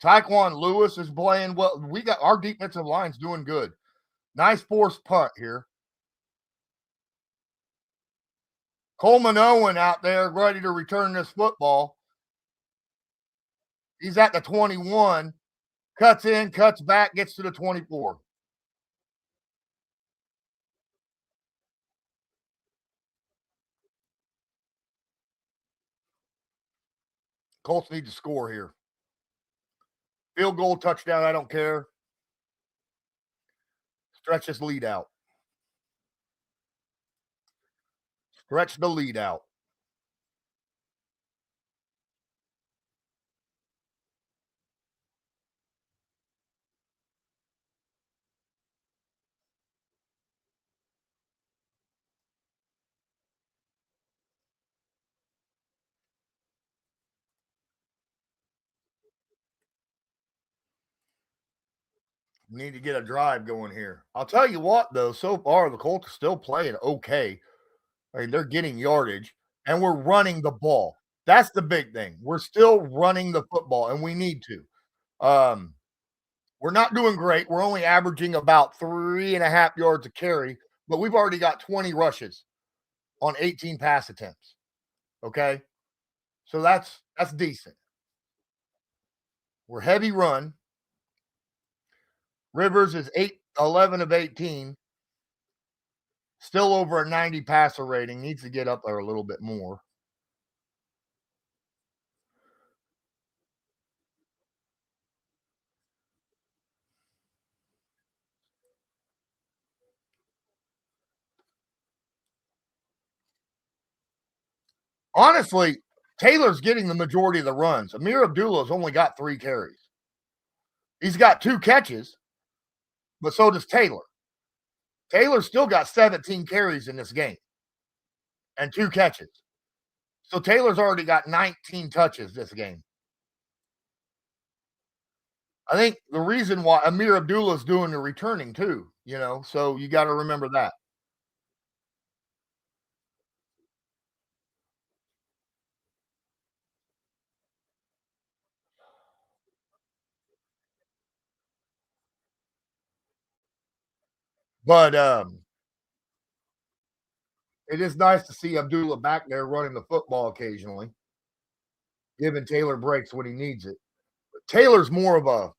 Tyquan Lewis is playing well. We got our defensive line's doing good. Nice forced punt here. Coleman Owen out there ready to return this football. He's at the 21. Cuts in, cuts back, gets to the 24. Colts need to score here. Field goal, touchdown, I don't care. Stretch this lead out. Stretch the lead out. We need to get a drive going here. I'll tell you what, though, so far the Colts are still playing okay. I mean, they're getting yardage, and we're running the ball. That's the big thing. We're still running the football, and we need to. We're not doing great. We're only averaging about 3.5 yards a carry, but we've already got 20 rushes on 18 pass attempts. Okay. So that's decent. We're heavy run. Rivers is 11 of 18. Still over a 90 passer rating. Needs to get up there a little bit more. Honestly, Taylor's getting the majority of the runs. Amir Abdullah's only got 3 carries. He's got 2 catches, but so does Taylor. Taylor still got 17 carries in this game and 2 catches. So Taylor's already got 19 touches this game. I think the reason why Amir Abdullah's doing the returning too, so you got to remember that. But it is nice to see Abdullah back there running the football occasionally, giving Taylor breaks when he needs it. But Taylor's more of a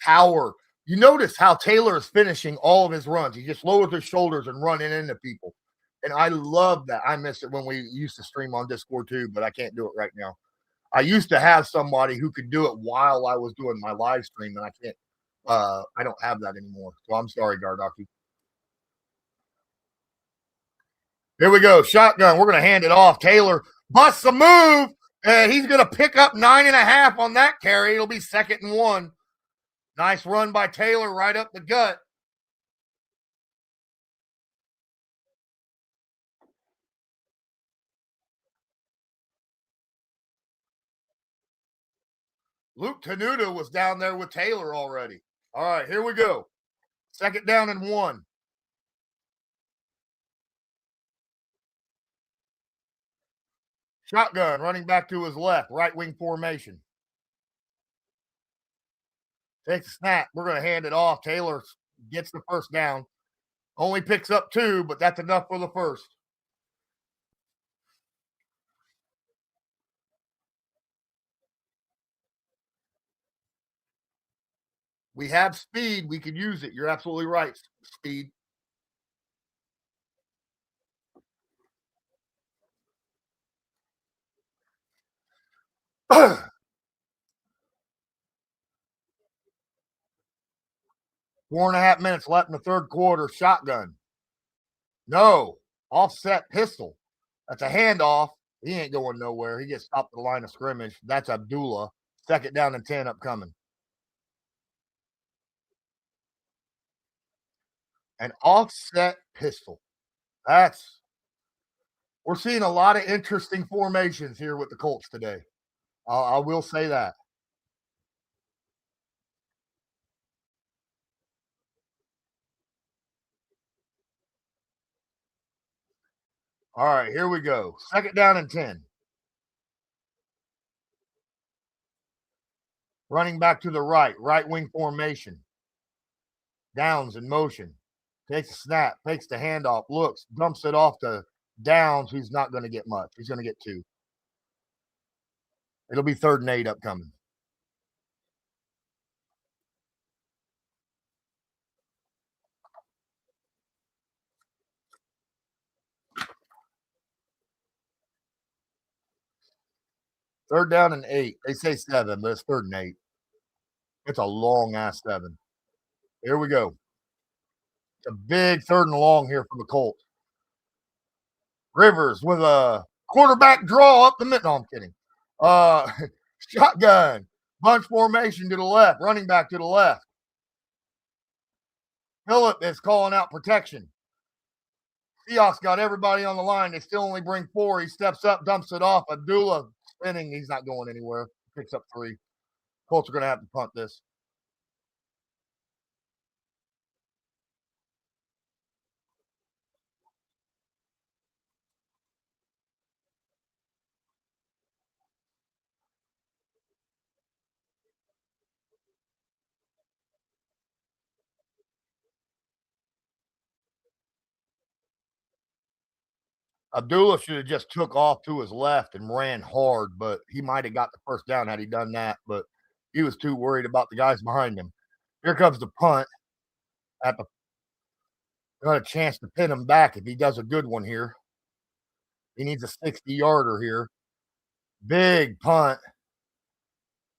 power. You notice how Taylor is finishing all of his runs. He just lowers his shoulders and running into people. And I love that. I miss it when we used to stream on Discord too, but I can't do it right now. I used to have somebody who could do it while I was doing my live stream, and I can't. I don't have that anymore. So I'm sorry, Gardaki. Here we go. Shotgun. We're going to hand it off. Taylor busts a move, and he's going to pick up 9.5 on that carry. It'll be 2nd and 1. Nice run by Taylor right up the gut. Luke Tenuta was down there with Taylor already. All right, here we go. 2nd down and 1. Shotgun running back to his left, right wing formation. Takes a snap. We're going to hand it off. Taylor gets the 1st down. Only picks up 2, but that's enough for the 1st. We have speed. We could use it. You're absolutely right. Speed. Four and a half minutes left in the 3rd quarter. Shotgun. No. Offset pistol. That's a handoff. He ain't going nowhere. He gets stopped at the line of scrimmage. That's Abdullah. 2nd down and 10 upcoming. An offset pistol. We're seeing a lot of interesting formations here with the Colts today. I will say that. All right, here we go. 2nd down and 10. Running back to the right, right wing formation. Downs in motion. Takes a snap, takes the handoff, looks, dumps it off to Downs, who's not going to get much. He's going to get 2. It'll be 3rd and 8 upcoming. Third down and 8. They say 7, but it's 3rd and 8. It's a long ass 7. Here we go. It's a big 3rd and long here for the Colts. Rivers with a quarterback draw up the middle. No, I'm kidding. Shotgun. Bunch formation to the left. Running back to the left. Phillip is calling out protection. Seahawks got everybody on the line. They still only bring 4. He steps up, dumps it off. Abdullah spinning. He's not going anywhere. Picks up 3. Colts are going to have to punt this. Abdullah should have just took off to his left and ran hard, but he might have got the first down had he done that, but he was too worried about the guys behind him. Here comes the punt. Got a chance to pin him back if he does a good one here. He needs a 60-yarder here. Big punt.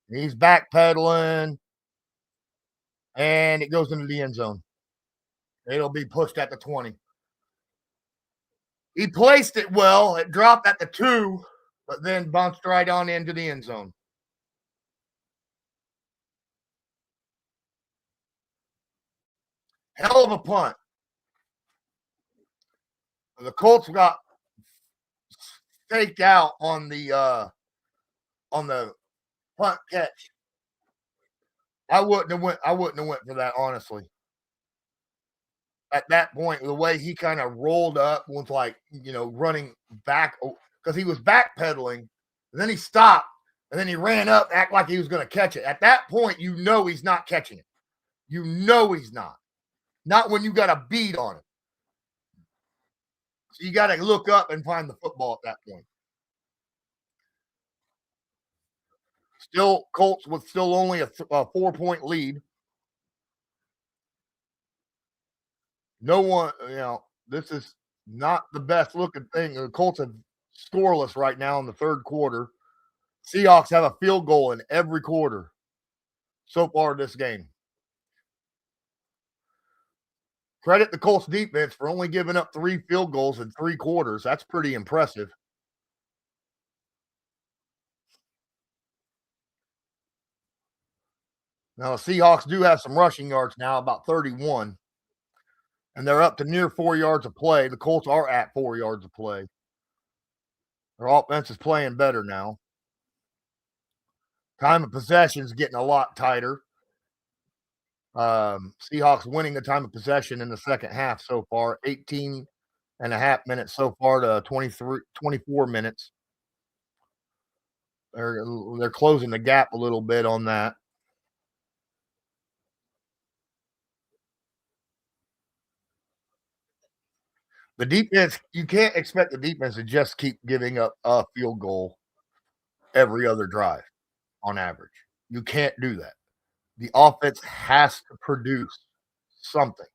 He's backpedaling, and it goes into the end zone. It'll be pushed at the 20. He placed it well. It dropped at the 2, but then bounced right on into the end zone. Hell of a punt. The Colts got faked out on the punt catch. I wouldn't have went for that, honestly. At that point, the way he kind of rolled up was like, running back because he was backpedaling, and then he stopped, and then he ran up, act like he was going to catch it. At that point, he's not catching it. He's not. Not when you got a beat on it. So you got to look up and find the football at that point. Still, Colts with still only a 4-point lead. No one, this is not the best looking thing. The Colts are scoreless right now in the 3rd quarter. Seahawks have a field goal in every quarter so far this game. Credit the Colts defense for only giving up 3 field goals in 3 quarters. That's pretty impressive. Now, the Seahawks do have some rushing yards now, about 31. And they're up to near 4 yards of play. The Colts are at 4 yards of play. Their offense is playing better now. Time of possession is getting a lot tighter. Seahawks winning the time of possession in the second half so far. 18 and a half minutes so far to 24 minutes. They're closing the gap a little bit on that. The defense, you can't expect the defense to just keep giving up a field goal every other drive on average. You can't do that. The offense has to produce something.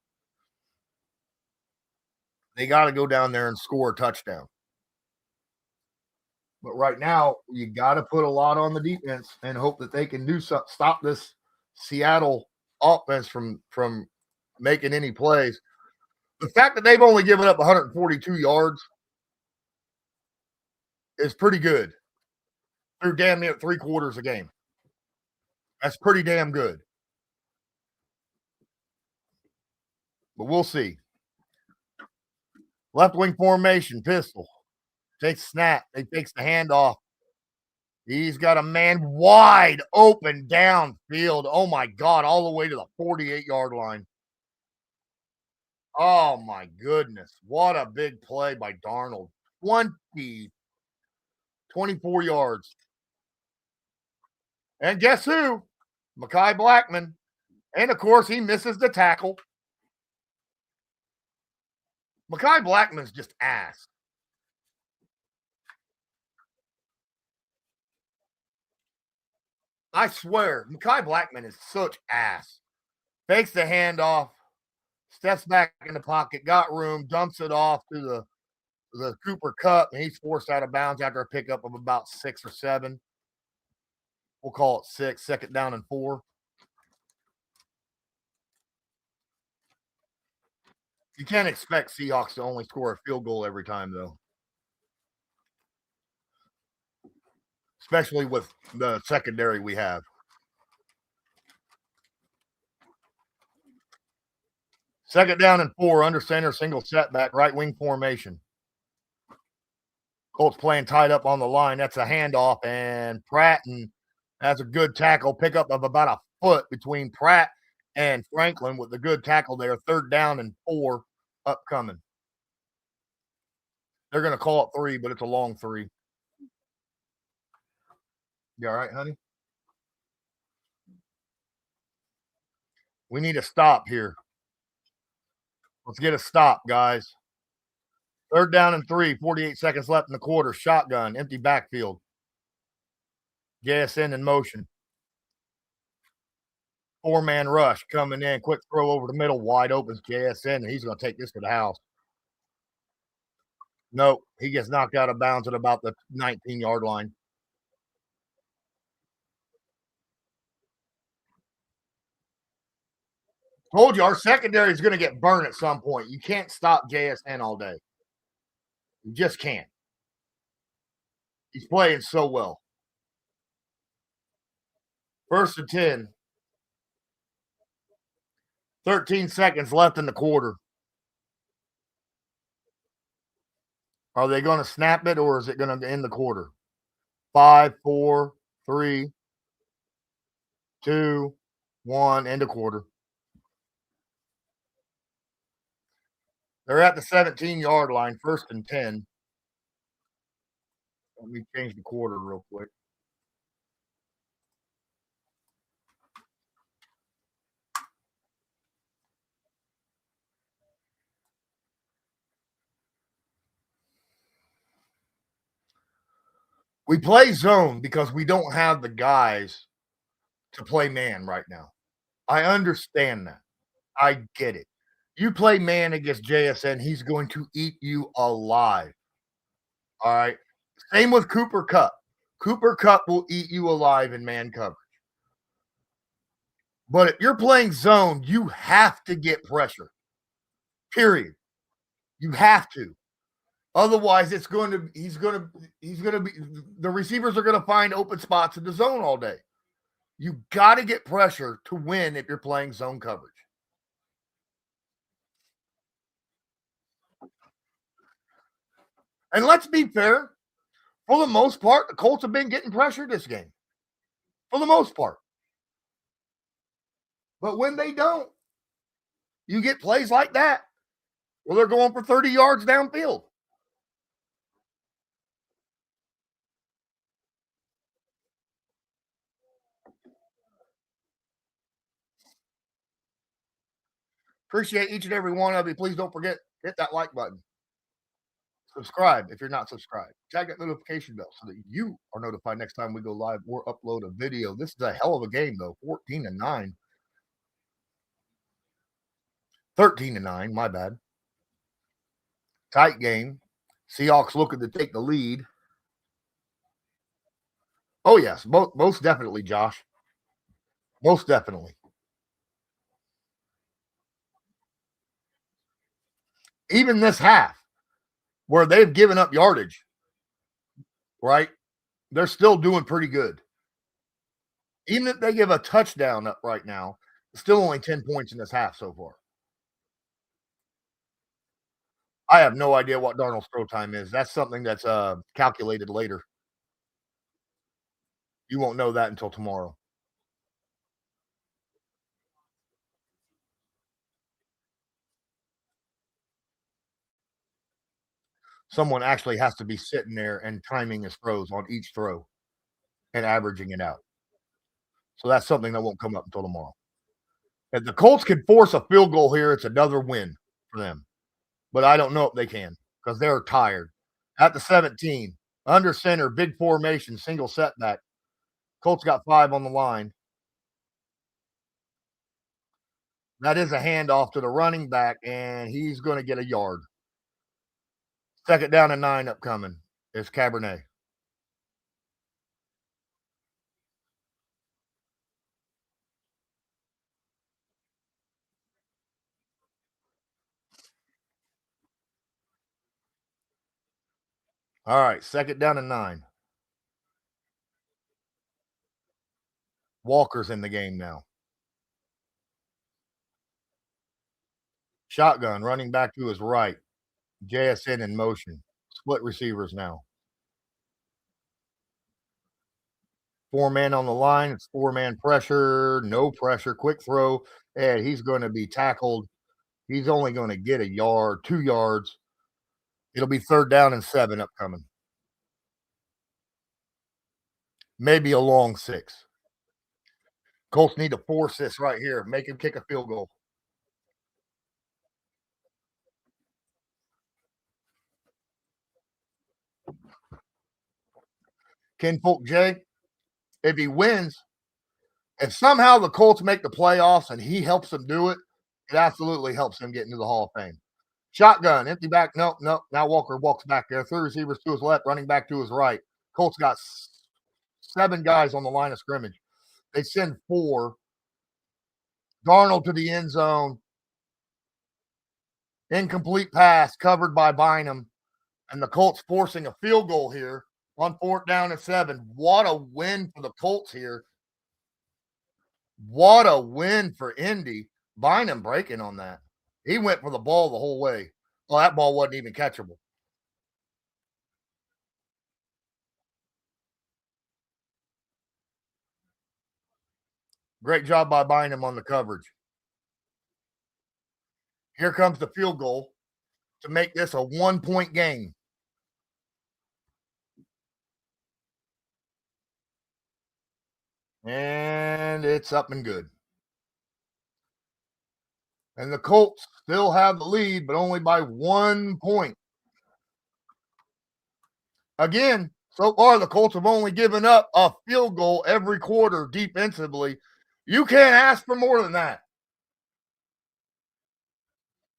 They got to go down there and score a touchdown. But right now, you got to put a lot on the defense and hope that they can do something, stop this Seattle offense from making any plays. The fact that they've only given up 142 yards is pretty good through damn near 3 quarters a game. That's pretty damn good. But we'll see. Left wing formation, pistol. Takes snap. He takes the handoff. He's got a man wide open downfield. Oh, my God, all the way to the 48-yard line. Oh, my goodness. What a big play by Darnold. 24 yards. And guess who? Mekhi Blackman. And, of course, he misses the tackle. Mekhi Blackman's just ass. I swear, Mekhi Blackman is such ass. Fakes the handoff, steps back in the pocket, got room, dumps it off to the Cooper Kupp, and he's forced out of bounds after a pickup of about 6 or 7. We'll call it 6, second down and 4. You can't expect Seahawks to only score a field goal every time, though, especially with the secondary we have. Second down and 4, under center, single setback, right wing formation. Colts playing tied up on the line. That's a handoff, and Pratt, and that's a good tackle. Pickup of about a foot between Pratt and Franklin with the good tackle there. Third down and 4 upcoming. They're going to call it 3, but it's a long 3. You all right, honey? We need a stop here. Let's get a stop, guys. Third down and 3, 48 seconds left in the quarter. Shotgun, empty backfield. JSN in motion. 4-man rush coming in. Quick throw over the middle. Wide open. JSN, and he's going to take this to the house. Nope. He gets knocked out of bounds at about the 19-yard line. Told you our secondary is going to get burned at some point. You can't stop JSN all day. You just can't. He's playing so well. First and 10. 13 seconds left in the quarter. Are they going to snap it, or is it going to end the quarter? 5, 4, 3, 2, 1, end of quarter. They're at the 17-yard line, first and 10. Let me change the quarter real quick. We play zone because we don't have the guys to play man right now. I understand that. I get it. You play man against JSN, he's going to eat you alive. All right. Same with Cooper Kupp. Cooper Kupp will eat you alive in man coverage. But if you're playing zone, you have to get pressure. Period. You have to. Otherwise, he's going to be the receivers are going to find open spots in the zone all day. You got to get pressure to win if you're playing zone coverage. And let's be fair, for the most part, the Colts have been getting pressure this game. For the most part. But when they don't, you get plays like that where they're going for 30 yards downfield. Appreciate each and every one of you. Please don't forget, hit that like button. Subscribe if you're not subscribed. Tag that notification bell so that you are notified next time we go live or upload a video. This is a hell of a game, though. 14-9. 13-9, my bad. Tight game. Seahawks looking to take the lead. Oh, yes. Most definitely, Josh. Most definitely. Even this half, where they've given up yardage, right? They're still doing pretty good. Even if they give a touchdown up right now, it's still only 10 points in this half so far. I have no idea what Darnold's throw time is. That's something that's calculated later. You won't know that until tomorrow. Someone actually has to be sitting there and timing his throws on each throw and averaging it out. So that's something that won't come up until tomorrow. If the Colts can force a field goal here, it's another win for them. But I don't know if they can because they're tired. At the 17, under center, big formation, single setback. Colts got 5 on the line. That is a handoff to the running back, and he's going to get a yard. Second down and 9 upcoming. It's Cabernet. All right, second down and 9. Walker's in the game now. Shotgun, running back to his right. JSN in motion. Split receivers now. 4-man on the line. It's 4-man pressure. No pressure. Quick throw. And he's going to be tackled. He's only going to get a yard, 2 yards. It'll be third down and 7 upcoming. Maybe a long 6. Colts need to force this right here. Make him kick a field goal. Kinfolk Jay, if he wins, if somehow the Colts make the playoffs and he helps them do it, it absolutely helps him get into the Hall of Fame. Shotgun, empty back. Nope. Now Walker walks back there. 3 receivers to his left, running back to his right. Colts got 7 guys on the line of scrimmage. They send 4. Darnold to the end zone. Incomplete pass covered by Bynum. And the Colts forcing a field goal here on fourth down and 7. What a win for the Colts here. What a win for Indy. Bynum breaking on that. He went for the ball the whole way. Well, that ball wasn't even catchable. Great job by Bynum on the coverage. Here comes the field goal to make this a 1-point game. And it's up and good. And the Colts still have the lead, but only by 1 point. Again, so far the Colts have only given up a field goal every quarter defensively. You can't ask for more than that.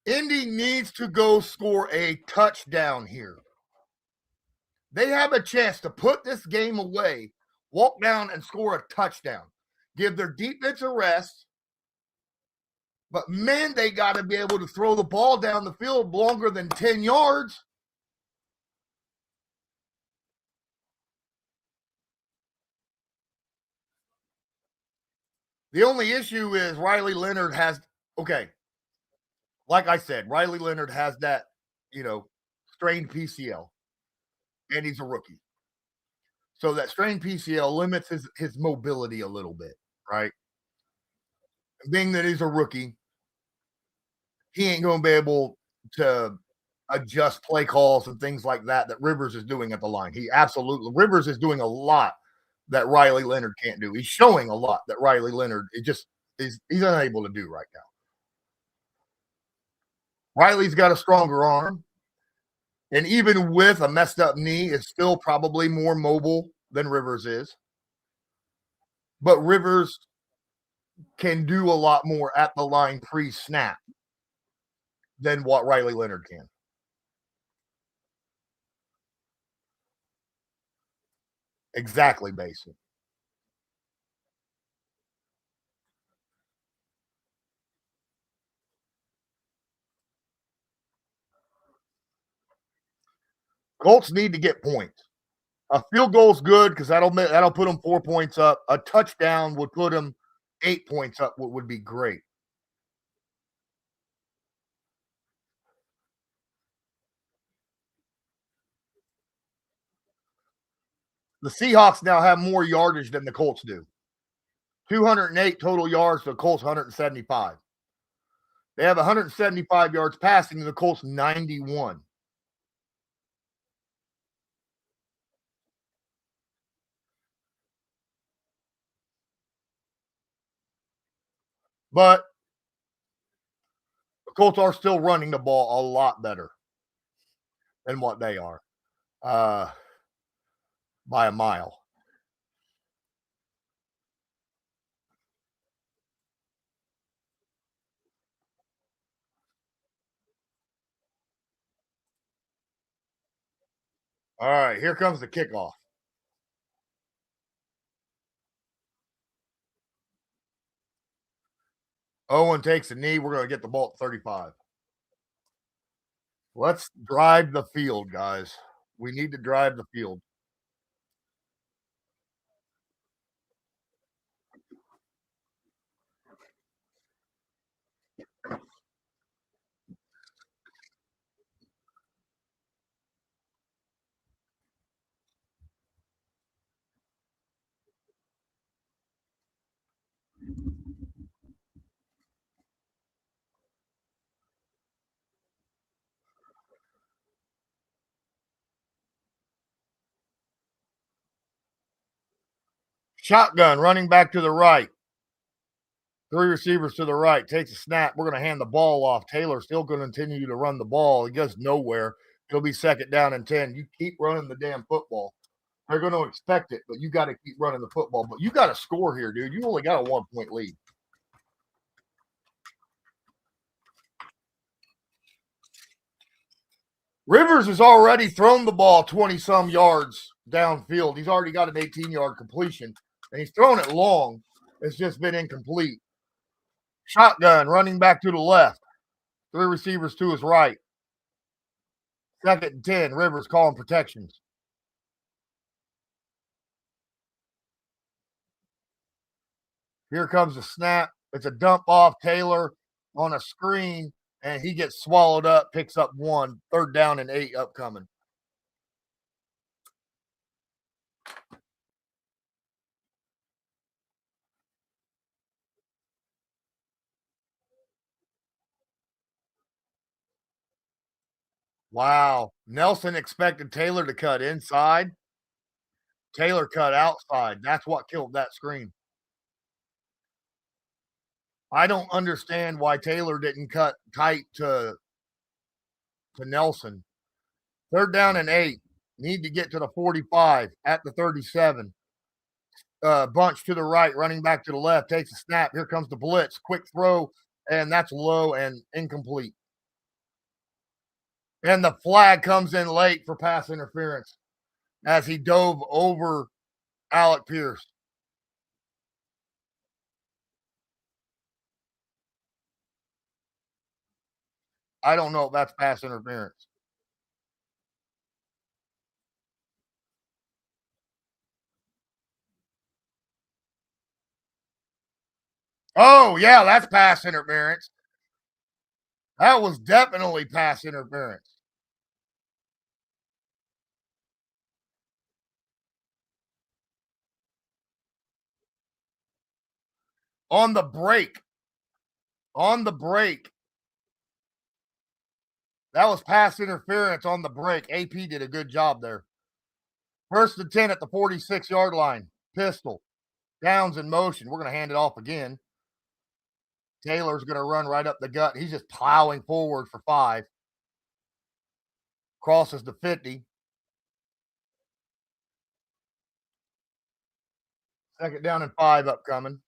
Indy needs to go score a touchdown here. They have a chance to put this game away, walk down and score a touchdown. Give their defense a rest. But, man, they got to be able to throw the ball down the field longer than 10 yards. The only issue is Riley Leonard has – okay, like I said, Riley Leonard has that, strained PCL, and he's a rookie. So that strained PCL limits his mobility a little bit, right? Being that he's a rookie, he ain't going to be able to adjust play calls and things like that Rivers is doing at the line. Rivers is doing a lot that Riley Leonard can't do. He's showing a lot that Riley Leonard he's unable to do right now. Riley's got a stronger arm, and even with a messed up knee, is still probably more mobile than Rivers is. But Rivers can do a lot more at the line pre-snap than what Riley Leonard can. Exactly, Basin. Colts need to get points. A field goal is good because that'll put them 4 points up. A touchdown would put them 8 points up, would be great. The Seahawks now have more yardage than the Colts do. 208 total yards to the Colts 175. They have 175 yards passing to the Colts 91. But the Colts are still running the ball a lot better than what they are, uh, by a mile. All right, here comes the kickoff. Owen takes a knee. We're going to get the ball at 35. Let's drive the field, guys. We need to drive the field. Shotgun, running back to the right. Three receivers to the right. Takes a snap. We're going to hand the ball off. Taylor's still going to continue to run the ball. He goes nowhere. It'll be 2nd down and 10. You keep running the damn football. They're going to expect it, but you got to keep running the football. But you got to score here, dude. You only got a 1-point lead. Rivers has already thrown the ball 20-some yards downfield. He's already got an 18-yard completion, and he's thrown it long. It's just been incomplete. Shotgun, running back to the left. Three receivers to his right. 2nd and 10. Rivers calling protections. Here comes the snap. It's a dump off. Taylor on a screen, and he gets swallowed up, picks up 1. 3rd down and 8 upcoming. Wow. Nelson expected Taylor to cut inside. Taylor cut outside. That's what killed that screen. I don't understand why Taylor didn't cut tight to Nelson. 3rd down and 8. Need to get to the 45 at the 37. Bunch to the right, running back to the left, takes a snap. Here comes the blitz. Quick throw, and that's low and incomplete. And the flag comes in late for pass interference as he dove over Alec Pierce. I don't know if that's pass interference. Oh, yeah, that's pass interference. That was definitely pass interference. On the break. On the break. That was pass interference on the break. AP did a good job there. 1st and 10 at the 46-yard line. Pistol. Downs in motion. We're going to hand it off again. Taylor's going to run right up the gut. He's just plowing forward for 5. Crosses the 50. 2nd down and 5 upcoming.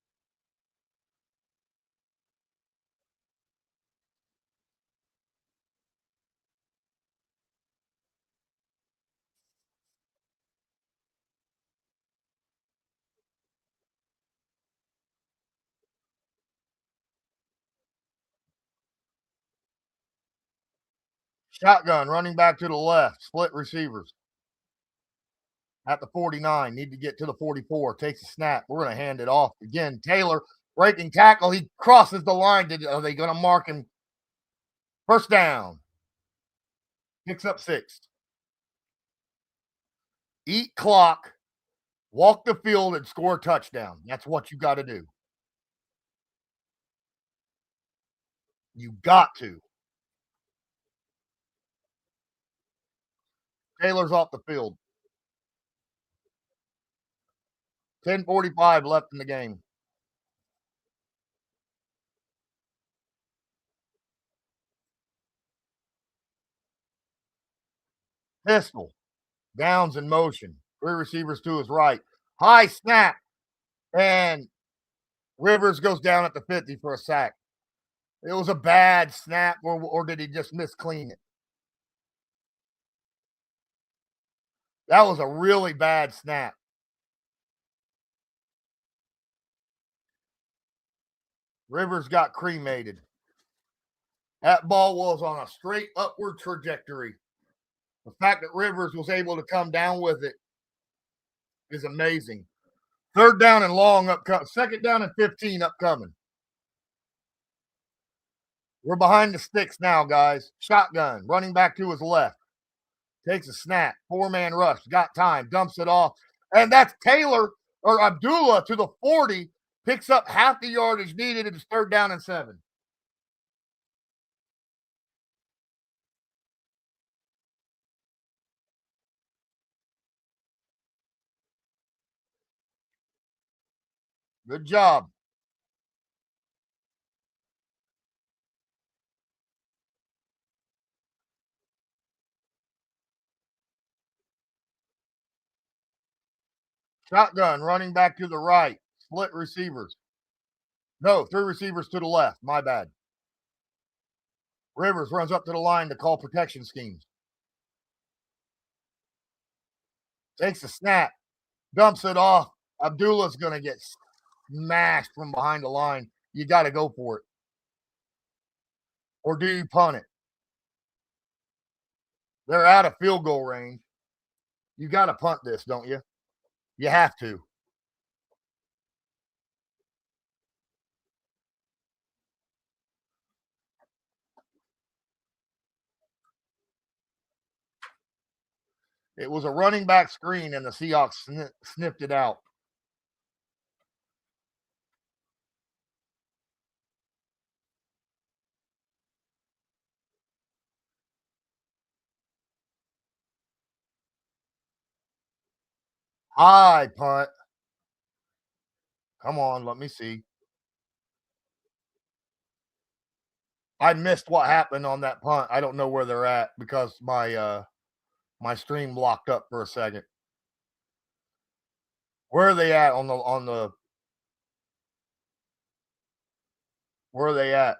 Shotgun, running back to the left. Split receivers. At the 49. Need to get to the 44. Takes a snap. We're going to hand it off again. Taylor breaking tackle. He crosses the line. Are they going to mark him? 1st down. Picks up 6. Eat clock. Walk the field and score a touchdown. That's what you got to do. You got to. Taylor's off the field. 10:45 left in the game. Pistol. Downs in motion. 3 receivers to his right. High snap. And Rivers goes down at the 50 for a sack. It was a bad snap, or did he just misclean it? That was a really bad snap. Rivers got cremated. That ball was on a straight upward trajectory. The fact that Rivers was able to come down with it is amazing. 3rd down and long upcoming. 2nd down and 15 upcoming. We're behind the sticks now, guys. Shotgun. Running back to his left. Takes a snap. 4-man rush. Got time. Dumps it off. And that's Taylor or Abdullah to the 40. Picks up half the yardage needed. It's 3rd down and 7. Good job. Shotgun, running back to the right. Split receivers. No, 3 receivers to the left. My bad. Rivers runs up to the line to call protection schemes. Takes a snap. Dumps it off. Abdullah's going to get smashed from behind the line. You got to go for it. Or do you punt it? They're out of field goal range. You got to punt this, don't you? You have to. It was a running back screen, and the Seahawks sniffed it out. High punt. Come on, let me see. I missed what happened on that punt. I don't know where they're at because my stream blocked up for a second. Where are they at on the where are they at?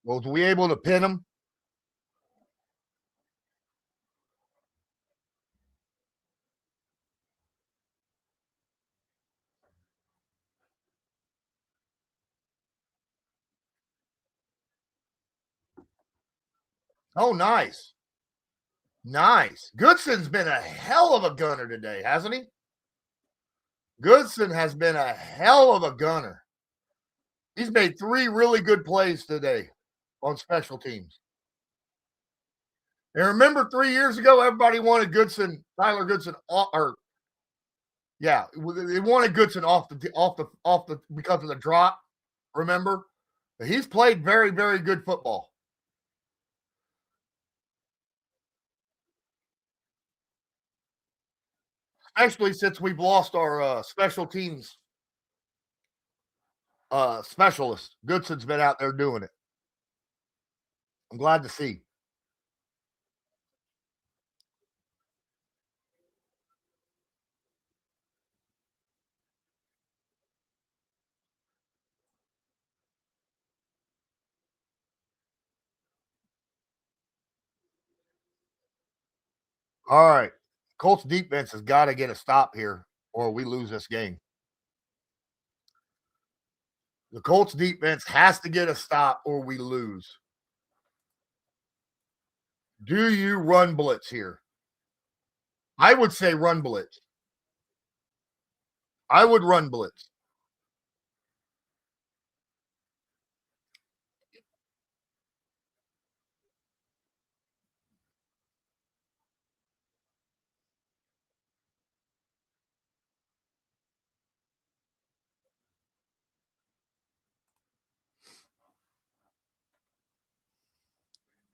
Was we able to pin them? Oh, nice. Nice. Goodson's been a hell of a gunner today, hasn't he? Goodson has been a hell of a gunner. He's made 3 really good plays today on special teams. And remember 3 years ago, everybody wanted Tyler Goodson they wanted Goodson off the because of the drop. Remember? But he's played very, very good football. Especially since we've lost our special teams specialist. Goodson's been out there doing it. I'm glad to see. All right. Colts defense has got to get a stop here or we lose this game. The Colts defense has to get a stop or we lose. Do you run blitz here? I would say run blitz. I would run blitz.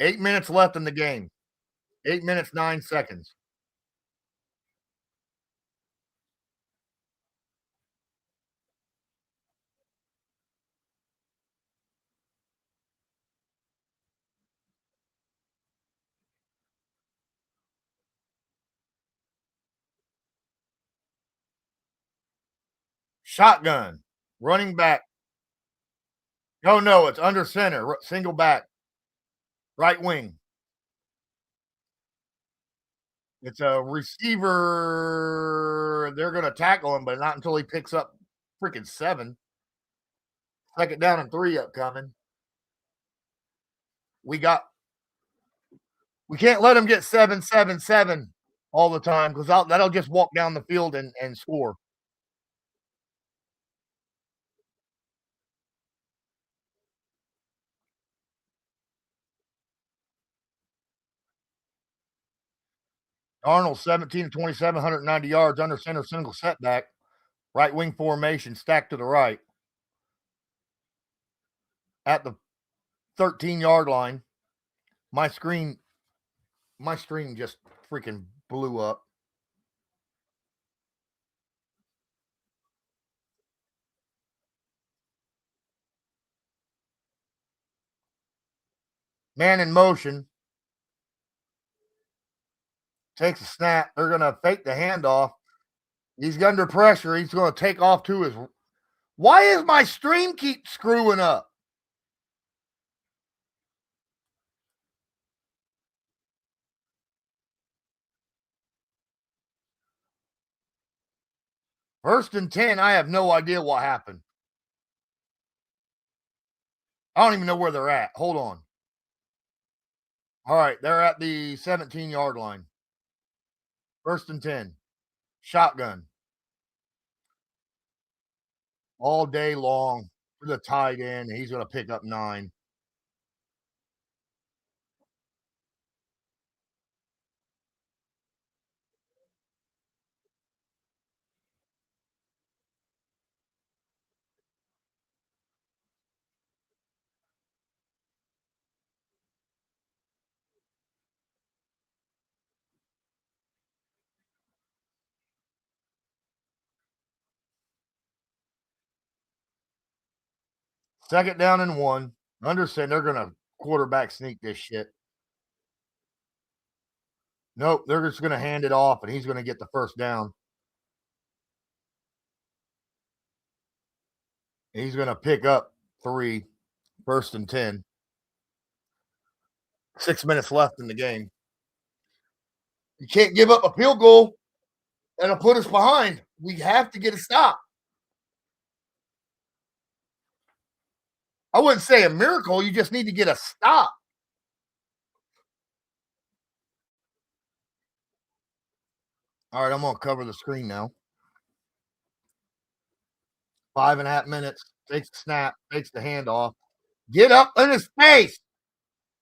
Eight minutes left in the game. 8 minutes, 9 seconds. Shotgun. Running back. Oh, no, it's under center. Single back. Right wing. It's a receiver. They're going to tackle him, but not until he picks up freaking 7. Second down and 3 upcoming. We can't let him get 7-7-7 all the time because that'll just walk down the field and score. Darnold, 17-27, 190 yards, under center, single setback. Right wing formation, stacked to the right. At the 13-yard line. My screen just freaking blew up. Man in motion. Takes a snap. They're going to fake the handoff. He's under pressure. He's going to take off to his. Why is my stream keep screwing up? First and 10. I have no idea what happened. I don't even know where they're at. Hold on. All right. They're at the 17-yard line. First and 10. Shotgun. All day long for the tight end. He's going to pick up 9. Second down and 1. Understand they're going to quarterback sneak this shit. Nope, they're just going to hand it off, and he's going to get the first down. He's going to pick up 3. First and 10. 6 minutes left in the game. You can't give up a field goal. That'll put us behind. We have to get a stop. I wouldn't say a miracle. You just need to get a stop. All right, I'm going to cover the screen now. 5.5 minutes. Takes the snap. Takes the handoff. Get up in his face.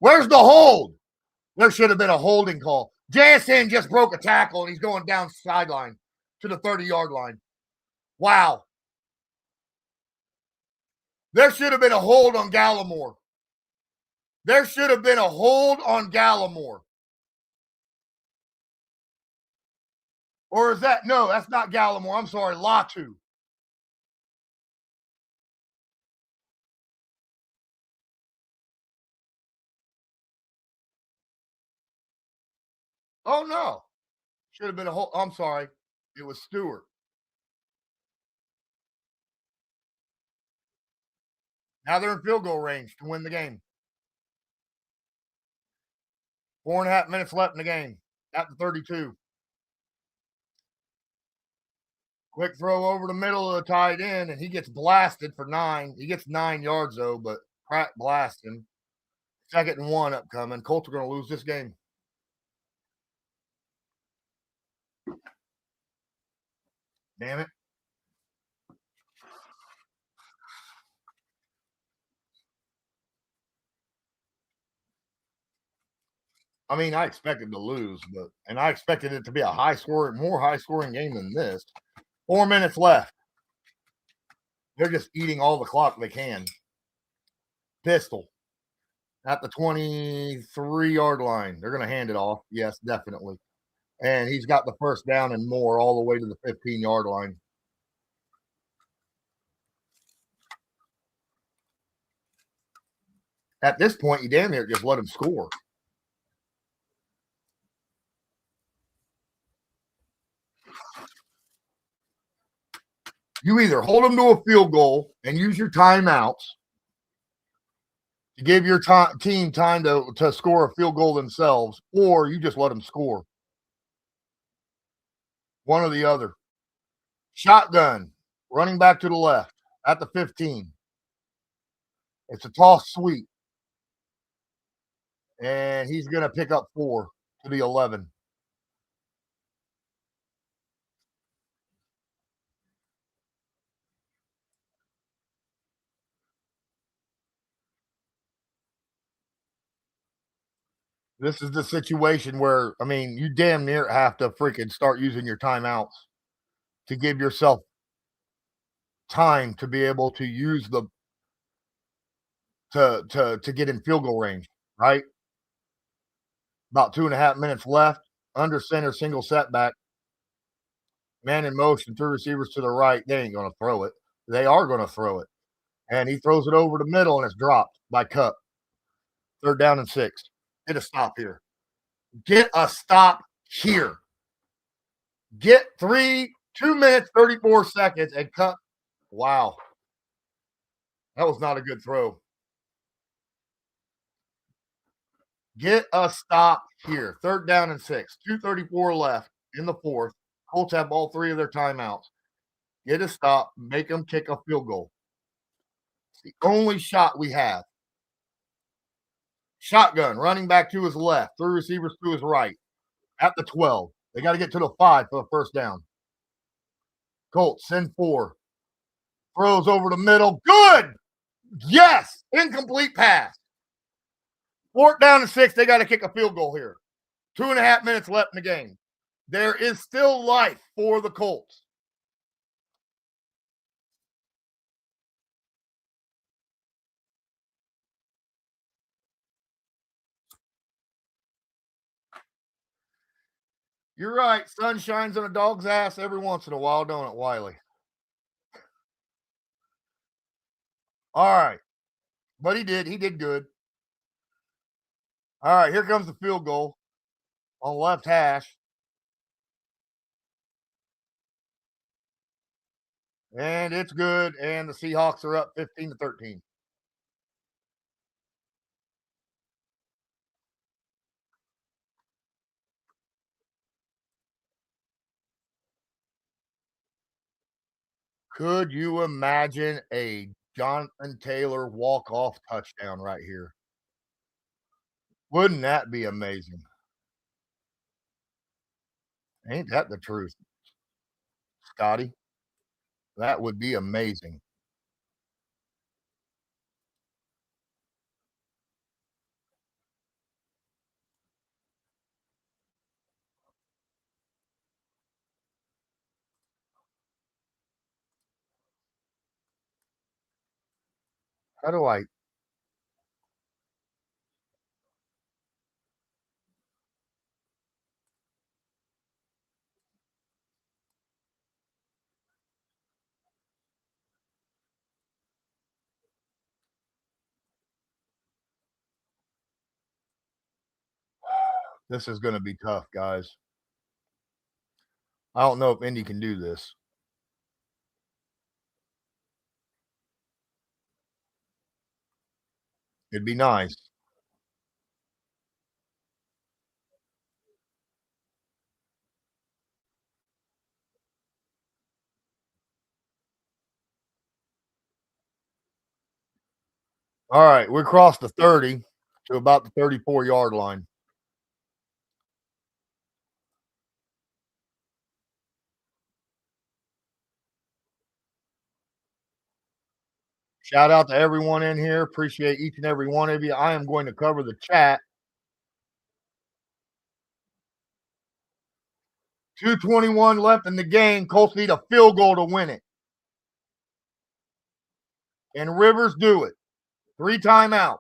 Where's the hold? There should have been a holding call. JSN just broke a tackle, and he's going down sideline to the 30-yard line. Wow. There should have been a hold on Gallimore. There should have been a hold on Gallimore. Or is that? No, that's not Gallimore. I'm sorry, Latu. Oh, no. Should have been a hold. I'm sorry. It was Stewart. Now they're in field goal range to win the game. 4.5 minutes left in the game. At the 32. Quick throw over the middle of the tight end, and he gets blasted for 9. He gets 9 yards, though, but Pratt blasts him. 2nd and 1 upcoming. Colts are going to lose this game. Damn it. I mean, I expected to lose, and I expected it to be more high scoring game than this. 4 minutes left. They're just eating all the clock they can. Pistol at the 23-yard line. They're going to hand it off. Yes, definitely. And he's got the first down and more all the way to the 15-yard line. At this point, you damn near just let him score. You either hold them to a field goal and use your timeouts to give your team time to score a field goal themselves, or you just let them score. One or the other. Shotgun, running back to the left at the 15. It's a toss sweep. And he's going to pick up 4 to the 11. This is the situation where, I mean, you damn near have to freaking start using your timeouts to give yourself time to be able to use the to get in field goal range, right? About 2.5 minutes left, under center, single setback, man in motion, 3 receivers to the right. They ain't going to throw it. They are going to throw it. And he throws it over the middle, and it's dropped by Cup. 3rd down and 6. Get a stop here. Get a stop here. Get 2 minutes, 34 seconds, and Cup. Wow. That was not a good throw. Get a stop here. 3rd down and 6. 2:34 left in the 4th. Colts have all 3 of their timeouts. Get a stop. Make them kick a field goal. It's the only shot we have. Shotgun, running back to his left. 3 receivers to his right. At the 12. They got to get to the 5 for the 1st down. Colts send 4. Throws over the middle. Good. Yes. Incomplete pass. 4th down and 6. They got to kick a field goal here. 2.5 minutes left in the game. There is still life for the Colts. You're right. Sun shines on a dog's ass every once in a while, don't it, Wiley? All right. But he did. He did good. All right. Here comes the field goal on left hash. And it's good. And the Seahawks are up 15-13. Could you imagine a Jonathan Taylor walk-off touchdown right here? Wouldn't that be amazing? Ain't that the truth, Scotty? That would be amazing. How do I this is gonna be tough, guys. I don't know if Indy can do this. It'd be nice. All right, we crossed the 30 to about the 34-yard line. Shout out to everyone in here. Appreciate each and every one of you. I am going to cover the chat. 2:21 left in the game. Colts need a field goal to win it. And Rivers do it. 3 timeouts.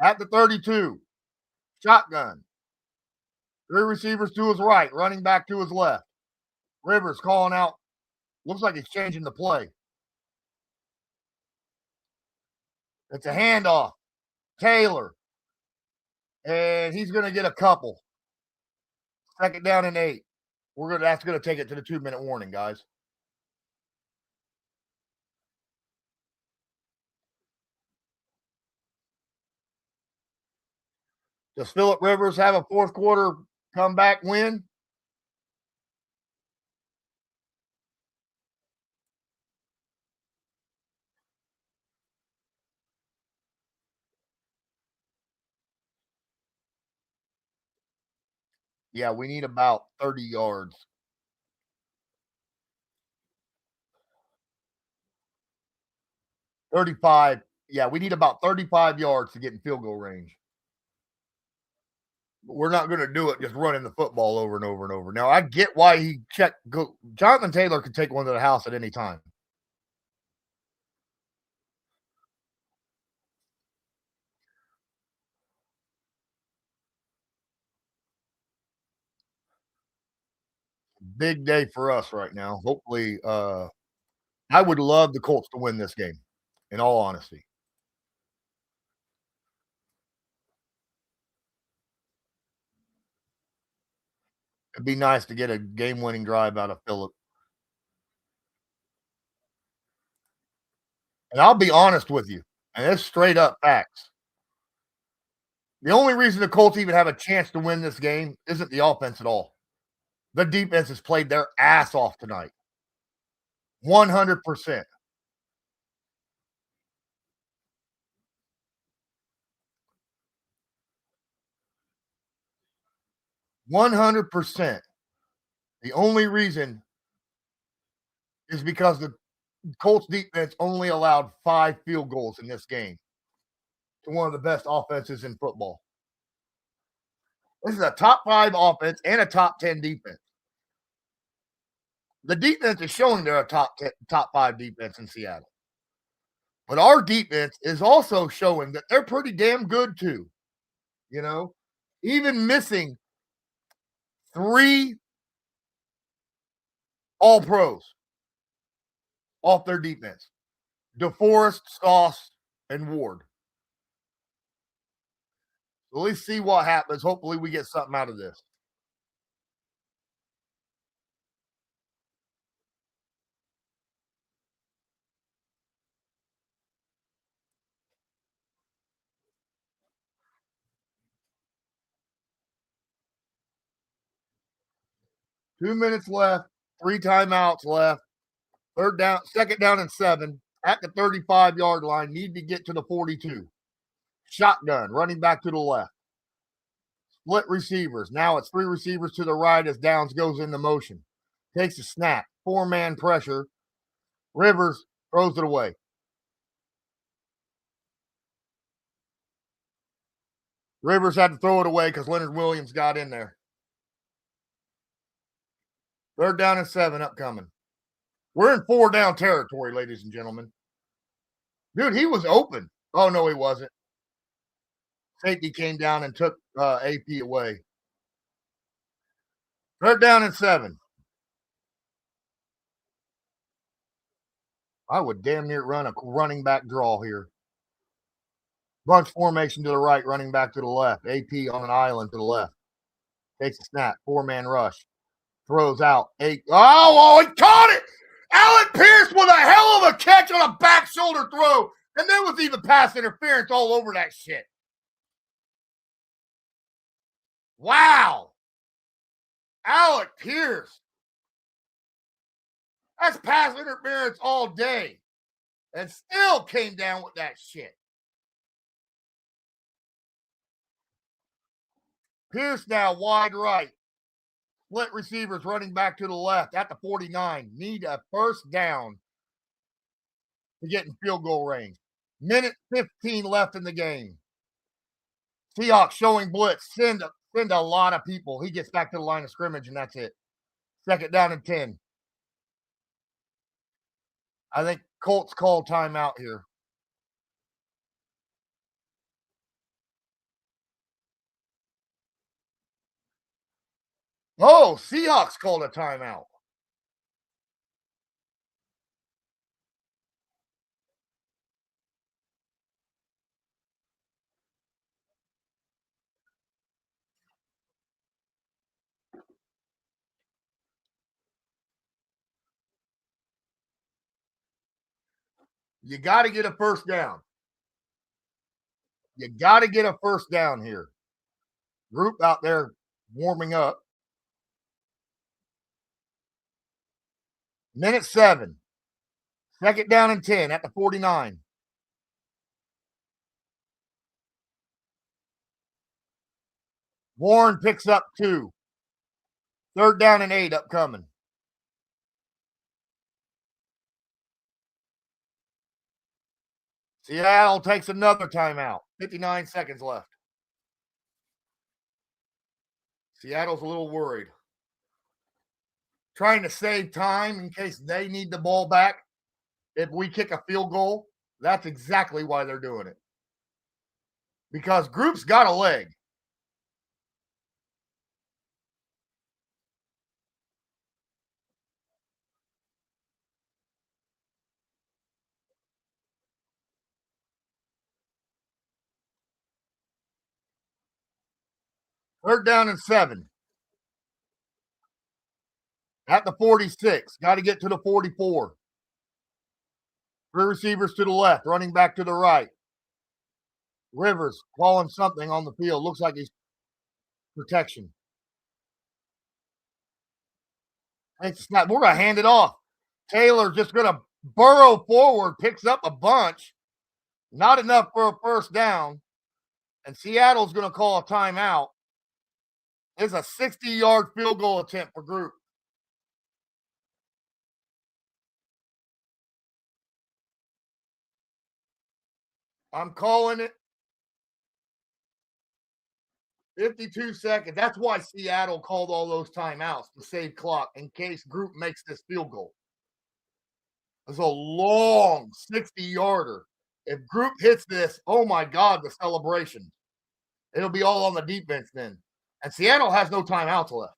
At the 32. Shotgun. 3 receivers to his right. Running back to his left. Rivers calling out. Looks like he's changing the play. It's a handoff. Taylor. And he's going to get a couple. 2nd down and 8. That's gonna take it to the 2-minute warning, guys. Does Phillip Rivers have a fourth quarter comeback win? Yeah, we need about 30 yards. 35. Yeah, we need about 35 yards to get in field goal range. But we're not going to do it just running the football over and over and over. Now, I get why he checked. Jonathan Taylor could take one to the house at any time. Big day for us right now. Hopefully, I would love the Colts to win this game, in all honesty. It'd be nice to get a game winning drive out of Phillip. And I'll be honest with you, and it's straight up facts. The only reason the Colts even have a chance to win this game isn't the offense at all. The defense has played their ass off tonight. 100%. 100%. The only reason is because the Colts defense only allowed 5 field goals in this game to one of the best offenses in football. This is a top 5 offense and a top 10 defense. The defense is showing they're a top 5 defense in Seattle. But our defense is also showing that they're pretty damn good too. You know, even missing 3 all pros off their defense. DeForest, Sauce, and Ward. So let's see what happens. Hopefully we get something out of this. Two minutes left, 3 timeouts left. Third down, second down and 7 at the 35-yard line. Need to get to the 42. Shotgun, running back to the left. Split receivers. Now it's 3 receivers to the right as Downs goes into motion. Takes a snap. 4-man pressure. Rivers throws it away. Rivers had to throw it away because Leonard Williams got in there. Third down and 7 upcoming. We're in 4 down territory, ladies and gentlemen. Dude, he was open. Oh, no, he wasn't. Safety came down and took AP away. Third down and 7. I would damn near run a running back draw here. Bunch formation to the right, running back to the left. AP on an island to the left. Takes a snap. 4-man rush. Throws out. He caught it! Alec Pierce with a hell of a catch on a back shoulder throw. And there was even pass interference all over that shit. Wow. Alec Pierce. That's pass interference all day. And still came down with that shit. Pierce now wide right. Split receivers running back to the left at the 49. Need a first down to get in field goal range. Minute 15 left in the game. Seahawks showing blitz. Send a lot of people. He gets back to the line of scrimmage, and that's it. Second down and 10. I think Colts call timeout here. Oh, Seahawks called a timeout. You got to get a first down. You got to get a first down here. Group out there warming up. Minute 7. Second down and 10 at the 49. Warren picks up 2. Third down and 8 upcoming. Seattle takes another timeout. 59 seconds left. Seattle's a little worried. Trying to save time in case they need the ball back. If we kick a field goal, that's exactly why they're doing it. Because Group's got a leg. Third down and 7. At the 46. Got to get to the 44. 3 receivers to the left, running back to the right. Rivers calling something on the field. Looks like he's protection. It's not. We're going to hand it off. Taylor just going to burrow forward, picks up a bunch. Not enough for a first down. And Seattle's going to call a timeout. It's a 60-yard field goal attempt for Group. I'm calling it. 52 seconds. That's why Seattle called all those timeouts to save clock in case Group makes this field goal. It's a long 60-yarder. If Group hits this, oh my God, the celebration. It'll be all on the defense then. And Seattle has no timeouts left.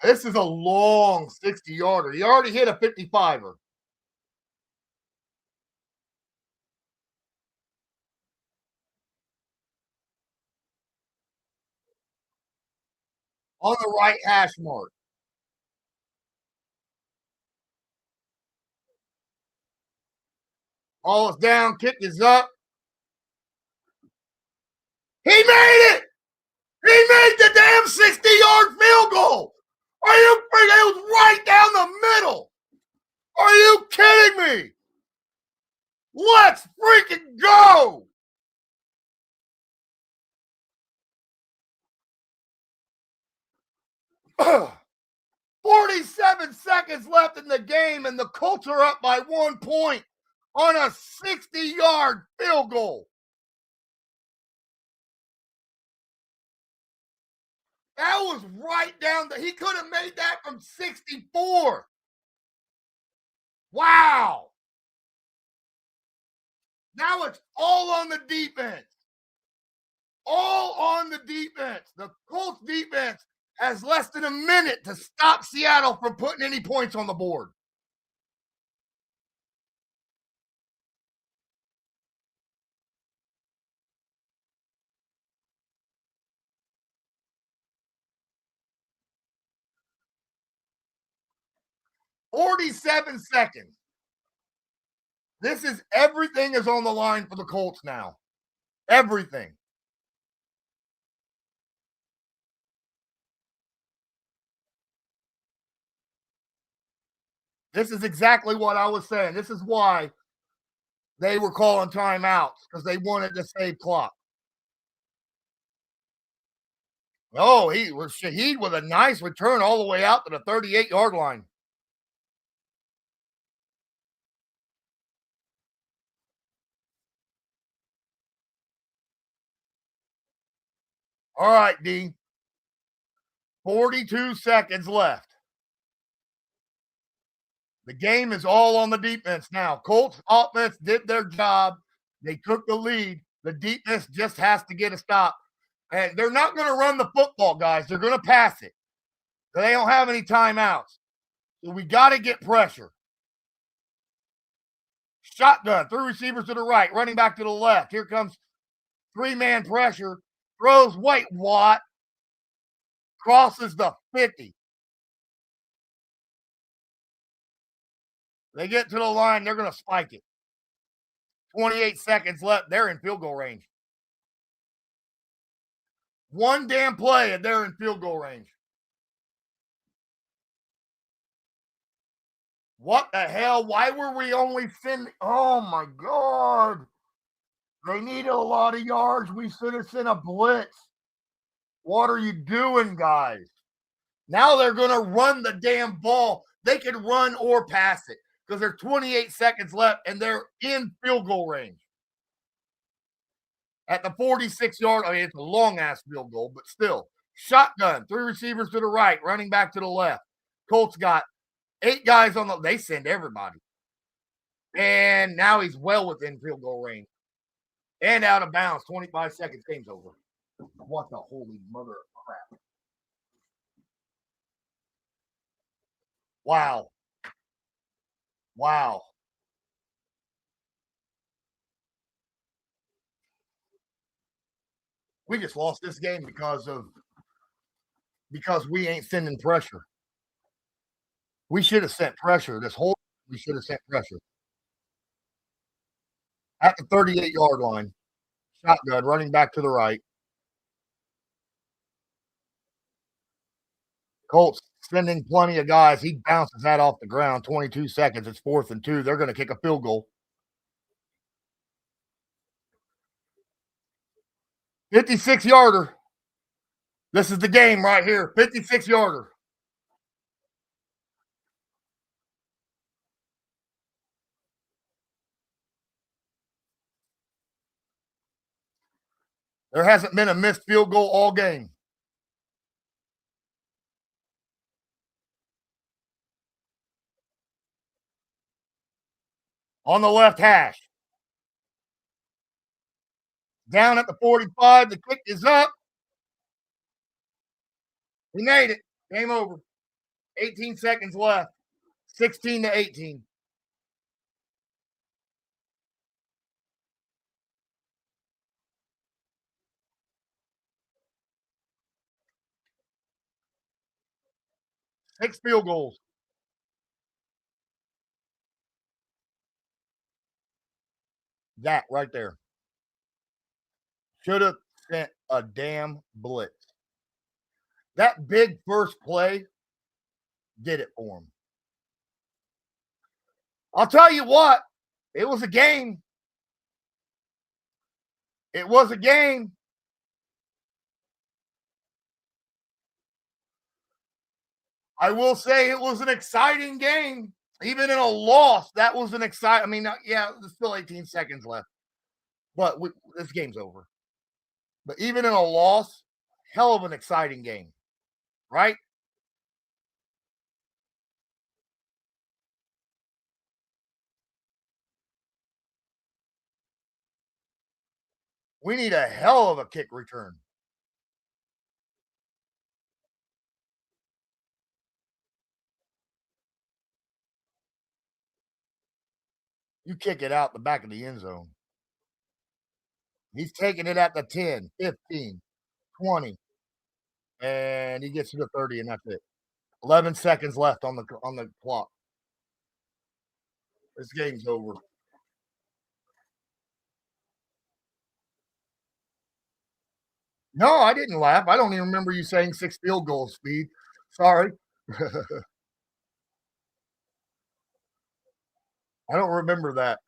This is a long 60-yarder. He already hit a 55er. On the right hash mark. Ball is down, kick is up. He made it! He made the damn 60-yard field goal! Are you freaking? It was right down the middle! Are you kidding me? Let's freaking go! Ugh. 47 seconds left in the game, and the Colts are up by 1 point on a 60-yard field goal. That was right down he could have made that from 64. Wow. Now it's all on the defense. All on the defense. The Colts defense has less than a minute to stop Seattle from putting any points on the board. "47 seconds. This is everything is on the line for the Colts now. Everything. This is exactly what I was saying. This is why they were calling timeouts, because they wanted to save clock. Oh, he was Shaheed with a nice return all the way out to the 38-yard line. All right, D. 42 seconds left. The game is all on the defense now. Colts offense did their job. They took the lead. The defense just has to get a stop. And they're not going to run the football, guys. They're going to pass it. They don't have any timeouts. So we got to get pressure. Shotgun, 3 receivers to the right, running back to the left. Here comes 3-man pressure. Throws White Watt. Crosses the 50. They get to the line, they're going to spike it. 28 seconds left. They're in field goal range. One damn play, and they're in field goal range. What the hell? Why were we only sending? Oh, my God. They needed a lot of yards. We should have sent a blitz. What are you doing, guys? Now they're going to run the damn ball. They can run or pass it because there's 28 seconds left, and they're in field goal range. At the 46-yard, I mean, it's a long-ass field goal, but still. Shotgun, 3 receivers to the right, running back to the left. Colts got 8 guys on the – they send everybody. And now he's well within field goal range. And out of bounds, 25 seconds, game's over. What the holy mother of crap. Wow. Wow. We just lost this game because we ain't sending pressure. We should have sent pressure. We should have sent pressure. At the 38-yard line, shotgun, running back to the right. Colts sending plenty of guys. He bounces that off the ground. 22 seconds. It's 4th and 2. They're going to kick a field goal. 56-yarder. This is the game right here. 56-yarder. There hasn't been a missed field goal all game. On the left hash. Down at the 45. The kick is up. He made it. Game over. 18 seconds left. 16-18. Six field goals. That right there. Should have sent a damn blitz. That big first play did it for him. I'll tell you what, it was a game. It was a game. I will say it was an exciting game. Even in a loss, that was an exciting. I mean, yeah, there's still 18 seconds left. But this game's over. But even in a loss, hell of an exciting game. Right? We need a hell of a kick return. You kick it out the back of the end zone. He's taking it at the 10, 15, 20. And he gets to the 30, and that's it. 11 seconds left on the clock. This game's over. No, I didn't laugh. I don't even remember you saying 6 field goals, Speed. Sorry. I don't remember that.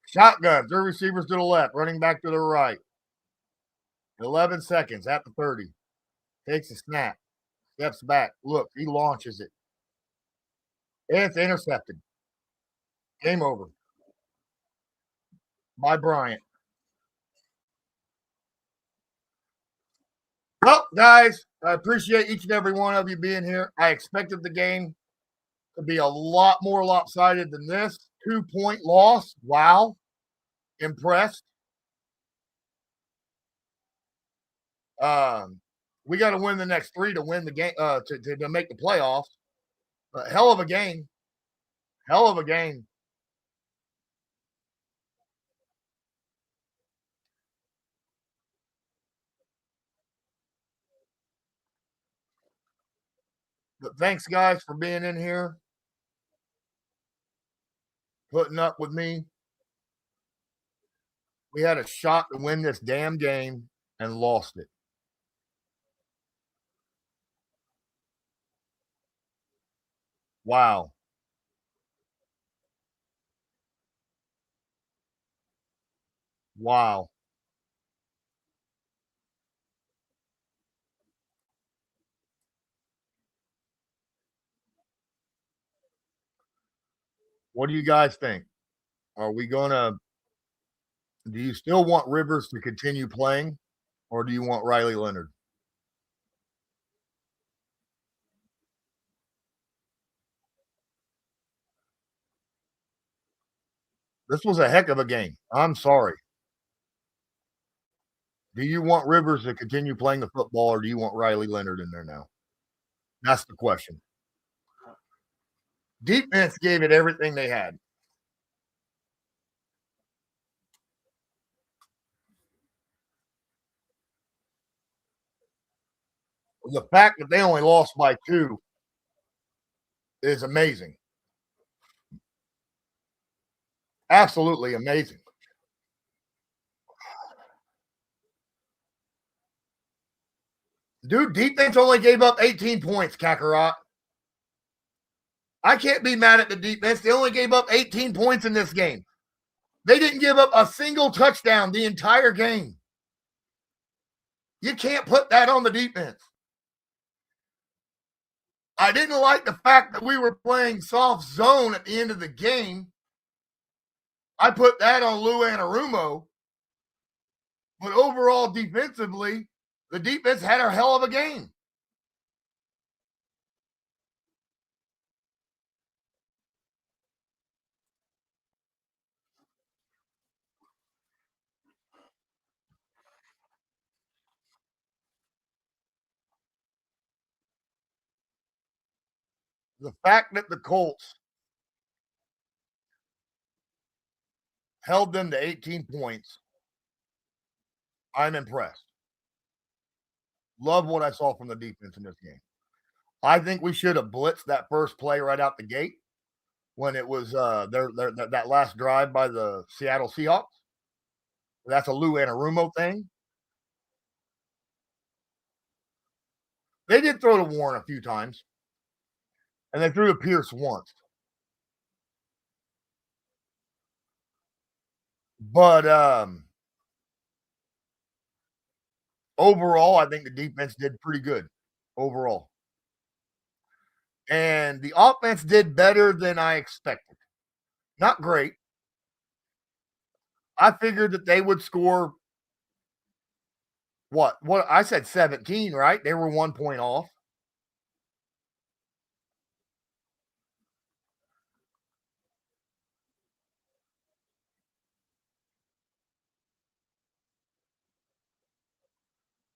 Shotgun, 3 receivers to the left, running back to the right. 11 seconds at the 30. Takes a snap. Steps back. Look, he launches it. It's intercepted. Game over. By Bryant. Well, guys, I appreciate each and every one of you being here. I expected the game to be a lot more lopsided than this. 2-point loss. Wow. Impressed. We got to win the next 3 to win the game, to make the playoffs. Hell of a game. Hell of a game. But thanks, guys, for being in here, putting up with me. We had a shot to win this damn game and lost it. Wow. Wow. What do you guys think? Are we going to do you still want Rivers to continue playing or do you want Riley Leonard? This was a heck of a game. I'm sorry. Do you want Rivers to continue playing the football or do you want Riley Leonard in there now? That's the question. Defense gave it everything they had. The fact that they only lost by 2 is amazing. Absolutely amazing. Dude, defense only gave up 18 points, Kakarot. I can't be mad at the defense. They only gave up 18 points in this game. They didn't give up a single touchdown the entire game. You can't put that on the defense. I didn't like the fact that we were playing soft zone at the end of the game. I put that on Lou Anarumo. But overall, defensively, the defense had a hell of a game. The fact that the Colts held them to 18 points, I'm impressed. Love what I saw from the defense in this game. I think we should have blitzed that first play right out the gate when it was that last drive by the Seattle Seahawks. That's a Lou Anarumo thing. They did throw to Warren a few times, and they threw to Pierce once. But overall, I think the defense did pretty good overall. And the offense did better than I expected. Not great. I figured that they would score what I said 17, right? They were 1 point off.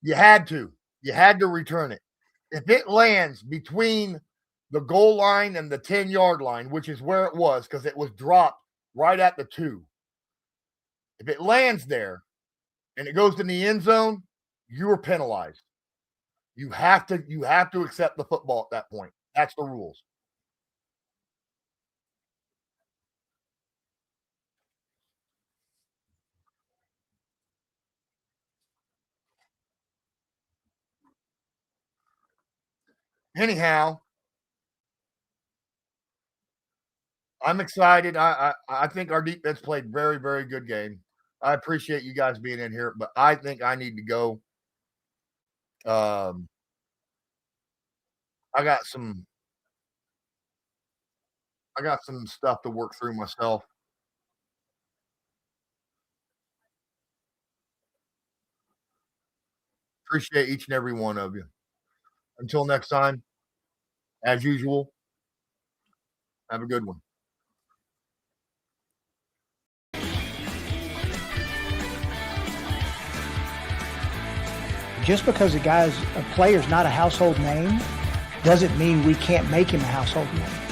You had to return it. If it lands between the goal line and the 10-yard line, which is where it was because it was dropped right at the 2. If it lands there and it goes in the end zone, you are penalized. You have to accept the football at that point. That's the rules. Anyhow, I'm excited. I think our defense played very, very good game. I appreciate you guys being in here, but I think I need to go. I got some stuff to work through myself. Appreciate each and every one of you. Until next time, as usual, have a good one. Just because a player's not a household name doesn't mean we can't make him a household name.